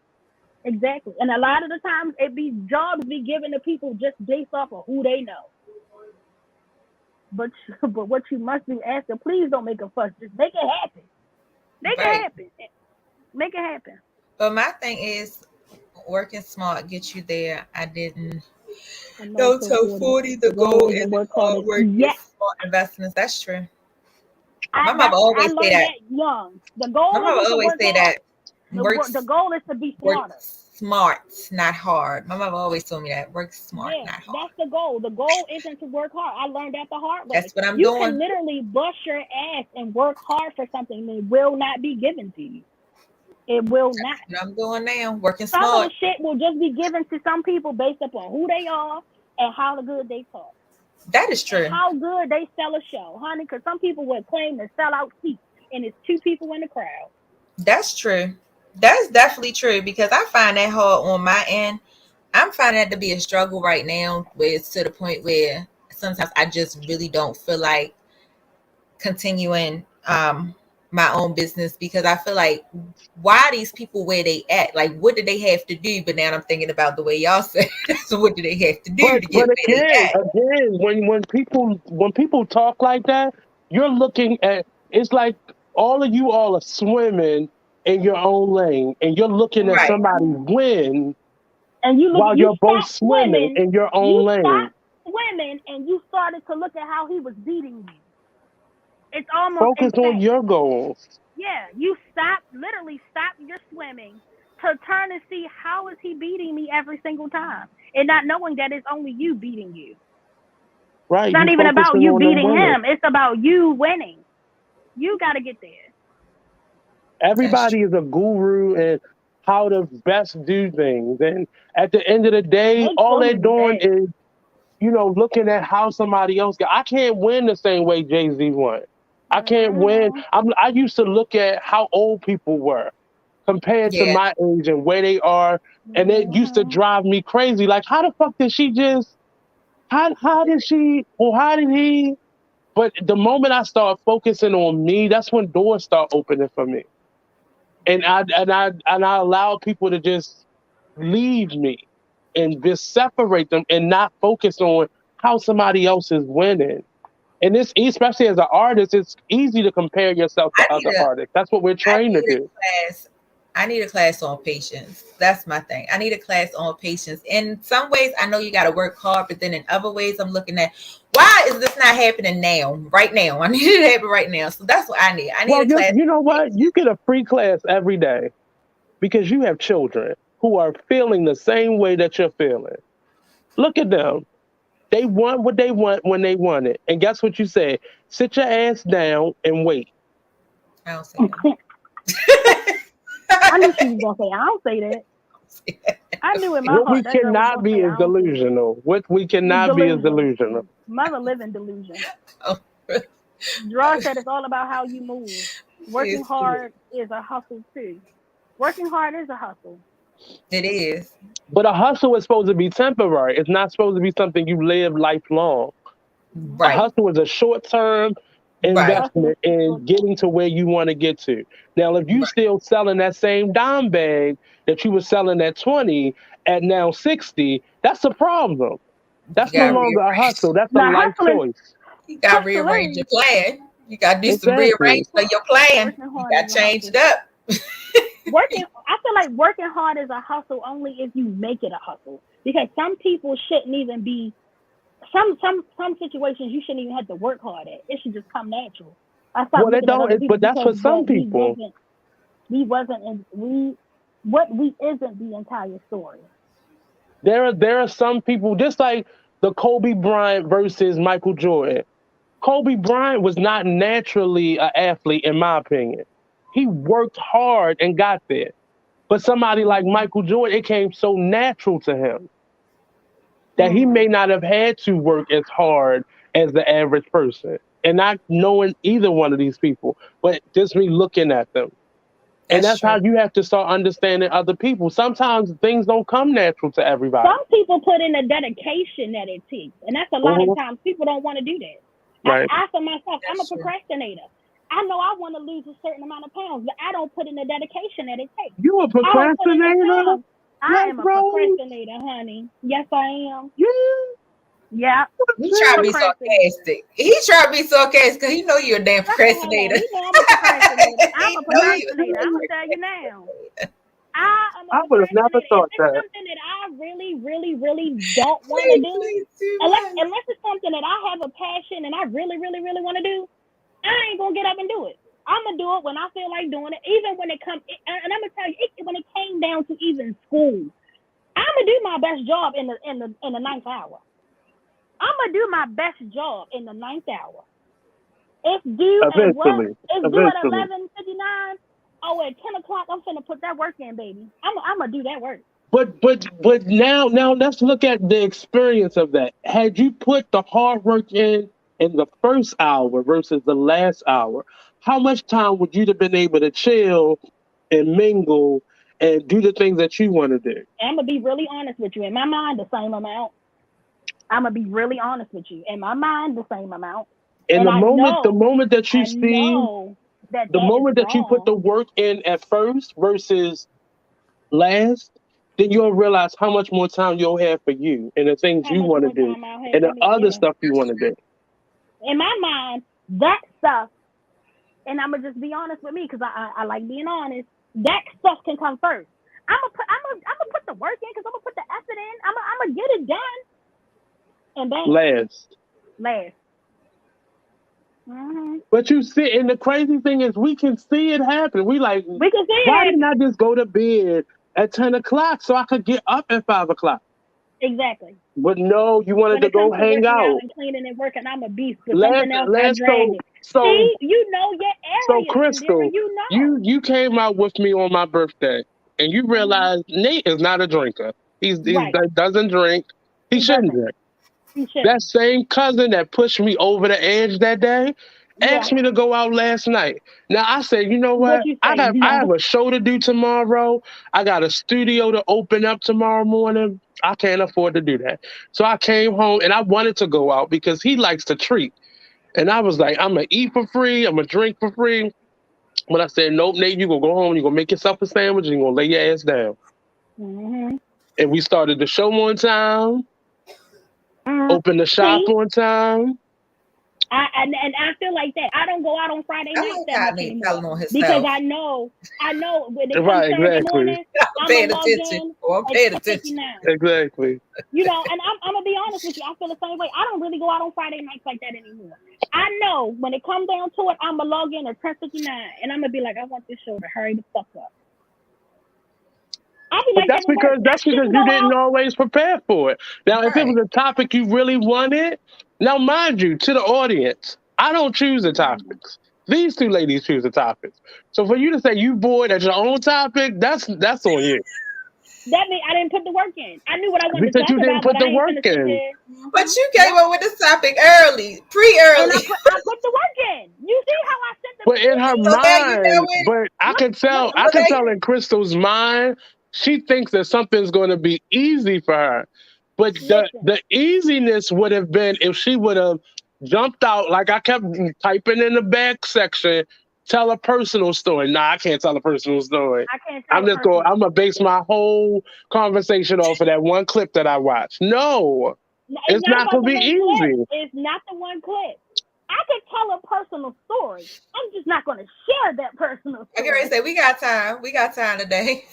And a lot of the times, jobs be given to people just based off of who they know. But what you must do, asking, please don't make a fuss. Just make it happen. Make it happen. But my thing is, working smart gets you there. I didn't. No, so 40, the goal is hard work, smart investments. That's true. My mama always say that. Young. The goal. My mama always say that. The goal is to be smarter. Smart, not hard. My mama always told me that. Work smart, not hard. That's the goal. The goal isn't to work hard. I learned that the hard way. That's what I'm doing. You can literally bust your ass and work hard for something that will not be given to you. It will not. That's what I'm doing now. Working smart. Some of the shit will just be given to some people based upon who they are and how good they talk. That is true. And how good they sell a show, honey, because some people would claim to sell out seats and it's 2 people in the crowd. That's true. That's definitely true because I find that hard on my end. I'm finding that to be a struggle right now where it's to the point where sometimes I just really don't feel like continuing my own business because I feel like, why are these people where they at? Like, what do they have to do? But now I'm thinking about the way y'all said. So what do they have to do to get where they at? Again, when people talk like that, You're looking at, it's like all of you all are swimming in your own lane and you're looking at Right. somebody win And while you you're both stopped swimming swimming, in your own you lane. stopped swimming, and you started to look at how he was beating you. It's almost Focus on insane. your goals. Yeah, you literally stop your swimming to turn and see how is he beating me every single time, and not knowing that it's only you beating you. It's Right. not You even about focusing you on them beating winning. him. It's about you winning. You got to get there. That's true. Everybody is a guru and how to best do things. And at the end of the day, They all told they're me the doing best. is, looking at how somebody else got. I can't win the same way Jay-Z won. I can't win. Mm-hmm. I used to look at how old people were compared to Yeah. my age and where they are. And it used to Mm-hmm. drive me crazy. Like, how the fuck did she just, how did she, or how did he? But the moment I start focusing on me, that's when doors start opening for me. And I allow people to just leave me and just separate them and not focus on how somebody else is winning. And this, especially as an artist, it's easy to compare yourself to I need other a artists. That's what we're I trained to need a do. class. I need a class on patience. That's my thing. I need a class on patience. In some ways, I know you got to work hard, but then in other ways, I'm looking at why is this not happening now? Right now, I need it to happen right now. So that's what I need. I need Well, a class you know on what? patience. You get a free class every day because you have children who are feeling the same way that you're feeling. Look at them. They want what they want when they want it. And guess what you say? Sit your ass down and wait. I don't say I knew she that. was gonna say I don't say that. I knew in my What heart we that girl was cannot gonna say be I is don't say that. delusional. What we She's cannot be is delusion. delusional. Mother living delusion. Oh, Gerard said it's all about how you move. Working it's true. hard is a hustle too. Working hard is a hustle. It is. But a hustle is supposed to be temporary. It's not supposed to be something you live lifelong. A Right. hustle is a short term Right. Hustle is investment for in short getting term. to where you want to get to. Now, if you Right. still selling that same dime bag that you were selling at 20 at now 60, that's a problem. You That's no got to longer a rearrange. hustle. That's a Now life choice. You got to rearrange hustlers, your plan. You got to do some Exactly. rearranging of your plan. working You hard got is to a change it hustle. up. I feel like working hard is a hustle only if you make it a hustle. Because some people shouldn't even be some situations you shouldn't even have to work hard at. It should just come natural. I stopped Well, it looking at don't. other people But that's because for some people. we wasn't in we isn't the entire story. There are some people just like the Kobe Bryant versus Michael Jordan. Kobe Bryant was not naturally an athlete, in my opinion. He worked hard and got there. But somebody like Mm-hmm. Michael Jordan, it came so natural to him that he may Mm-hmm. not have had to work as hard as the average person. And not knowing either one of these people, but just me looking at them. And That's that's true. how you have to start understanding other people. Sometimes things don't come natural to everybody. Some people put in the dedication that it takes, and that's a lot of Mhm. times people don't want to do that. Right. I for myself, I'm a That's true. procrastinator. I know I want to lose a certain amount of pounds, but I don't put in the dedication that it takes. You a I don't put in the procrastinator? time. I Black am a Rose? procrastinator, honey. Yes, I am. Yeah. Yeah, He try to be procrastinator. sarcastic. He try to be sarcastic because he know you're a damn That's a hold on. procrastinator. He know I'm a procrastinator. I'm He a know you. procrastinator. I'm gonna tell you now. I am a I would have never procrastinator. If thought it's that. something that I really, really, really don't want to Please, do, please, too much. unless it's something that I have a passion and I really, really, really want to do, I ain't gonna get up and do it. I'm gonna do it when I feel like doing it, even when it comes. And I'm gonna tell you, when it came down to even school, I'm gonna do my best job in the ninth hour. I'm gonna do my best job in the ninth hour. It's due at what? Eventually. It's due at Eventually. 11:59. Oh, at 10 o'clock, I'm finna put that work in, baby. I'm gonna do that work. But now let's look at the experience of that. Had you put the hard work in the first hour versus the last hour, how much time would you have been able to chill and mingle and do the things that you want to do? And I'm gonna be really honest with you. In my mind, the same amount. I'm gonna be really honest with you. In my mind, the same amount. And And the moment that you I see, know that the that is moment that you put wrong. the work in at first versus last, then you'll realize how much more time you'll have for you and the things How you much want to more do time I'll have and for the me? other Yeah. stuff you want to do. In my mind, that stuff, and I'm gonna just be honest with me because I like being honest. That stuff can come first. I'm gonna put the work in because I'm gonna put the effort in. I'm gonna get it done. And bang. Last. Mm-hmm. But you see, and the crazy thing is, we can see it happen. We can see why it. didn't I just go to bed at 10 o'clock so I could get up at 5 o'clock? Exactly. But no, you wanted to go hang out. And cleaning and working, I'm a beast. But something else I dragged it. So, see, you know your area. So, Crystal, you came out with me on my birthday, and you realized Nate is not a drinker. He doesn't drink. He shouldn't drink. That same cousin that pushed me over the edge that day asked me to go out last night. Now I said, you know what? I have a show to do tomorrow. I got a studio to open up tomorrow morning. I can't afford to do that. So I came home and I wanted to go out because he likes to treat. And I was like, I'm going to eat for free. I'm going to drink for free. But I said, nope, Nate, you're going to go home. You're going to make yourself a sandwich and you're going to lay your ass down. Mm-hmm. And we started the show on time. Open the shop on time. And I feel like that. I don't go out on Friday nights that much anymore because I know when it comes Saturday morning, I'm paying attention. I'm paying attention. Exactly. You know, and I'm gonna be honest with you. I feel the same way. I don't really go out on Friday nights like that anymore. I know when it comes down to it, I'm gonna log in at 10:59, and I'm gonna be like, I want this show to hurry the fuck up. That's because you didn't always prepare for it. Now, if it was a topic you really wanted, now mind you, to the audience, I don't choose the topics. These two ladies choose the topics. So for you to say you bored at your own topic, that's on you. That means I didn't put the work in. I knew what I wanted to talk about. You didn't put the work in. But you came up with this topic early, pre-early. And I put the work in. You see how I sent the But in her mind, but I can tell in Crystal's mind, she thinks that something's going to be easy for her. But the easiness would have been if she would have jumped out, like I kept typing in the back section, tell a personal story. Nah, I can't tell a personal story. I'm going to base my whole conversation off of that one clip that I watched. No, it's not going to be easy. It's not the one clip. I could tell a personal story. I'm just not going to share that personal story. I can say we got time. We got time today.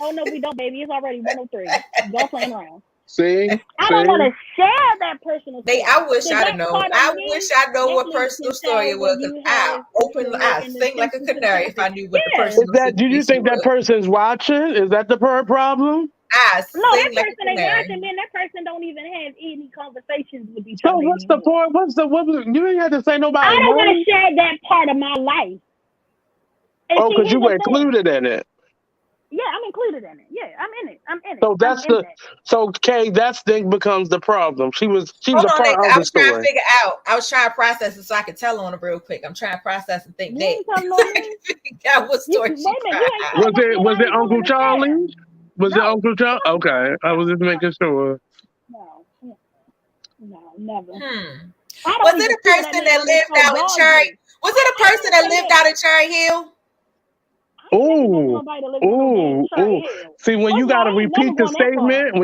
Oh, no, we don't, baby. It's already 1:03. Don't play around. See? I don't want to share that personal story. I wish I'd have known. I wish I know what personal story it was. I sing like a canary if I knew what the personal story was. Do you think that person's watching? Is that the problem? No, that person ain't watching, man. That person don't even have any conversations with each other. So what's the point? You ain't have to say nobody. I don't want to share that part of my life. And because you were included in it. Yeah, I'm included in it. Yeah, I'm in it. So that's so Kay, that thing becomes the problem. She was a part of the story. I was trying to figure out. I was trying to process it so I could tell on it real quick. I'm trying to process and think that. What story she cried. Was it Uncle Charlie? Was it Uncle Charlie? Okay, I was just making sure. No, never. Was it a person that lived out in Cherry? Was it a person that lived out in Cherry Hill? Ooh. See, when you got to repeat the statement,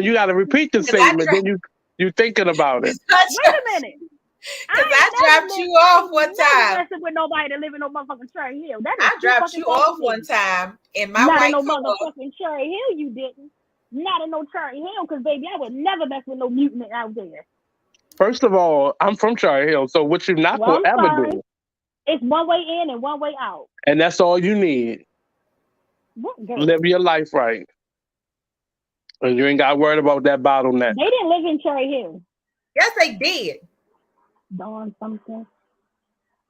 then you thinking about it. Wait a minute. Because I dropped you off one time. Messing with nobody that live in no motherfucking Cherry Hill. I dropped you off one time in my white car. Not in no motherfucking Cherry Hill, you didn't. Not in no Cherry Hill, because baby, I would never mess with no mutant out there. First of all, I'm from Cherry Hill, so what you not gonna ever do? It's one way in and one way out. And that's all you need. Live your life right. And you ain't got worried about that bottleneck. They didn't live in Cherry Hill. Yes, they did. Darn something.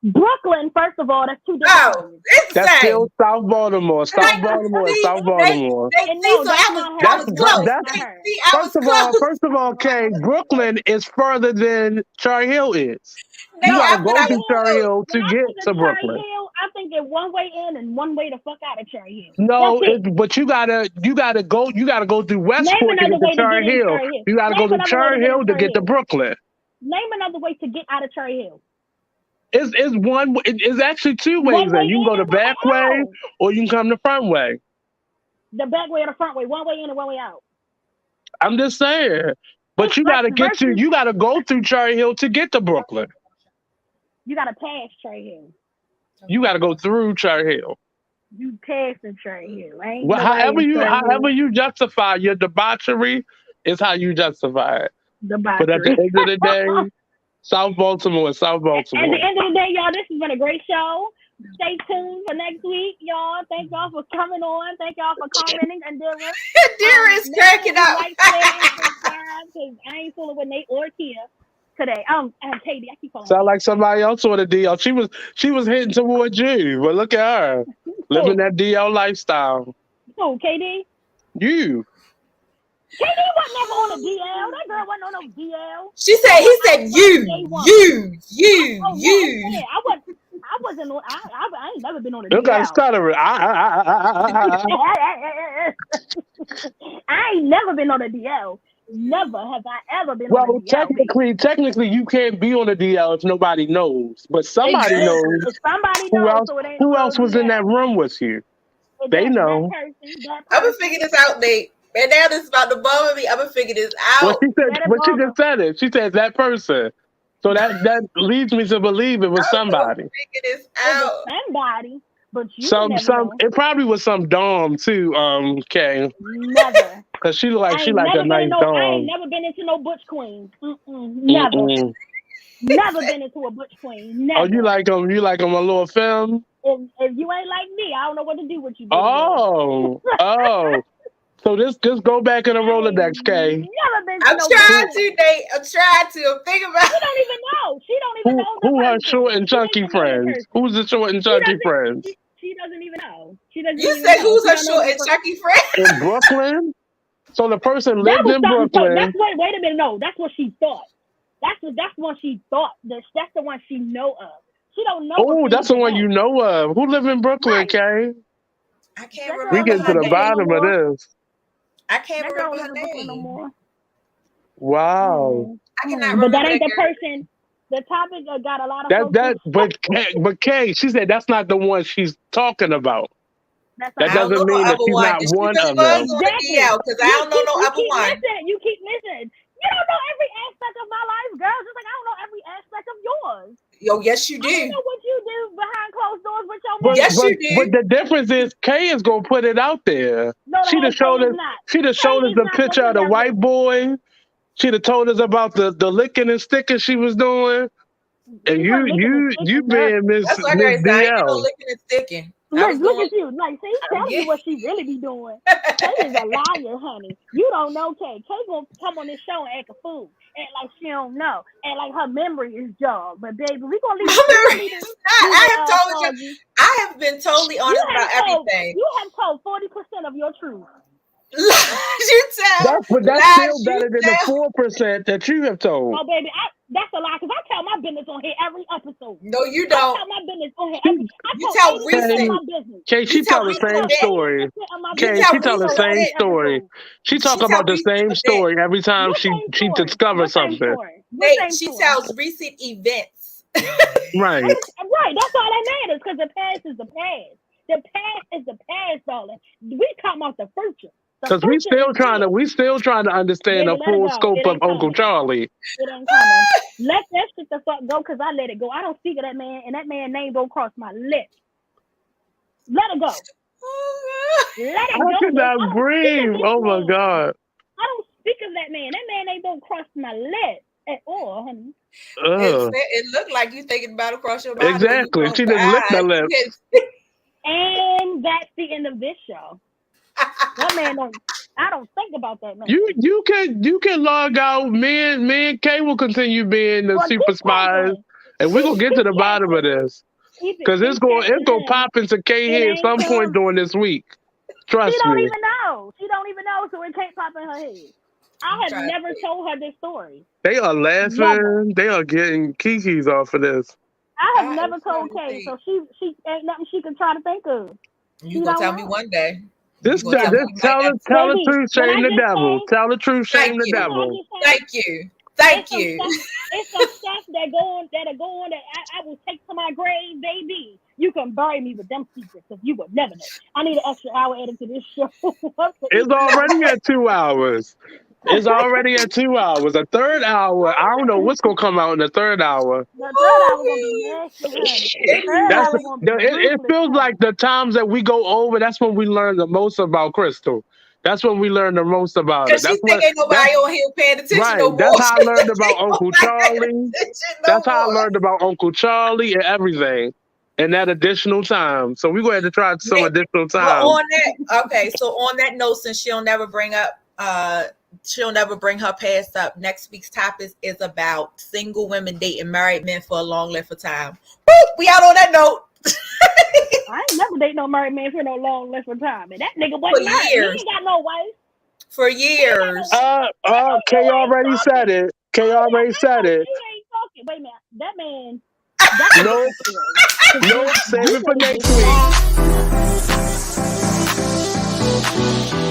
Brooklyn, first of all, that's two different. Oh, it's the that's same. Still South Baltimore. South Baltimore is South Baltimore. First of all, Kay, Brooklyn is further than Cherry Hill is. You gotta go to Cherry Hill to get to Brooklyn. I think it's one way in and one way to fuck out of Cherry Hill. No, but you gotta go through Westport to get to Cherry Hill. You gotta go to Cherry Hill to get to Brooklyn. Name another way to get out of Cherry Hill. It's actually two ways. You can go the back way or you can come the front way. The back way or the front way. One way in and one way out. I'm just saying. But you gotta go through Cherry Hill to get to Brooklyn. You gotta pass Trey Hill. You got to go through Trey Hill. You passing Trey Hill. Ain't Well, however Hill. you justify your debauchery is how you justify it. Debauchery. But at the end of the day, South Baltimore is South Baltimore. At the end of the day, y'all, this has been a great show. Stay tuned for next week, y'all. Thank y'all for coming on. Thank y'all for commenting and Dira. Dira is cracking up. Like, subscribe, because I ain't fooling with Nate or Kia today. And Katie, I keep calling. Sound like somebody else on the DL. She was heading towards you, but look at her living that DL lifestyle. Who, KD? You. KD wasn't never on a DL. That girl wasn't on no DL. He said you. I wasn't on. I ain't never been on a You DL. got to stutter it. I ain't never been on a DL. Never have I ever been on a DL. Technically, you can't be on a DL if nobody knows. But somebody knows. If somebody knows, who else was in that room with you? They know. I'm gonna figure this out, Nate. And now this is about to bother me. I'm gonna figure this out. She just said it. She said that person. So that leads me to believe it was somebody. Figure this out. Somebody, but you never know. It probably was some dom too. Kay. Never. Cause she like a nice dom. I ain't never been into no butch queen. Never. Never been into a butch queen. Never. Oh, you like them? You like them a little film? If you ain't like me, I don't know what to do with you. Oh. So just go back in the Rolodex, Kay. I'm trying to, Nate. I'm trying to. Think about it. She don't even know. She don't even know. Who her short and chunky friends? Who's the short and chunky friends? She doesn't even know. You said who's her short and chunky friend? In Brooklyn? So the person lived in Brooklyn. Wait a minute. No, that's what she thought. That's what she thought. That's the one she know of. She don't know. Oh, that's the one you know of. Who live in Brooklyn, Kay? I can't remember. We get to the bottom of this. I can't remember her name. No more. Wow. I cannot remember. But that ain't the person. The topic got a lot of but Kay, she said that's not the one she's talking about. That doesn't mean that she's not one of them. Exactly. Because I don't know no other one. You keep missing. You don't know every aspect of my life, girl. Just like I don't know every aspect of yours. Yo, yes, you do. I don't know what you do behind closed doors with your man. Yes, you do. But the difference is Kay is gonna put it out there. No, she'd have showed us the picture of the white boy. She'd have told us about the licking and sticking she was doing. And you being Miss DL. Licking and sticking. Look at you. Like, see, tell you what she really be doing. Kay is a liar, honey. You don't know Kay. Kay gonna come on this show and act a fool. Act like she don't know. Act like her memory is jogged. But baby, we gonna leave I have been totally honest about everything. You have told 40% of your truth. You tell. That's still better than the 4% that you have told. Oh, baby, that's a lie, because I tell my business on here every episode. No, you don't. I tell my business on here you tell recent. my business. Kay, she tell the same story. Kay, she tell the same story. She talk about the same story every time she discovers something. She tells recent events. Right. Right, that's all that matters, because the past is the past. The past is the past, darling. We come off the future. Because we still trying to understand the full scope of Uncle Charlie. It ain't coming. Let that shit the fuck go, because I let it go. I don't speak of that man, and that man's name don't cross my lips. Let it go. Let it go. I cannot breathe. Oh my God. I don't speak of that man. That man ain't don't cross my lips at all, honey. It looked like you thinking about across your body. Exactly. She didn't lick her lips. And that's the end of this show. That man I don't think about that man. You can log out. Me and Kay will continue being the super spies, and we're gonna get to the bottom of this. Because it's gonna pop into Kay head at some point during this week. Trust me. She don't even know. So it can't pop in her head. I have never told her this story. They are laughing. Never. They are getting kikis off of this. I have never told Kay, so she ain't nothing she can try to think of. You gonna tell me one day. Tell the truth, shame the devil. Tell the truth, shame the devil. Thank you. It's some stuff that I will take to my grave, baby. You can bury me with them secrets, because you would never know. I need an extra hour added to this show. It's already at 2 hours. It's already at 2 hours. A third hour, I don't know what's gonna come out in the third hour. The third hour gonna be nasty, honey. The third That's hour gonna be it feels honey. like the times that we go over, that's when we learn the most about Crystal. That's when we learn the most about it. Because she think ain't nobody on here paying attention right. no more. That's how I learned about Uncle Charlie. That's how I learned about Uncle Charlie and everything. And that additional time. So we're going to try some additional time. But on that note, since she'll never bring her past up, next week's topic is about single women dating married men for a long length of time. Boop, we out on that note. I ain't never date no married man for no long length of time. And that nigga wasn't married. He ain't got no wife. For years. Kay already said it. Kay already said it. He ain't talking. Wait a minute. That man. Nope, save it for next week.